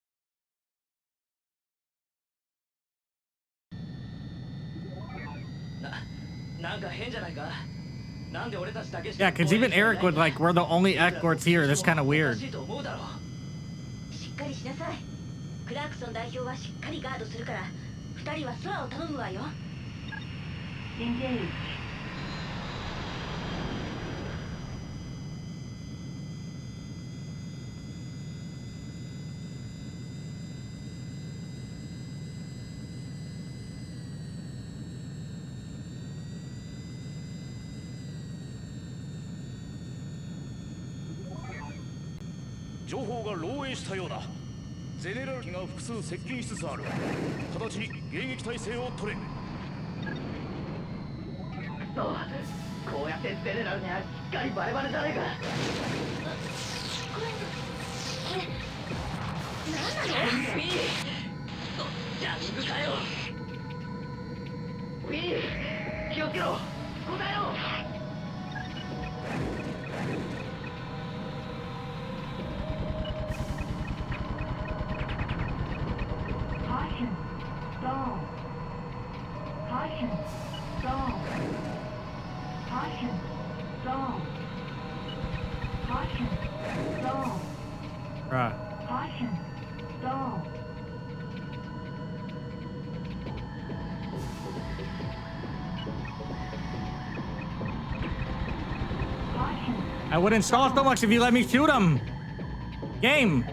Yeah, because even Eric would like, we're the only escorts here. That's kind of weird. しっかりしなさい。クラークソン代表はしっかりガードするから、2人は空を頼むわよ。Engage. 情報が漏洩したようだ。ゼネラル機が複数接近しつつある。直ちに迎撃態勢を取れ。そう、こうやってゼネラルにはしっかりバレバレじゃねえか。これ何なの？ウィー、ジャミングかよ。ウィー、気をつけろ。答えろ。Caution. Stall. Caution. Stall. Caution. Stall. Caution. Stall. Bruh. Caution. Stall. Caution. I wouldn't stall so much if you let me shoot him. Game.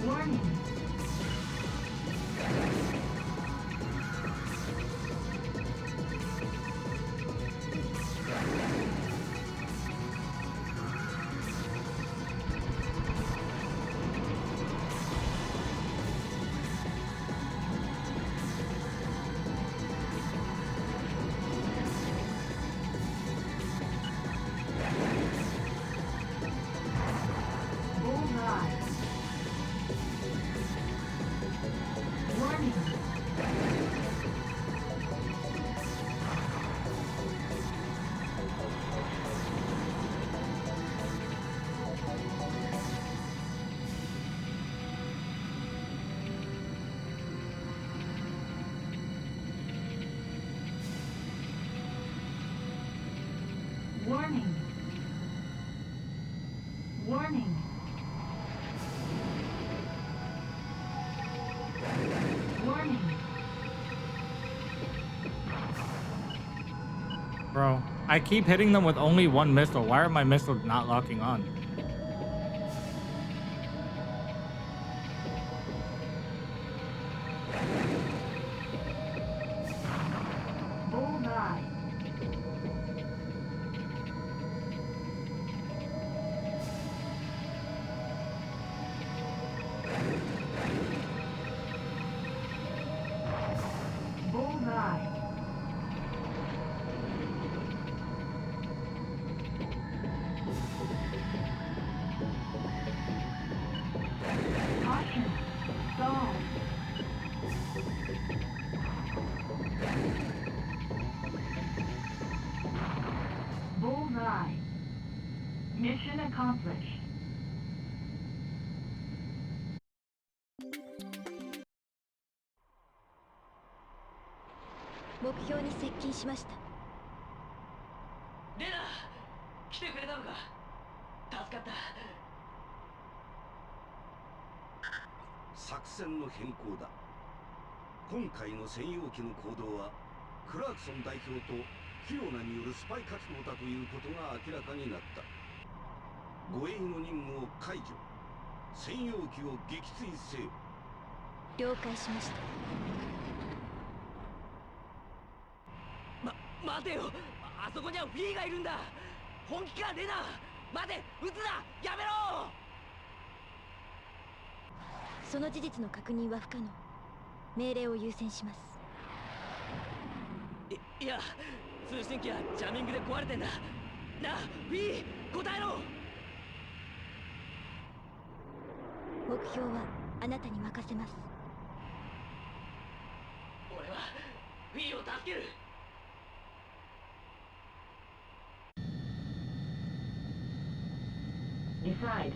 Warning. Bullseye. Warning. Warning. Warning. Warning. Bro, I keep hitting them with only one missile. Why are my missiles not locking on? Bullseye. Bullseye. Mission accomplished. 目標に接近しました。レナ、来てくれたのか。助かった。作戦の変更だ。今回の専用機の行動はクラークソン代表とキロナによるスパイ活動だということが明らかになった。護衛の任務を解除、専用機を撃墜せよ。了解しました。待てよ、あそこにはフィーがいるんだ。本気かレナ。待て、撃つな、やめろ。その事実の確認は不可能。命令を優先します。いや、通信機はジャミングで壊れてんだ。なあ、フィー、答えろ。目標はあなたに任せます。俺はフィーを助ける。Decide.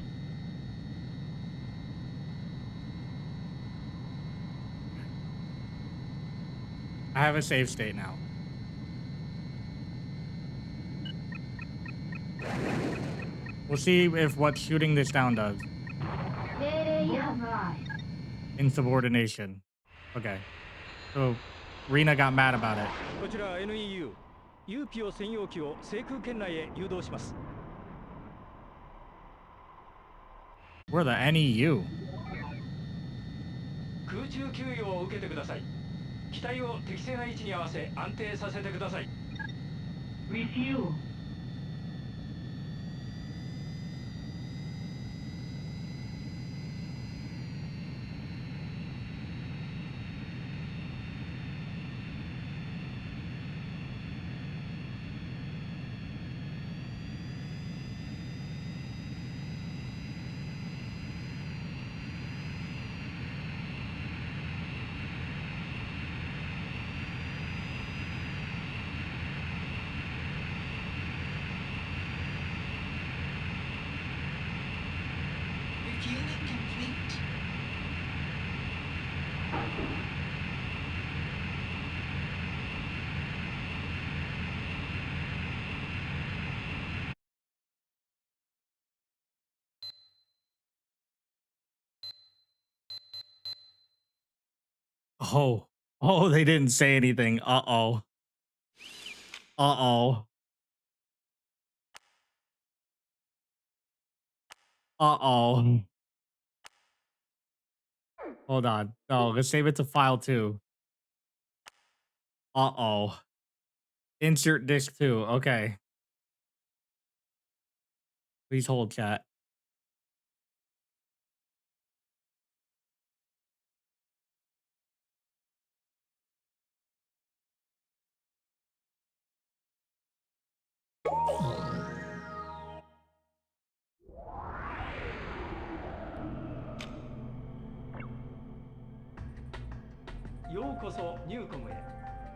I have a save state now. We'll see if what shooting this down does. Insubordination. Okay. So Rena got mad about it. こちら NEU ユーピオ専用機を制空圏内へ誘導します。We're the NEU. 空中給与を受けてください。機体を適正な位置に合わせ安定させてください。Refuel. Refueling complete. Oh. Oh, they didn't say anything. Uh-oh. Uh-oh. Uh-oh. Hold on. Oh, let's save it to file 2. Uh-oh. Insert disk 2. Okay. Please hold, chat.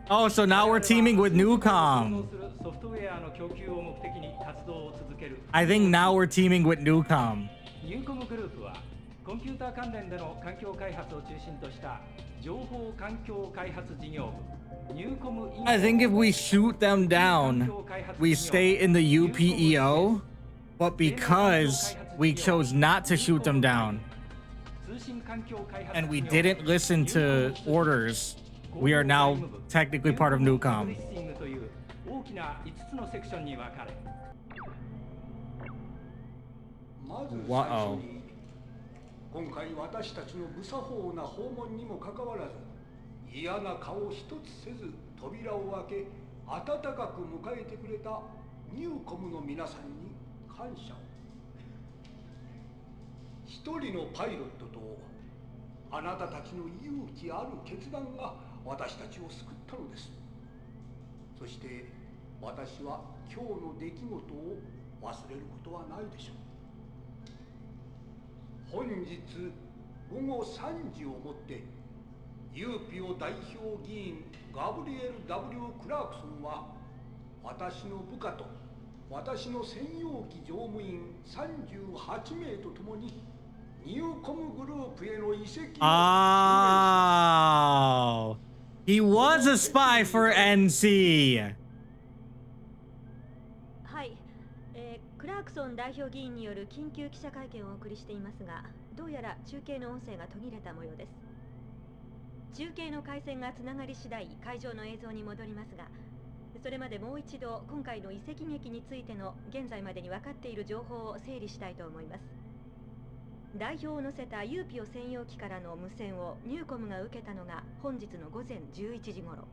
Oh, so now we're teaming with Newcom. I think now we're teaming with Newcom. I think if we shoot them down, we stay in the UPEO, but because we chose not to shoot them down and we didn't listen to orders, we are now technically part of Newcom. Wow. 今回私たちの無作法な訪問にもかかわらず嫌な顔一つせず扉を開け温かく迎えてくれたニューコムの皆さんに感謝を。一人のパイロットとあなたたちの勇気ある決断が私たちを救ったのです。そして私は今日の出来事を忘れることはないでしょう。本日午後3時をもってユーピオ代表議員ガブリエル・ W ・クラークソンは私の部下と私の専用機乗務員38名とともにニューコムグループへの移籍を Oh, he was a spy for NC. はい、クラークソン代表議員による緊急記者会見をお送りしていますが、どうやら中継の音声が途切れた模様です。中継の回線がつながり次第、会場の映像に戻りますが、それまでもう一度今回の移籍劇についての現在までに分かっている情報を整理したいと思います。代表を乗せたユーピオ専用機からの無線をニューコムが受けたのが本日の午前11時頃。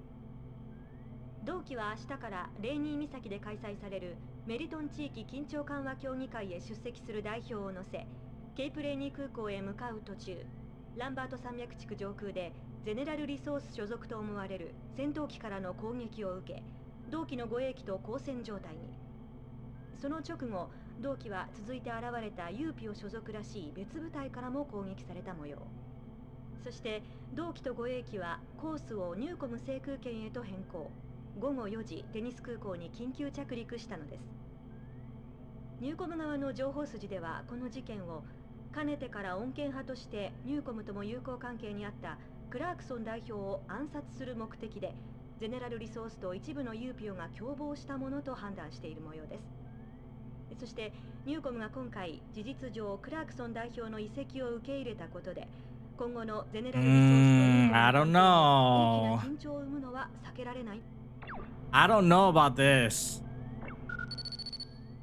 同機は明日からレーニー岬で開催されるメリトン地域緊張緩和協議会へ出席する代表を乗せ、ケープレーニー空港へ向かう途中、ランバート山脈地区上空でゼネラルリソース所属と思われる戦闘機からの攻撃を受け、同機の護衛機と交戦状態に。その直後、同機は続いて現れたユーピオ所属らしい別部隊からも攻撃された模様。そして同機と護衛機はコースをニューコム制空権へと変更。午後4時、テニス空港に緊急着陸したのです。ニューコム側の情報筋では、この事件をかねてから穏健派としてニューコムとも友好関係にあったクラークソン代表を暗殺する目的で、ゼネラルリソースと一部のユーピオが共謀したものと判断している模様です。そしてニューコムが今回事実上クラークソン代表の移籍を受け入れたことで、今後のゼネラルリソースとニューコム I の don't 関係に大 know. きな緊張を生むのは避けられない。 I don't know about this.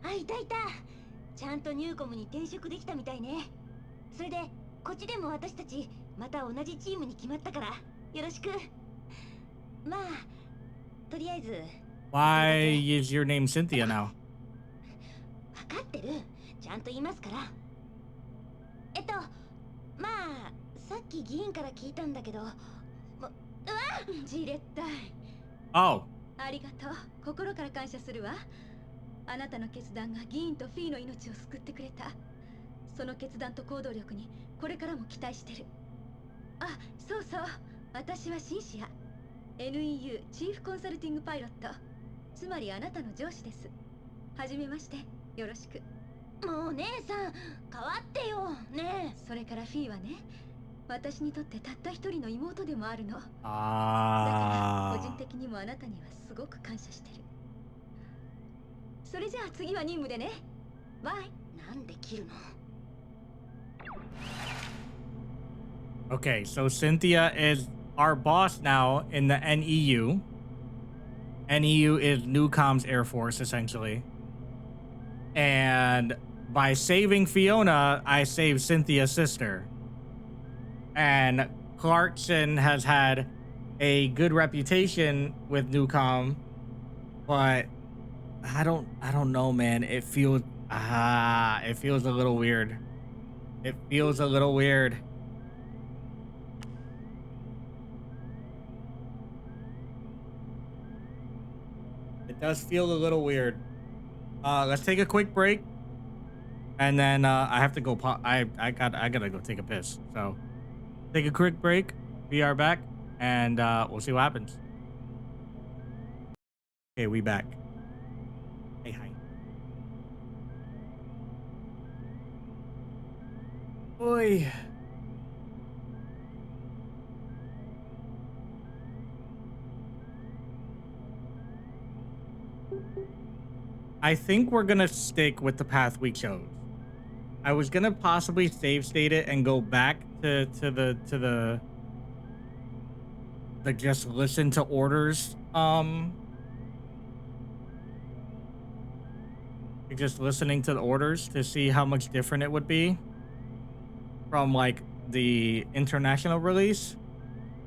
あ、いたいた。ちゃんとニューコムに転職できたみたいね。それでこっちでも私たちまた同じチームに決まったからよろしく。まあとりあえず。 Why is your name Cynthia now? 分かってる。ちゃんと言いますから。まあさっき議員から聞いたんだけど、うわじれったい。 Oh. ありがとう。心から感謝するわ。あなたの決断が議員とフィーの命を救ってくれた。その決断と行動力にこれからも期待してる。あ、そうそう。私はシンシア。NEU チーフコンサルティングパイロット。つまりあなたの上司です。はじめまして。よろしく。もう姉さん、変わってよ。ねえ。それからフィーはね、私にとってたった一人の妹でもあるの。だから個人的にもあなたにはすごく感謝してる。それじゃあ次は任務でね。バイ。なんで切るの？ Okay, so Cynthia is our boss now in the NEU. NEU is Newcom's Air Force, essentially. And by saving Fiona, I saved Cynthia's sister. And Clarkson has had a good reputation with Newcom, but I don't know, man. It feels a little weird. It feels a little weird. It does feel a little weird. Let's take a quick break, and then I have to go. I gotta go take a piss. So take a quick break. We are back, and we'll see what happens. Okay, we back. Hey, hi. Oi. I think we're gonna stick with the path we chose. I was gonna possibly save state it and go back to the just listen to orders just listening to the orders to see how much different it would be from like the international release.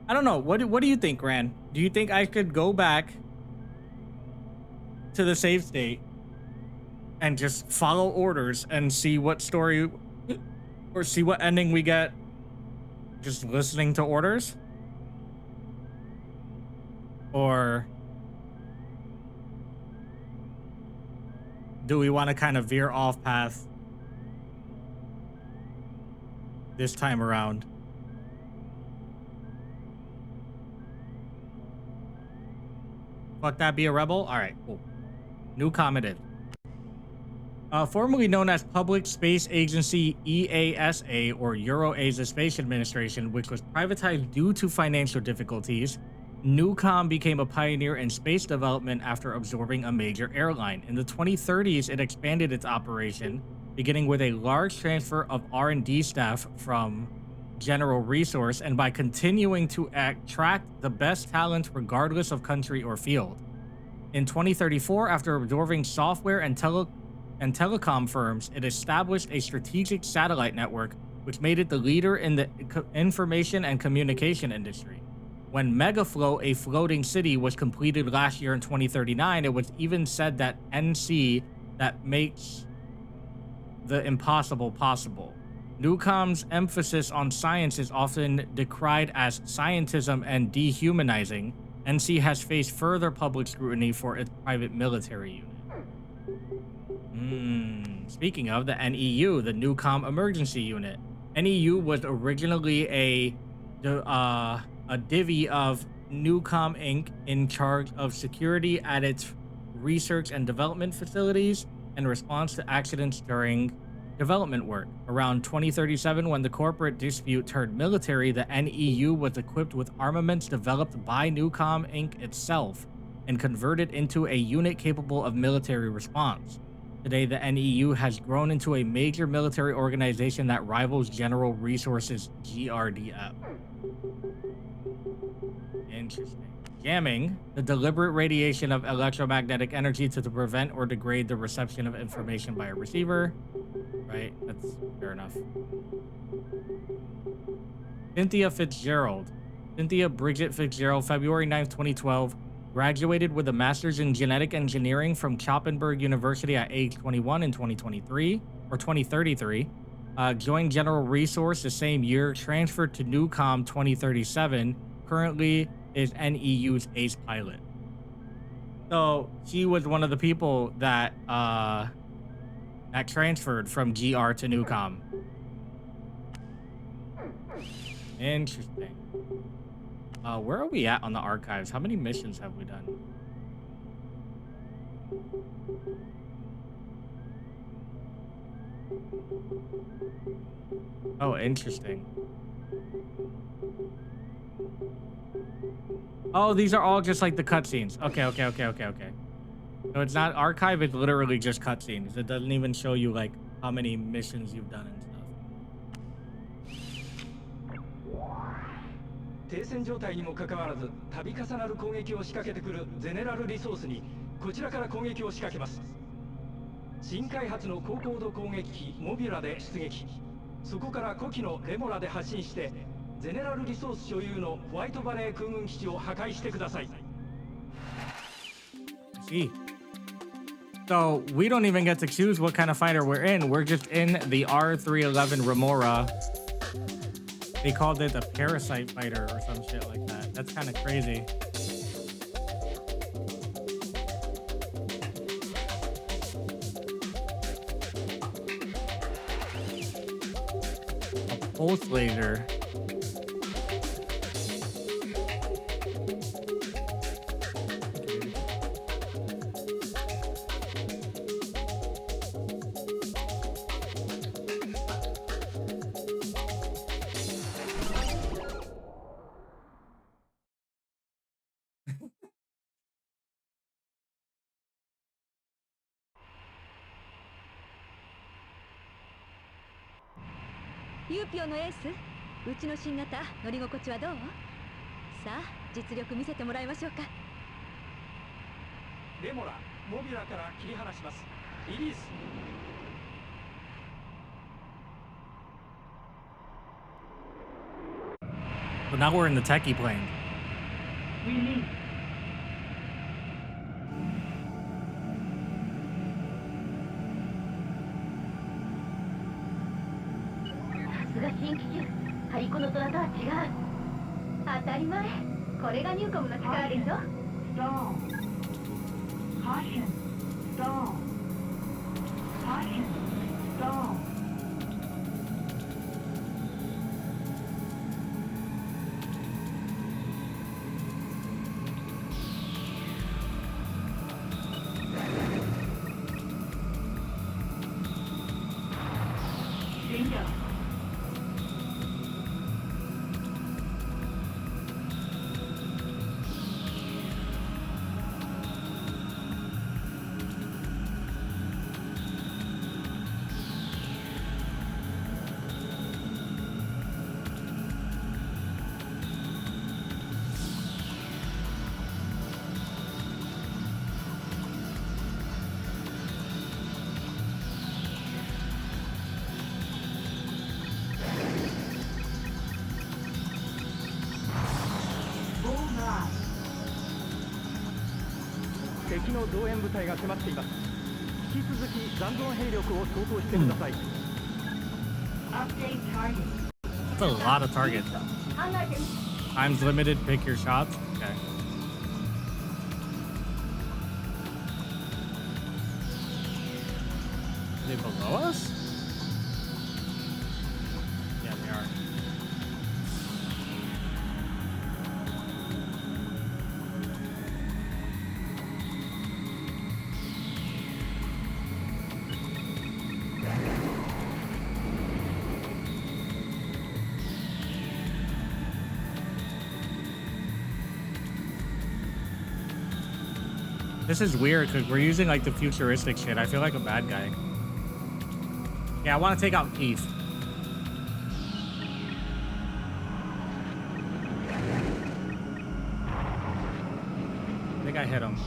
I don't know. What do you think, Ran? Do you think I could go back to the save state and just follow orders and see what story or see what ending we get just listening to orders? Or do we want to kind of veer off path this time around? Fuck that, be a rebel? All right, cool. New commented. Formerly known as Public Space Agency EASA or Euro-Asia Space Administration, which was privatized due to financial difficulties, Newcom became a pioneer in space development after absorbing a major airline. In the 2030s, it expanded its operation, beginning with a large transfer of R&D staff from General Resource, and by continuing to attract the best talent regardless of country or field. In 2034, after absorbing software and telecom firms, it established a strategic satellite network, which made it the leader in the information and communication industry. When Megaflow, a floating city, was completed last year in 2039, it was even said that NC that makes the impossible possible. Newcom's emphasis on science is often decried as scientism and dehumanizing. NC has faced further public scrutiny for its private military unit. Speaking of the NEU, the Newcom Emergency Unit. NEU was originally a divvy of Newcom Inc. in charge of security at its research and development facilities in response to accidents during development work. Around 2037, when the corporate dispute turned military, the NEU was equipped with armaments developed by Newcom Inc. itself and converted into a unit capable of military response. Today, the NEU has grown into a major military organization that rivals General Resources GRDF. Interesting. Jamming, the deliberate radiation of electromagnetic energy to prevent or degrade the reception of information by a receiver. Right, that's fair enough. Cynthia Fitzgerald. Cynthia Bridget Fitzgerald, February 9th, 2012. Graduated with a master's in genetic engineering from Choppenberg University at age 21 in 2023 or 2033. Joined General Resource the same year, transferred to Newcom 2037. Currently is NEU's ace pilot. So she was one of the people that that transferred from GR to Newcom. Interesting. Where are we at on the archives? How many missions have we done? Oh, interesting. Oh, these are all just like the cutscenes. Okay. So it's not archive, it's literally just cutscenes. It doesn't even show you like how many missions you've done and stuff. 停戦状態にもかかわらず度重なる攻撃を仕掛けてくるゼネラルリソースにこちらから攻撃を仕掛けます。新開発の高高度攻撃機モビュラで出撃、そこから古機のレモラで発進してゼネラルリソース所有のホワイトバレー空軍基地を破壊してください。See. So we don't even get to choose what kind of fighter we're in. We're just in the R311 Remora. They called it a parasite fighter or some shit like that. That's kind of crazy. A pulse laser.ユーピオのエース、うちの新型乗り心地はどう？さあ、実力見せてもらいましょうか。レモラ、モビュラから切り離します。リリース。So now we're in the techie plane. Release. さすが新機種、ハリコの虎とは違う。当たり前。これがニューコムの力でしょ。Stall. Caution. Stall. Caution. Stall. 敵の増援部隊が迫っています。引き続き残存兵力を相当してください。Update target. That's a lot of targets. Time's limited. Pick your shots. Okay. Are they below us? Yeah, they are. This is weird because we're using like the futuristic shit. I feel like a bad guy. Yeah, I want to take out Keith. I think I hit him.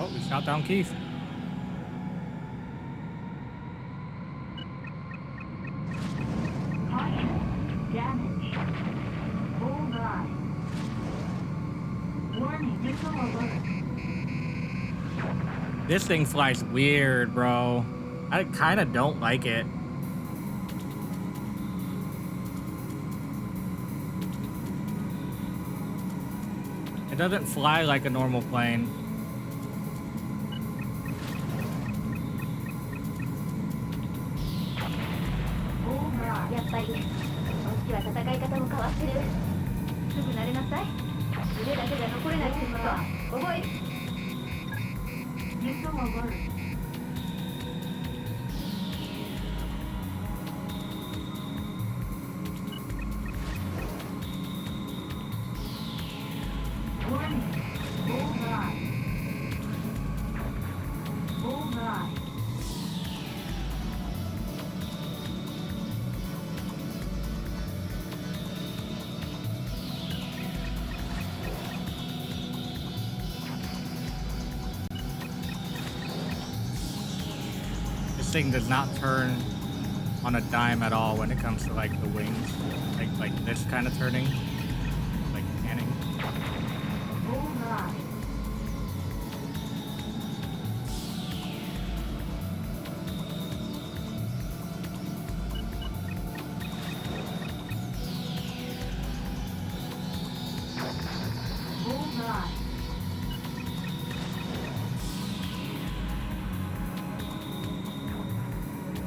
Oh, we shot down Keith. Damage. Bullseye. Warning, missile alert. This thing flies weird, bro. I kind of don't like it. It doesn't fly like a normal plane. Missile alert. Warning. Bullseye. Bullseye. This thing does not turn on a dime at all when it comes to like the wings, like this kind of turning, like panning. Bullseye. Bullseye.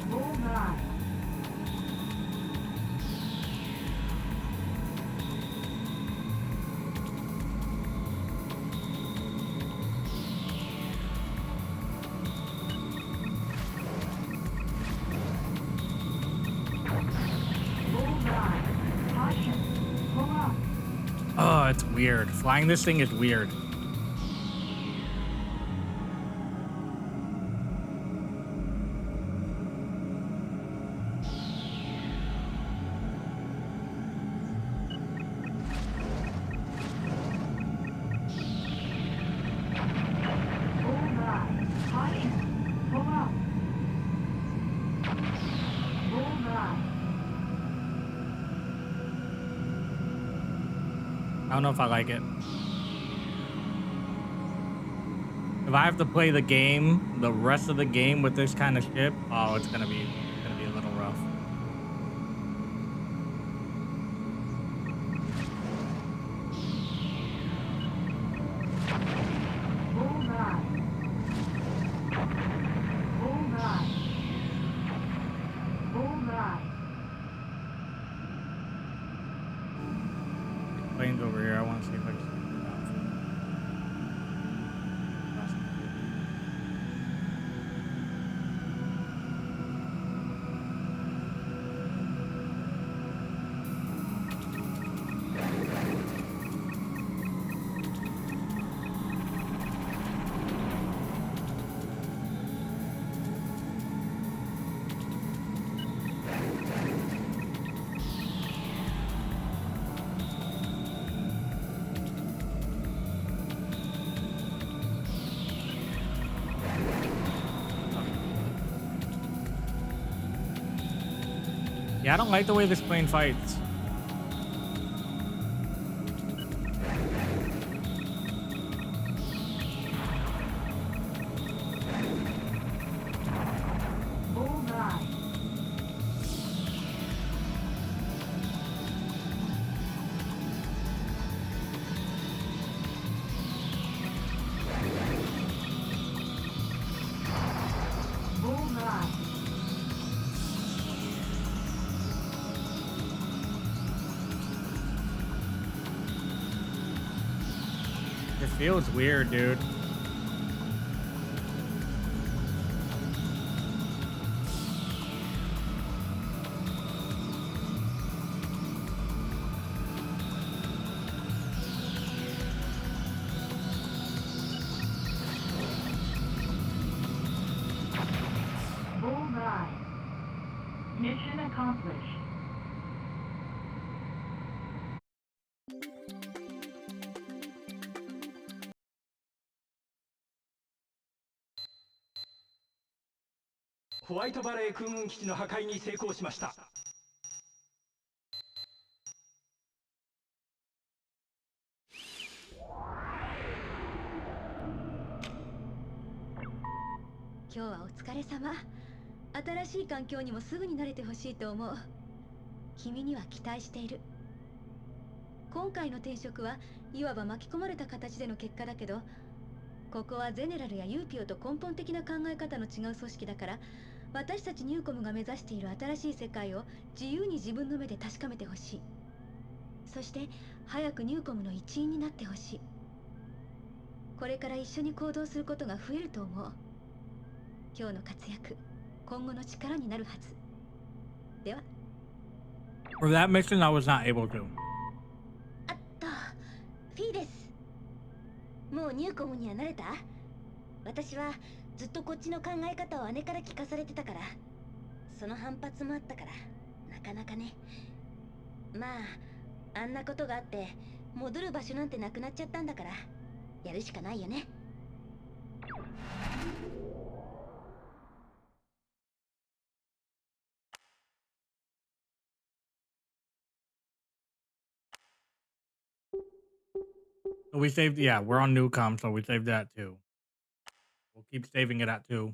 Bullseye. Bullseye. Caution. Pull up. Oh, it's weird. Flying this thing is weird. Bullseye. Caution. Pull up. Bullseye. I don't know if I like it. If I have to play the game, the rest of the game with this kind of ship, oh, it's gonna be a little rough. Bullseye. Bullseye. Bullseye. Plane's over here. I want to see if I can. Yeah, I don't like the way this plane fights. It feels weird, dude. Bullseye. Mission accomplished. ホワイトバレー空軍基地の破壊に成功しました。今日はお疲れ様。新しい環境にもすぐに慣れてほしいと思う。君には期待している。今回の転職はいわば巻き込まれた形での結果だけど、ここはゼネラルやユーピオと根本的な考え方の違う組織だから、私たちニューコムが目指している新しい世界を自由に自分の目で確かめてほしい。そして早くニューコムの一員になってほしい。これから一緒に行動することが増えると思う。今日の活躍、今後の力になるはず。では。For that mission, I was not able to. フィーです。もうニューコムには慣れた？私はずっとこっちの考え方を姉から聞かされてたから、その反発もあったからなかなかね。まああんなことがあって戻る場所なんてなくなっちゃったんだから、やるしかないよね。So we saved, yeah, we're on Newcom, so we saved that too. We'll keep saving it at 2.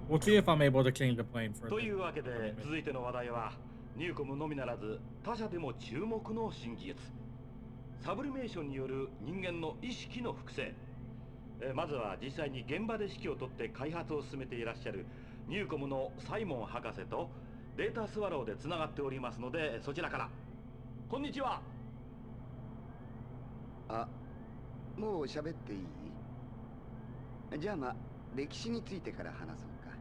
We'll see if I'm able to change the plane for というわけで続いての話題はニューコムのみならず他社でも注目の新技術、サブリメーションによる人間の意識の複製。まずは実際に現場で指揮を執って開発を進めていらっしゃるニューコムのサイモン博士とデータスワローでつながっておりますので、そちらから。こんにちは。あ、もう喋っていい？じゃあまあ歴史についてから話そうか。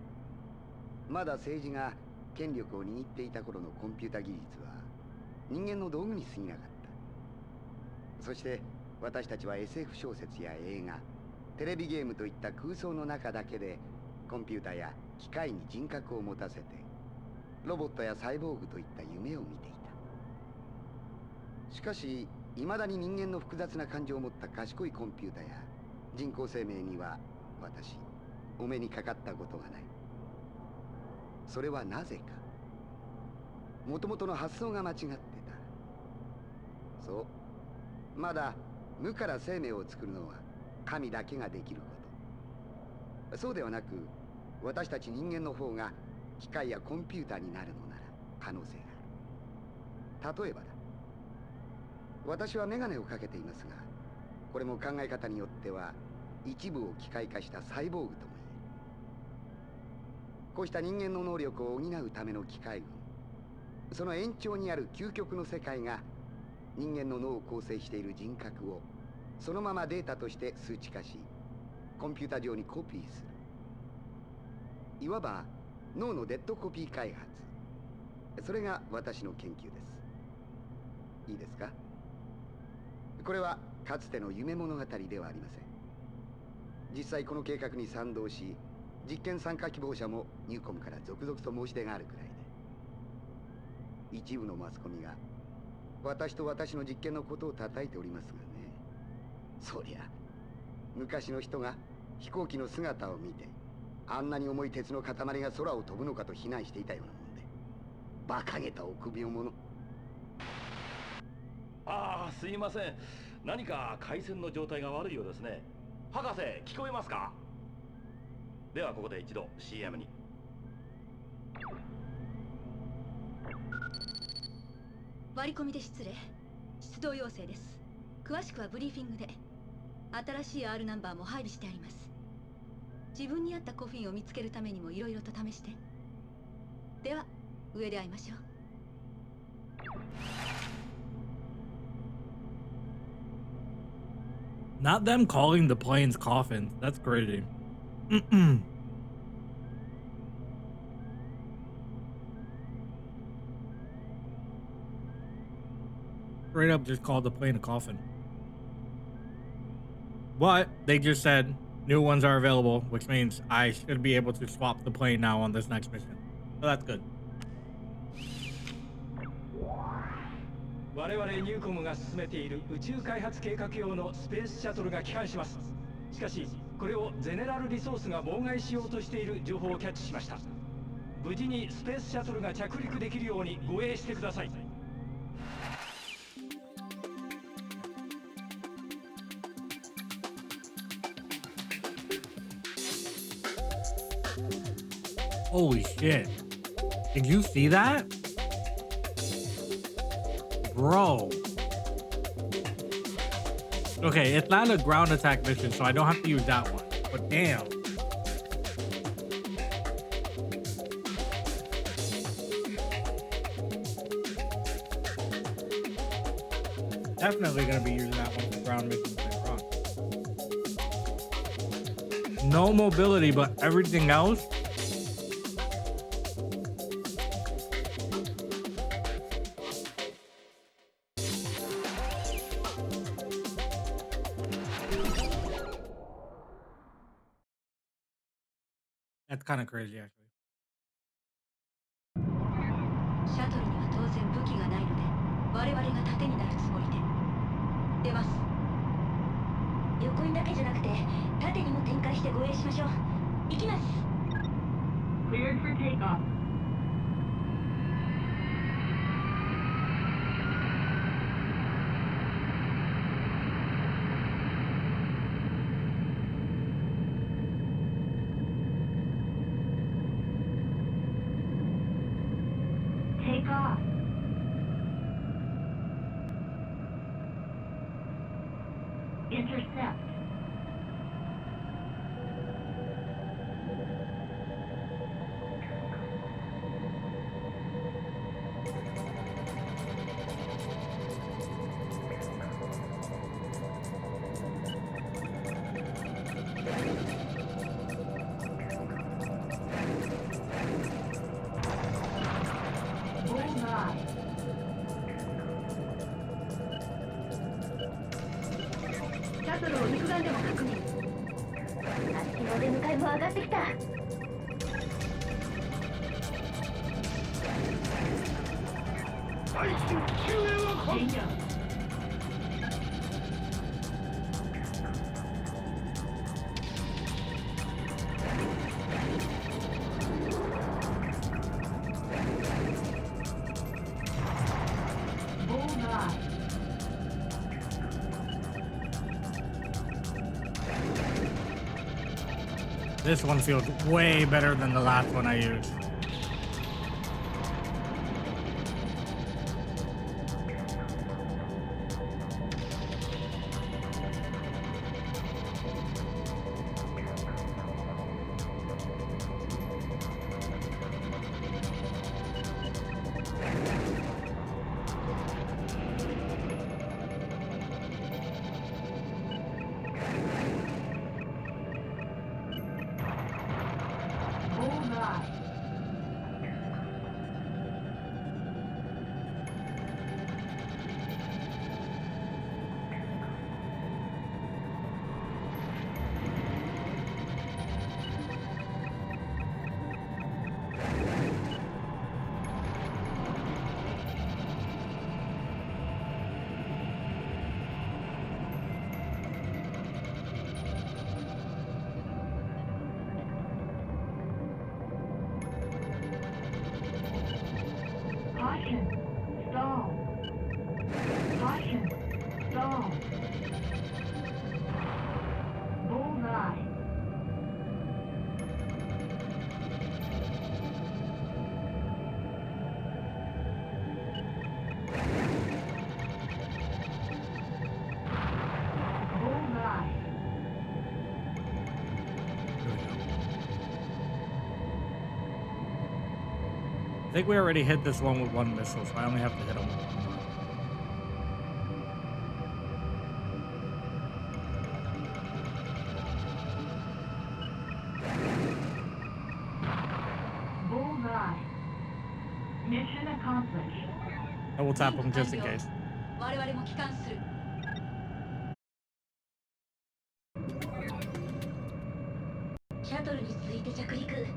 まだ政治が権力を握っていた頃のコンピュータ技術は人間の道具に過ぎなかった。そして私たちは SF 小説や映画、テレビゲームといった空想の中だけでコンピュータや機械に人格を持たせてロボットやサイボーグといった夢を見ていた。しかし未だに人間の複雑な感情を持った賢いコンピュータや人工生命には私お目にかかったことがない。それはなぜか。もともとの発想が間違ってた。そう、まだ無から生命を作るのは神だけができること。そうではなく、私たち人間の方が機械やコンピューターになるのなら可能性がある。例えばだ、私はメガネをかけていますが、これも考え方によっては一部を機械化したサイボーグとも言える。こうした人間の能力を補うための機械群、その延長にある究極の世界が人間の脳を構成している人格をそのままデータとして数値化し、コンピュータ上にコピーする。いわば脳のデッドコピー開発。それが私の研究です。いいですか？これはかつての夢物語ではありません。実際この計画に賛同し、実験参加希望者もニューコムから続々と申し出があるくらいで、一部のマスコミが私と私の実験のことを叩いておりますがね。そりゃ昔の人が飛行機の姿を見てあんなに重い鉄の塊が空を飛ぶのかと非難していたようなもので。馬鹿げた臆病者。ああ、すいません。何か回線の状態が悪いようですね。博士、聞こえますか？ではここで一度 CM に。割り込みで失礼。出動要請です。詳しくはブリーフィングで。新しい R ナンバーも配備してあります。自分に合ったコフィンを見つけるためにもいろいろと試して。では上で会いましょう。Not them calling the planes coffins. That's crazy. Straight up just called the plane a coffin. But they just said new ones are available, which means I should be able to swap the plane now on this next mission. So that's good. 我々ニューコムが進めている宇宙開発計画用のスペースシャトルが帰還します。しかしこれをゼネラルリソースが妨害しようとしている情報をキャッチしました。無事にスペースシャトルが着陸できるように護衛してください。Holy shit. Did you see that? Bro. Okay, it's not a ground attack mission, so I don't have to use that one. But damn. Definitely gonna be using that one for ground missions later on. No mobility, but everything else. That's kind of crazy, actually. シャトルには当然武器がないので、我々が盾になるつもりで。出ます。横にだけじゃなくて、縦にも展開して護衛しましょう。行きます。Cleared for takeoff. Take off. Intercept. Bullseye. シャトルを肉眼でも確認。あっちの出迎えも上がってきた。最新救援は今夜。This one feels way better than the last one I used. Bullseye. I think we already hit this one with one missile, so I only have to hit him with one more. Bullseye. Mission accomplished. I will tap him just in case. 我々も帰還する。シャトルに続いて着陸。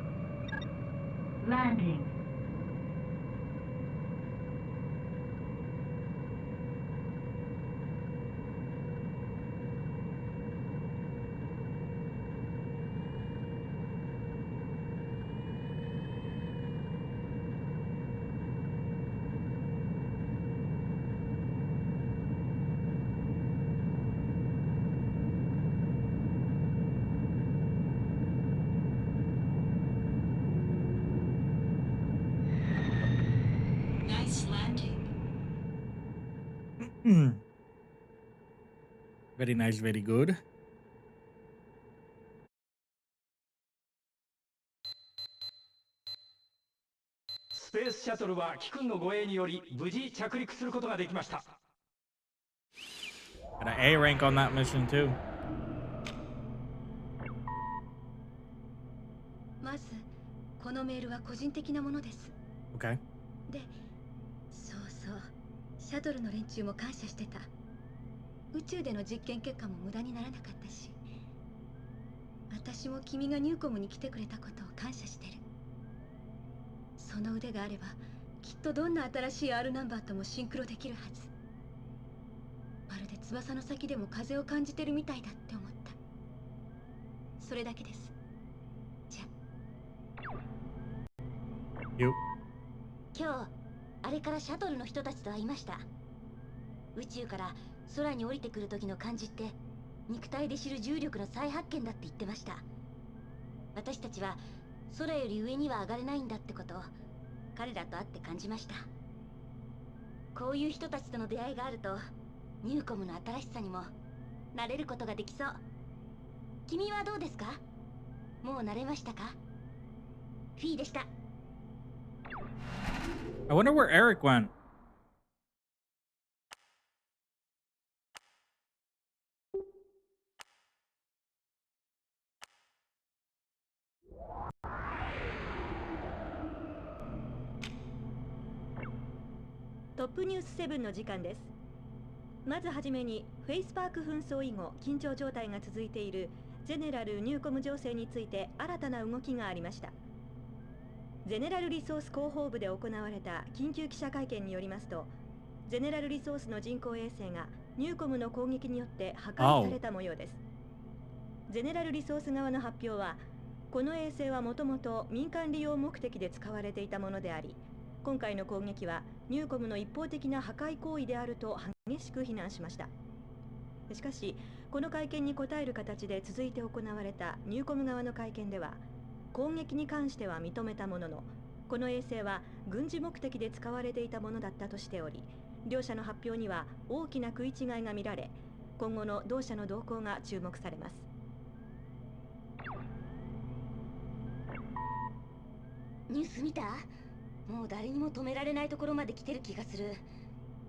Landing. Nice landing. Very nice, very good. スペースシャトルは機訓の護衛により無事着陸することができました。Got an A rank on that mission too. まずこのメールは個人的なものです。 Okay. で、そうそう、シャトルの連中も感謝してた。宇宙での実験結果も無駄にならなかったし、私も君がニューコムに来てくれたことを感謝してる。その腕があればきっとどんな新しい R ナンバーともシンクロできるはず。まるで翼の先でも風を感じてるみたいだって思った。それだけです。じゃYou. 今日あれからシャトルの人たちと会いました。宇宙から空に降りてくる時の感じって肉体で知る重力の再発見だって言ってました。私たちは空より上には上がれないんだってことを彼らと会って感じました。こういう人たちとの出会いがあるとニューコムの新しさにも慣れることができそう。君はどうですか？もう慣れましたか？フィーでした。I wonder where Eric went. トップニュース7の時間です。まずはじめにフェイスパーク紛争以後緊張状態が続いているゼネラルニューコム情勢について新たな動きがありました。ゼネラルリソース広報部で行われた緊急記者会見によりますと、ゼネラルリソースの人工衛星がニューコムの攻撃によって破壊された模様です。ゼネラルリソース側の発表は、この衛星はもともと民間利用目的で使われていたものであり、今回の攻撃はニューコムの一方的な破壊行為であると激しく非難しました。しかし、この会見に応える形で続いて行われたニューコム側の会見では、攻撃に関しては認めたものの、この衛星は軍事目的で使われていたものだったとしており、両者の発表には大きな食い違いが見られ、今後の同社の動向が注目されます。ニュース見た？もう誰にも止められないところまで来てる気がする。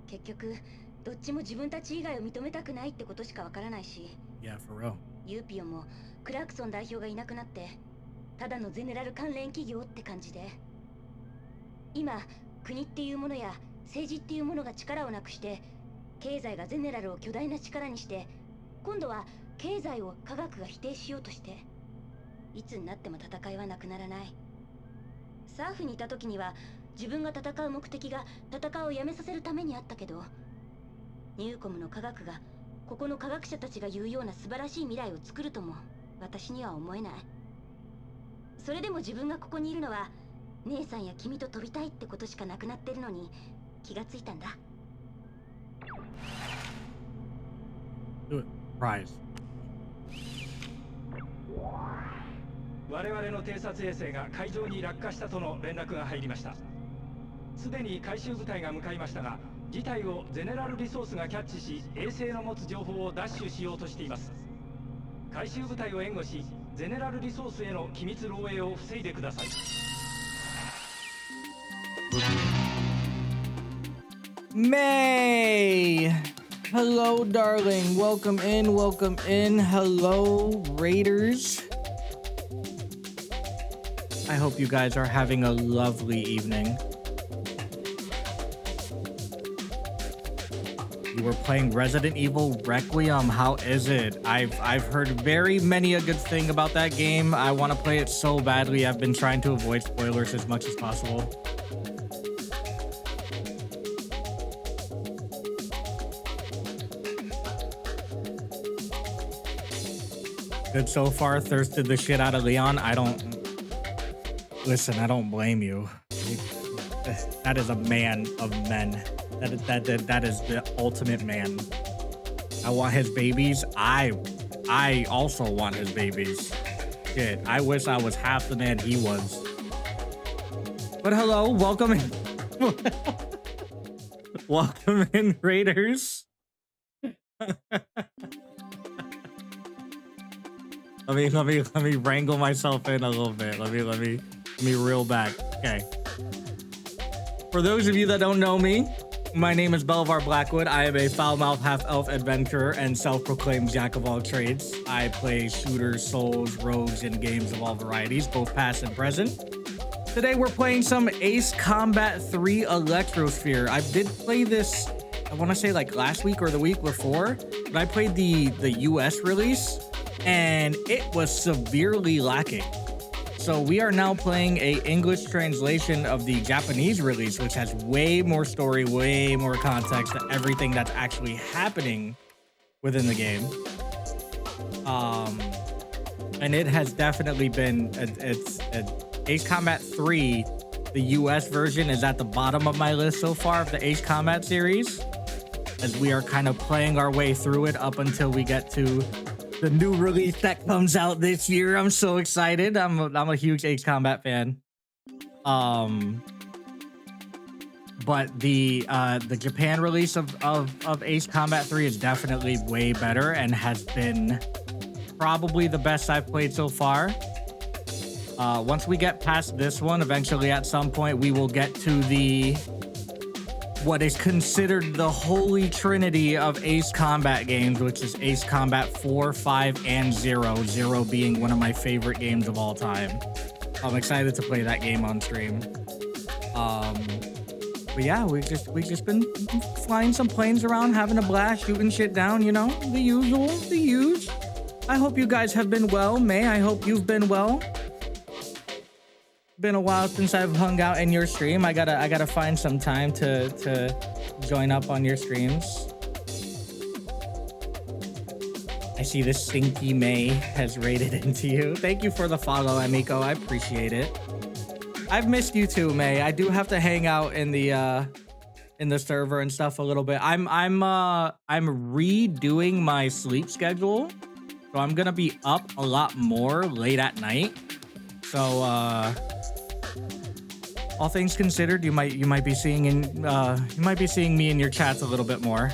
結局どっちも自分たち以外を認めたくないってことしかわからないし。Yeah, for real. ユーピオもクラークソン代表がいなくなってただのゼネラル関連企業って感じで、今国っていうものや政治っていうものが力をなくして経済がゼネラルを巨大な力にして、今度は経済を科学が否定しようとして、いつになっても戦いはなくならない。サーフにいた時には自分が戦う目的が戦うをやめさせるためにあったけど、ニューコムの科学がここの科学者たちが言うような素晴らしい未来を作るとも私には思えない。それでも自分がここにいるのは姉さんや君と飛びたいってことしかなくなってるのに気がついたんだ。Do it. Prize. 我々の偵察衛星が海上に落下したとの連絡が入りました。すでに回収部隊が向かいましたが、事態をゼネラルリソースがキャッチし、衛星の持つ情報を奪取しようとしています。回収部隊を援護し、ゼネラルリソースへの機密漏洩を防いでください。May! Hello, darling. Welcome in, welcome in. Hello, Raiders. I hope you guys are having a lovely evening. You were playing Resident Evil Requiem. How is it? I've heard very many a good thing about that game. I want to play it so badly. I've been trying to avoid spoilers as much as possible. Good so far. Thirsted the shit out of Leon. I don't blame you. That is a man of men. That is the ultimate man. I want his babies. I also want his babies. Shit, I wish I was half the man he was. But hello, welcome in. Welcome in, Raiders. Let me wrangle myself in a little bit. Let me reel back. Okay. For those of you that don't know me, my name is Belevar Blackwood. I am a foul-mouthed half-elf adventurer and self-proclaimed jack of all trades. I play shooters, souls, rogues, and games of all varieties, both past and present. Today we're playing some Ace Combat 3 Electrosphere. I did play this, I want to say like last week or the week before, but I played the US release, and it was severely lacking. So we are now playing a English translation of the Japanese release, which has way more story, way more context to everything that's actually happening within the game. And it has definitely been, it's Ace Combat 3, the US version is at the bottom of my list so far of the Ace Combat series, as we are kind of playing our way through it up until we get to the new release that comes out this year. I'm so excited. I'm a huge Ace Combat fan. But the Japan release of Ace Combat 3 is definitely way better and has been probably the best I've played so far. Once we get past this one, eventually at some point we will get to what is considered the holy trinity of Ace Combat games, which is Ace Combat 4, 5, and 0. 0 being one of my favorite games of all time. I'm excited to play that game on stream. But yeah, we've just been flying some planes around, having a blast, shooting shit down, you know, the usual, the huge. I hope you guys have been well. May, I hope you've been well. Been a while since I've hung out in your stream. I gotta find some time to join up on your streams. I see this stinky May has raided into you. Thank you for the follow, Amiko. I appreciate it. I've missed you too, May. I do have to hang out in the server and stuff a little bit. I'm redoing my sleep schedule, so I'm gonna be up a lot more late at night. So all things considered, you might be seeing me in your chats a little bit more.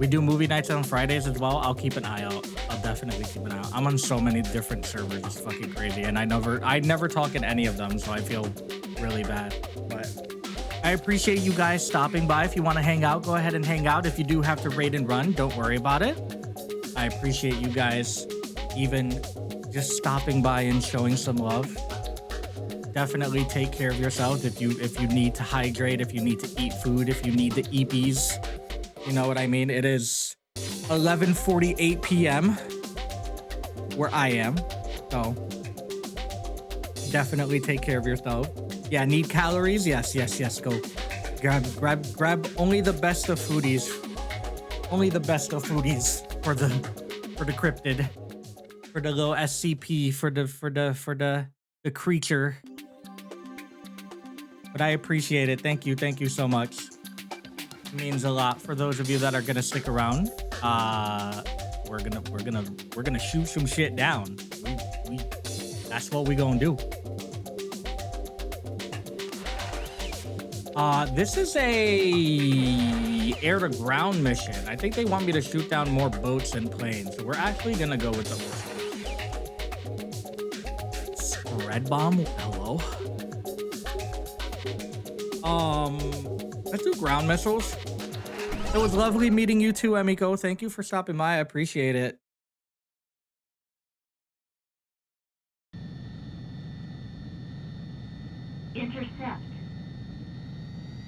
We do movie nights on Fridays as well. I'll keep an eye out. I'll definitely keep an eye out. I'm on so many different servers. It's fucking crazy, and I never talk in any of them, so I feel really bad. But I appreciate you guys stopping by. If you want to hang out, go ahead and hang out. If you do have to raid and run, don't worry about it. I appreciate you guys even just stopping by and showing some love. Definitely take care of yourselves if you need to hydrate, if you need to eat food, if you need the EPs. You know what I mean? It is 11:48 p.m. where I am. So definitely take care of yourself. Yeah, need calories? Yes. Go grab only the best of foodies. Only the best of foodies for the cryptid. For the little SCP, for the creature. But I appreciate it. Thank you so much. It means a lot for those of you that are gonna stick around. We're gonna shoot some shit down. That's what we gonna do. This is a air to ground mission. I think they want me to shoot down more boats and planes, so we're actually gonna go with the ocean. Spread bomb. Hello. Let's do ground missiles. It was lovely meeting you too, Emiko. Thank you for stopping by. I appreciate it. Intercept.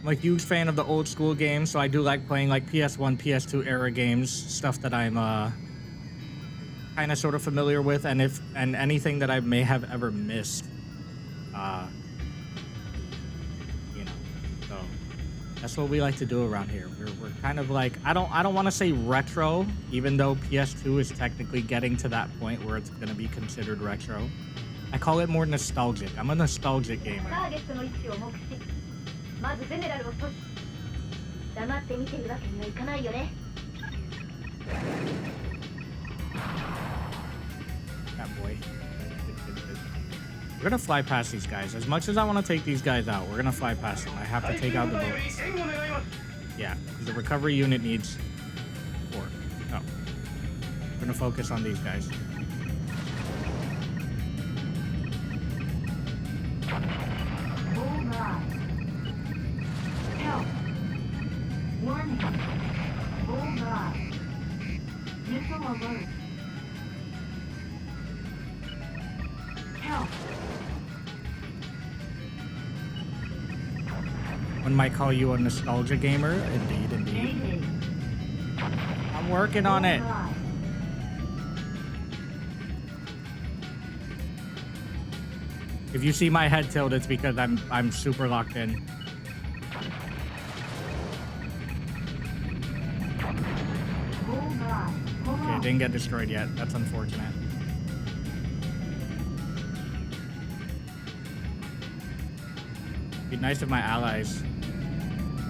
I'm a huge fan of the old school games, so I do like playing like PS1, PS2 era games, stuff that I'm kind of sort of familiar with, and anything that I may have ever missed. You know, so that's what we like to do around here. We're kind of like, I don't want to say retro, even though PS2 is technically getting to that point where it's going to be considered retro. I call it more nostalgic. I'm a nostalgic gamer. That boy. We're gonna fly past these guys. As much as I want to take these guys out, we're gonna fly past them. I have to take out the boats. Yeah, the recovery unit needs 4. Oh. We're gonna focus on these guys. Help. Warning. Bullseye. Missile alert. Help. One might call you a nostalgia gamer. Indeed, indeed. I'm working on it. If you see my head tilt, it's because I'm super locked in. Okay, it didn't get destroyed yet. That's unfortunate. It'd be nice if my allies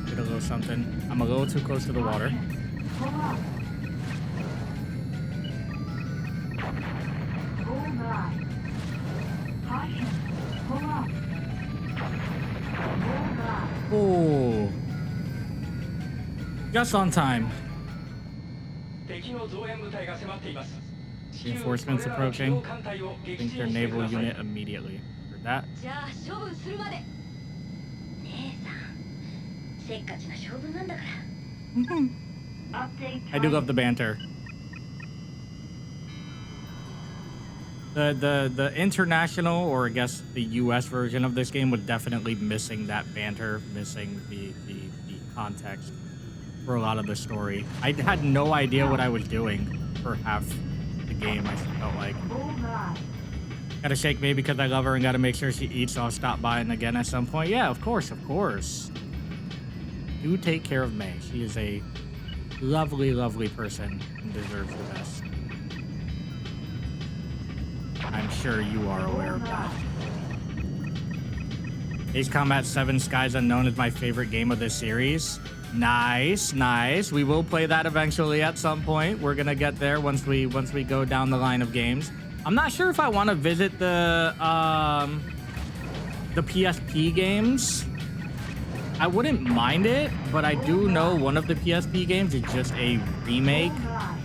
did a little something. I'm a little too close to the water. Oh, just on time. Reinforcements approaching. Think their naval unit immediately. Heard that. I do love the banter. The international, or I guess the US version of this game, was definitely missing that banter, missing the context for a lot of the story. I had no idea what I was doing for half the game, I felt like. Gotta shake me because I love her and gotta make sure she eats, so I'll stop by and again at some point. Yeah, of course, of course. Do take care of May. She is a lovely, lovely person and deserves the best. I'm sure you are aware of that. Ace Combat 7 Skies Unknown is my favorite game of this series. Nice, nice. We will play that eventually at some point. We're gonna get there once we go down the line of games. I'm not sure if I want to visit the PSP games. I wouldn't mind it, but I do know one of the PSP games is just a remake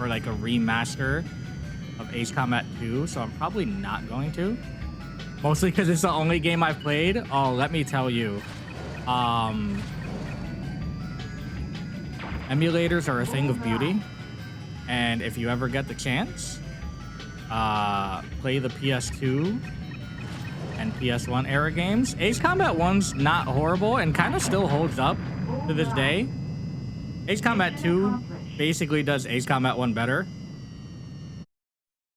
or like a remaster of Ace Combat 2, so I'm probably not going to. Mostly because it's the only game I've played. Oh, let me tell you. Emulators are a thing of beauty. And if you ever get the chance, play the PS2 and PS1 era games. Ace Combat 1's not horrible and kind of still holds up to this day. Ace Combat 2 basically does Ace Combat 1 better.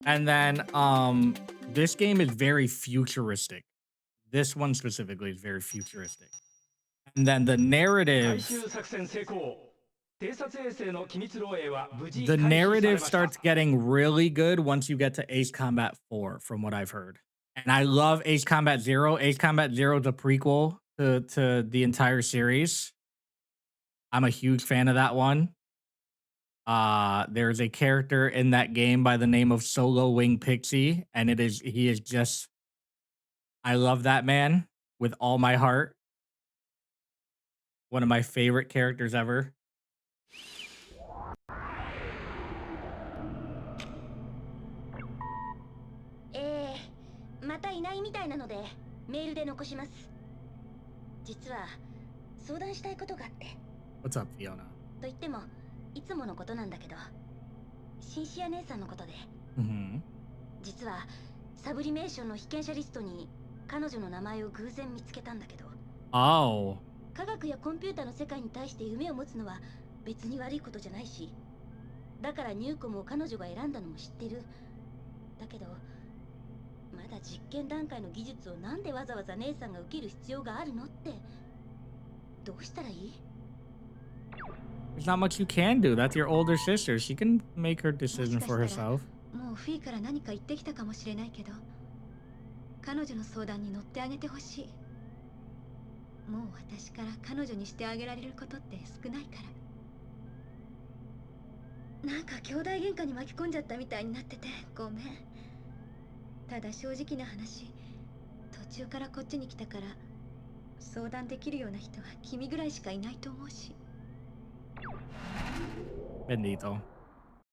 And then this game is very futuristic. This one specifically is very futuristic. And then the narrative starts getting really good once you get to Ace Combat 4, from what I've heard. And I love Ace Combat 0. Ace Combat 0 is a prequel to the entire series. I'm a huge fan of that one. There's a character in that game by the name of Solo Wing Pixie, and he is just, I love that man with all my heart. One of my favorite characters ever. 相談したいことがあって。 What's up, Fiona? と言ってもいつものことなんだけど、シンシア姉さんのことで。Mm-hmm. 実はサブリメーションの被験者リストに彼女の名前を偶然見つけたんだけど。Oh. 科学やコンピューターの世界に対して夢を持つのは別に悪いことじゃないし、だからニューコムを彼女が選んだのも知ってる。だけどまだ実験段階の技術をなんでわざわざ姉さんが受ける必要があるのって。どうしたらいい？ There's not much you can do. That's your older sister. She can make her decision for herself. もうフィーから何か言ってきたかもしれないけど、彼女の相談に乗ってあげてほしい。もう私から彼女にしてあげられることって少ないから。なんか兄弟喧嘩に巻き込んじゃったみたいになっててごめん。ただ正直な話、途中からこっちに来たから相談できるような人は君ぐらいしかいないと思うし。Bendito.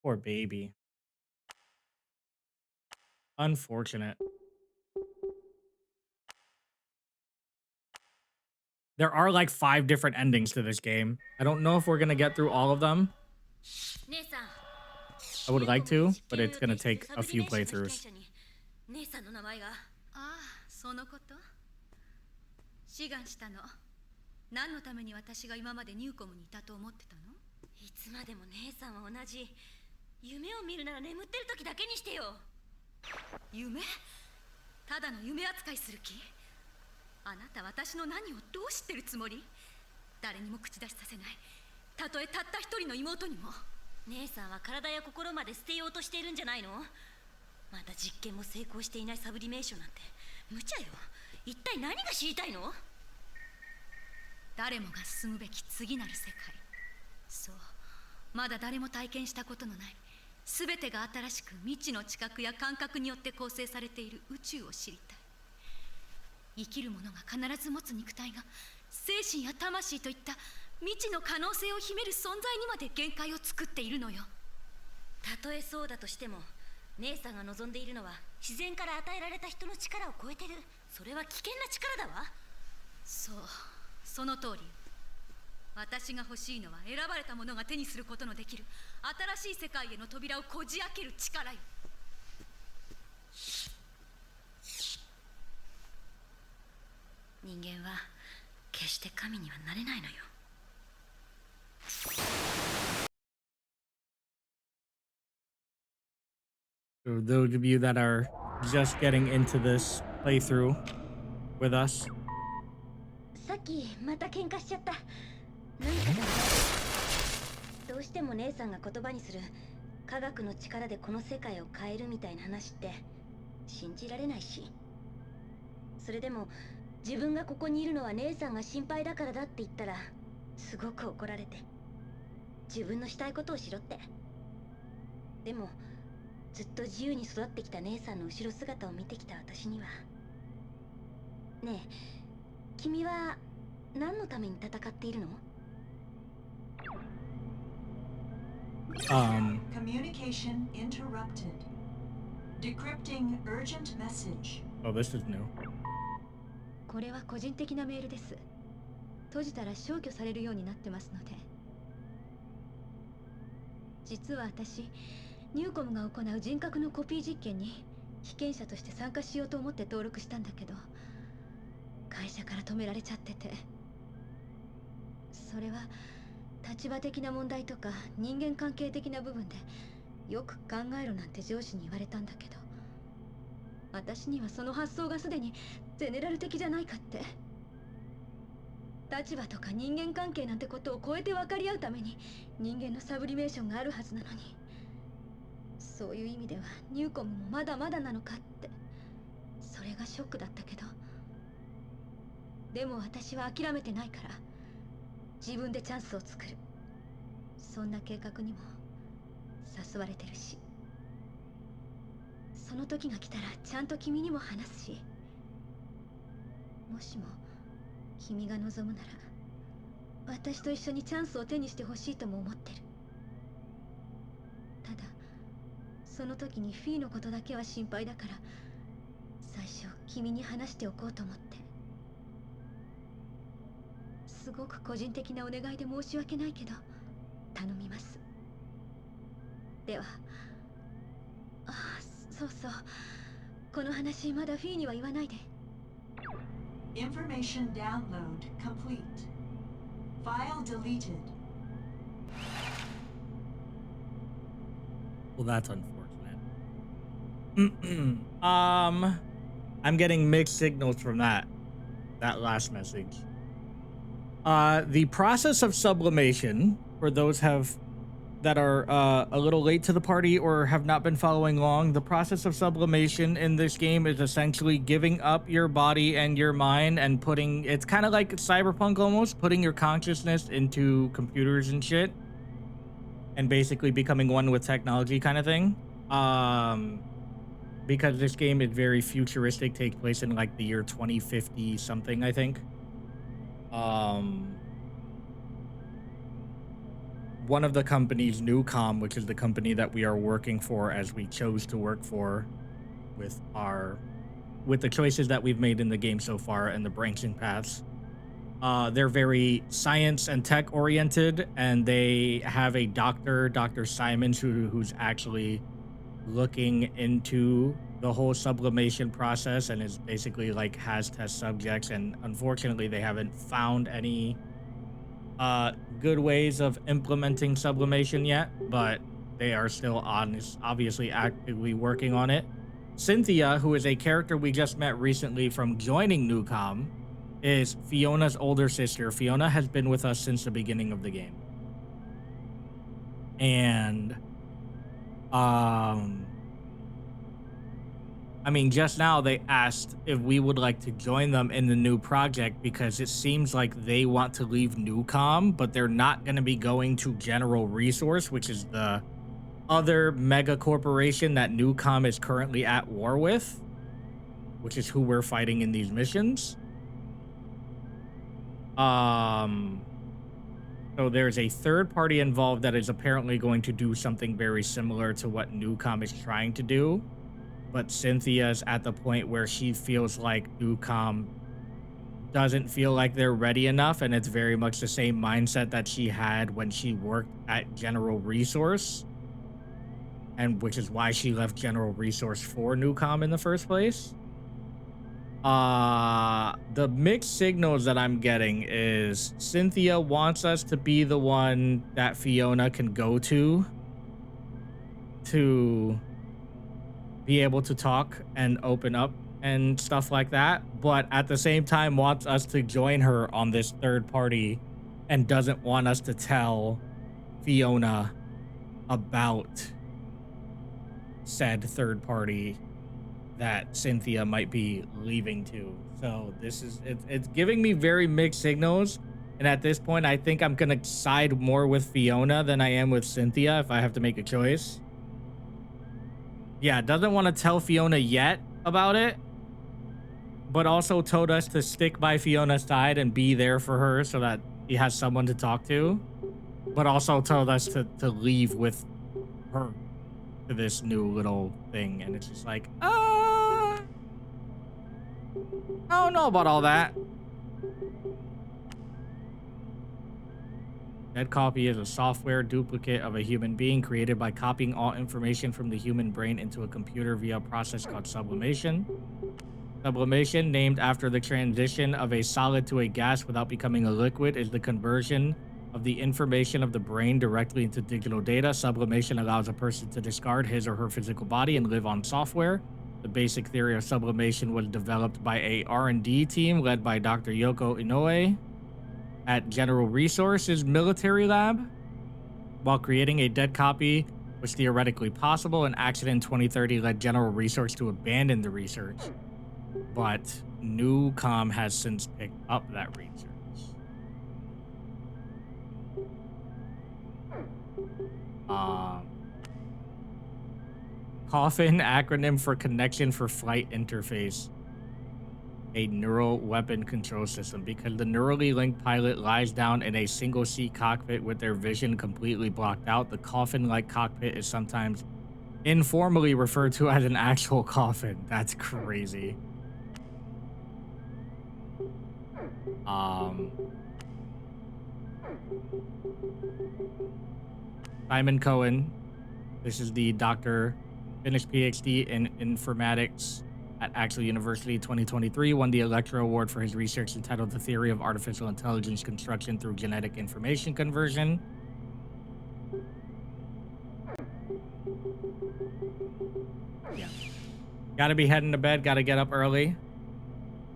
Poor baby. Unfortunate. There are like 5 different endings to this game. I don't know if we're gonna get through all of them. I would like to, but it's gonna take a few playthroughs. 姉さんの名前が。ああ、そのこと。志願したの。何のために私が今までニューコムにいたと思ってたの？いつまでも姉さんは同じ。夢を見るなら眠ってる時だけにしてよ。夢？ただの夢扱いする気？あなた私の何をどう知ってるつもり？誰にも口出しさせない。たとえたった一人の妹にも。姉さんは体や心まで捨てようとしているんじゃないの？まだ実験も成功していないサブリメーションなんて無茶よ。一体何が知りたいの？誰もが進むべき次なる世界。そう、まだ誰も体験したことのない、全てが新しく未知の知覚や感覚によって構成されている宇宙を知りたい。生きる者が必ず持つ肉体が精神や魂といった未知の可能性を秘める存在にまで限界を作っているのよ。たとえそうだとしても、姉さんが望んでいるのは自然から与えられた人の力を超えてる。それは危険な力だわ。そう、その通り。私が欲しいのは選ばれた者が手にすることのできる新しい世界への扉をこじ開ける力よ。人間は決して神にはなれないのよ。For those of you that are just getting into this playthrough with us. さっきまた喧嘩しちゃった。何かだ。どうしても姉さんが言葉にする科学の力でこの世界を変えるみたいな話って信じられないし、それでも自分がここにいるのは姉さんが心配だからだって言ったらすごく怒られて、自分のしたいことをしろって。でもずっと自由に育ってきた姉さんの後ろ姿を見てきた私には。ねえ、君は何のために戦っているの？Communication interrupted. Decrypting urgent message. Oh, this is new. これは個人的なメールです。閉じたら消去されるようになってますので。実は私、ニューコムが行う人格のコピー実験に被験者として参加しようと思って登録したんだけど、会社から止められちゃってて。それは立場的な問題とか人間関係的な部分でよく考えろなんて上司に言われたんだけど、私にはその発想がすでにゼネラル的じゃないかって。立場とか人間関係なんてことを超えて分かり合うために人間のサブリメーションがあるはずなのに、そういう意味ではニューコムもまだまだなのかって。それがショックだったけど、でも私は諦めてないから自分でチャンスを作る、そんな計画にも誘われてるし、その時が来たらちゃんと君にも話すし、もしも君が望むなら私と一緒にチャンスを手にしてほしいとも思ってる。ただその時にフィーのことだけは心配だから、最初君に話しておこうと思って。すごく個人的なお願いで申し訳ないけど頼みます。では、そうそう、この話まだフィーには言わないで。Information download complete. File deleted. Well, that's unfortunate. I'm getting mixed signals from that last message. The process of sublimation, for those that are a little late to the party or have not been following along, the process of sublimation in this game is essentially giving up your body and your mind and putting, it's kind of like Cyberpunk almost, putting your consciousness into computers and shit and basically becoming one with technology kind of thing. Because this game is very futuristic, takes place in like the year 2050 something, I think. One of the companies, Newcom, which is the company that we are working for as we chose to work for with the choices that we've made in the game so far and the branching paths. They're very science and tech oriented, and they have a Dr. Simons, who's actually looking into the whole sublimation process and is basically like has test subjects, and unfortunately they haven't found any good ways of implementing sublimation yet, but they are still obviously actively working on it. Cynthia, who is a character we just met recently from joining Newcom, is Fiona's older sister. Fiona has been with us since the beginning of the game. And I mean, just now they asked if we would like to join them in the new project because it seems like they want to leave Newcom, but they're not going to be going to General Resource, which is the other mega corporation that Newcom is currently at war with, which is who we're fighting in these missions. So there's a third party involved that is apparently going to do something very similar to what Newcom is trying to do. But Cynthia's at the point where she feels like Newcom doesn't feel like they're ready enough, and it's very much the same mindset that she had when she worked at General Resource, and which is why she left General Resource for Newcom in the first place. The mixed signals that I'm getting is Cynthia wants us to be the one that Fiona can go to be able to talk and open up and stuff like that, but at the same time wants us to join her on this third party and doesn't want us to tell Fiona about said third party that Cynthia might be leaving to. So this is, it's giving me very mixed signals, and at this point I think I'm gonna side more with Fiona than I am with Cynthia if I have to make a choice. Yeah, doesn't want to tell Fiona yet about it, but also told us to stick by Fiona's side and be there for her so that he has someone to talk to, but also told us to leave with her to this new little thing. And it's just like, I don't know about all that. Dead copy is a software duplicate of a human being created by copying all information from the human brain into a computer via a process called sublimation. Sublimation, named after the transition of a solid to a gas without becoming a liquid, is the conversion of the information of the brain directly into digital data. Sublimation allows a person to discard his or her physical body and live on software. The basic theory of sublimation was developed by a R&D team led by Dr. Yoko Inoue at General Resources Military Lab. While creating a dead copy was theoretically possible, an accident in 2030 led General Resource to abandon the research. But Newcom has since picked up that research. Coffin, acronym for Connection for Flight Interface. A neural weapon control system. Because the neurally linked pilot lies down in a single seat cockpit with their vision completely blocked out, the coffin-like cockpit is sometimes informally referred to as an actual coffin. That's crazy. Simon Cohen. This is the doctor, finished PhD in informatics at Axel University 2023, won the Electro Award for his research entitled The Theory of Artificial Intelligence Construction Through Genetic Information Conversion. Yeah. Gotta be heading to bed, gotta get up early.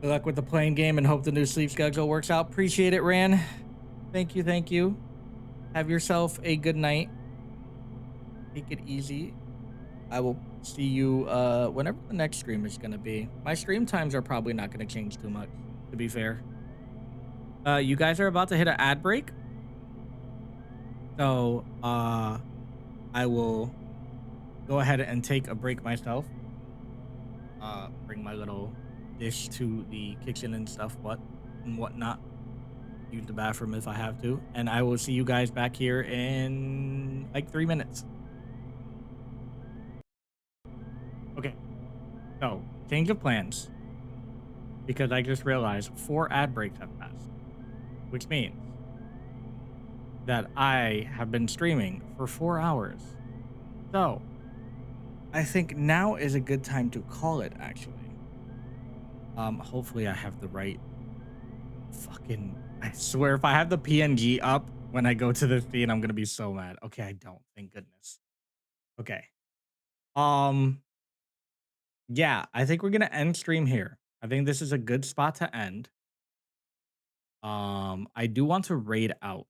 Good luck with the playing game and hope the new sleep schedule works out. Appreciate it, Ran. Thank you, thank you. Have yourself a good night. Take it easy. I will see you whenever the next stream is gonna be. My stream times are probably not gonna change too much, to be fair. You guys are about to hit an ad break. So I will go ahead and take a break myself. Bring my little dish to the kitchen and stuff, and whatnot. Use the bathroom if I have to. And I will see you guys back here in like 3 minutes. Okay. So, change of plans. Because I just realized 4 ad breaks have passed. Which means that I have been streaming for 4 hours. So, I think now is a good time to call it, actually. Hopefully I have the right fucking... I swear, if I have the PNG up when I go to the feed, I'm gonna be so mad. Okay, I don't. Thank goodness. Okay. Yeah, I think we're gonna end stream here. I think this is a good spot to end. I do want to raid out.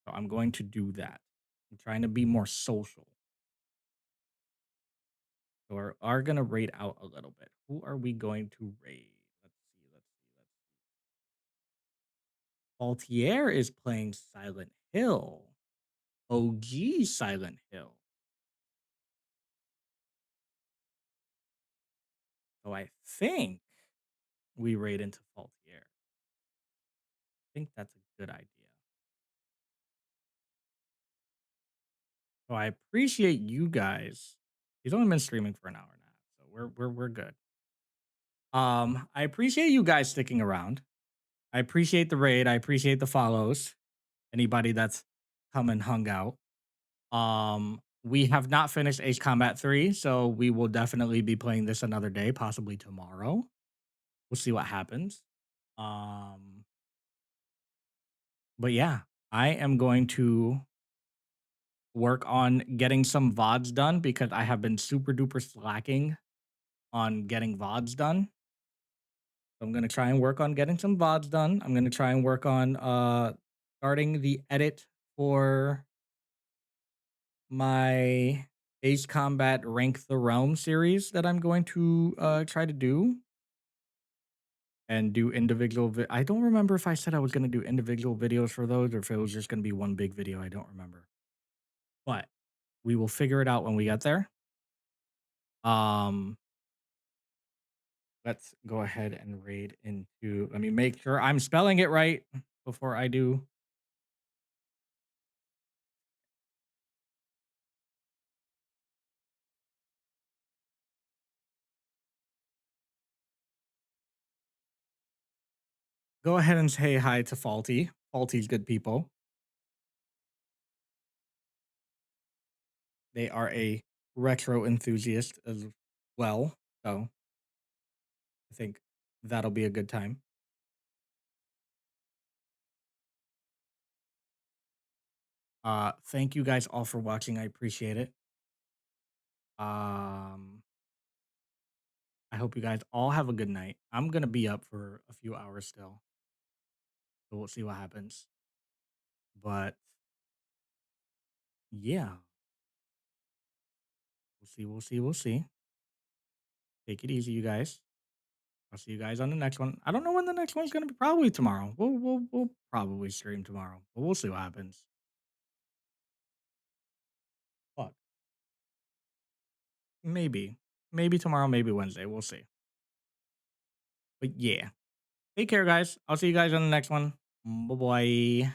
So I'm going to do that. I'm trying to be more social. So we are going to raid out a little bit. Who are we going to raid? Let's see. Altier is playing Silent Hill. OG Silent Hill. So I think we raid into Altier. I think that's a good idea. So I appreciate you guys. He's only been streaming for an hour and a half, so we're good. I appreciate you guys sticking around. I appreciate the raid. I appreciate the follows. Anybody that's come and hung out. We have not finished Ace Combat 3, so we will definitely be playing this another day, possibly tomorrow. We'll see what happens. But yeah, I am going to work on getting some VODs done because I have been super duper slacking on getting VODs done. So I'm going to try and work on getting some VODs done. I'm going to try and work on starting the edit for my Ace Combat Rank the Realm series that I'm going to try to do. And do individual I don't remember if I said I was going to do individual videos for those or if it was just going to be one big video. I don't remember. But we will figure it out when we get there. Let's go ahead and raid into... Let me make sure I'm spelling it right before I do. Go ahead and say hi to Faulty. Faulty's good people. They are a retro enthusiast as well, so I think that'll be a good time. Thank you guys all for watching. I appreciate it. I hope you guys all have a good night. I'm gonna be up for a few hours still, so we'll see what happens. But yeah, we'll see. Take it easy, you guys. I'll see you guys on the next one. I don't know when the next one's gonna be. Probably tomorrow. We'll probably stream tomorrow, but we'll see what happens. Fuck. Maybe tomorrow, maybe Wednesday. We'll see. But yeah, take care, guys. I'll see you guys on the next one. Bye bye.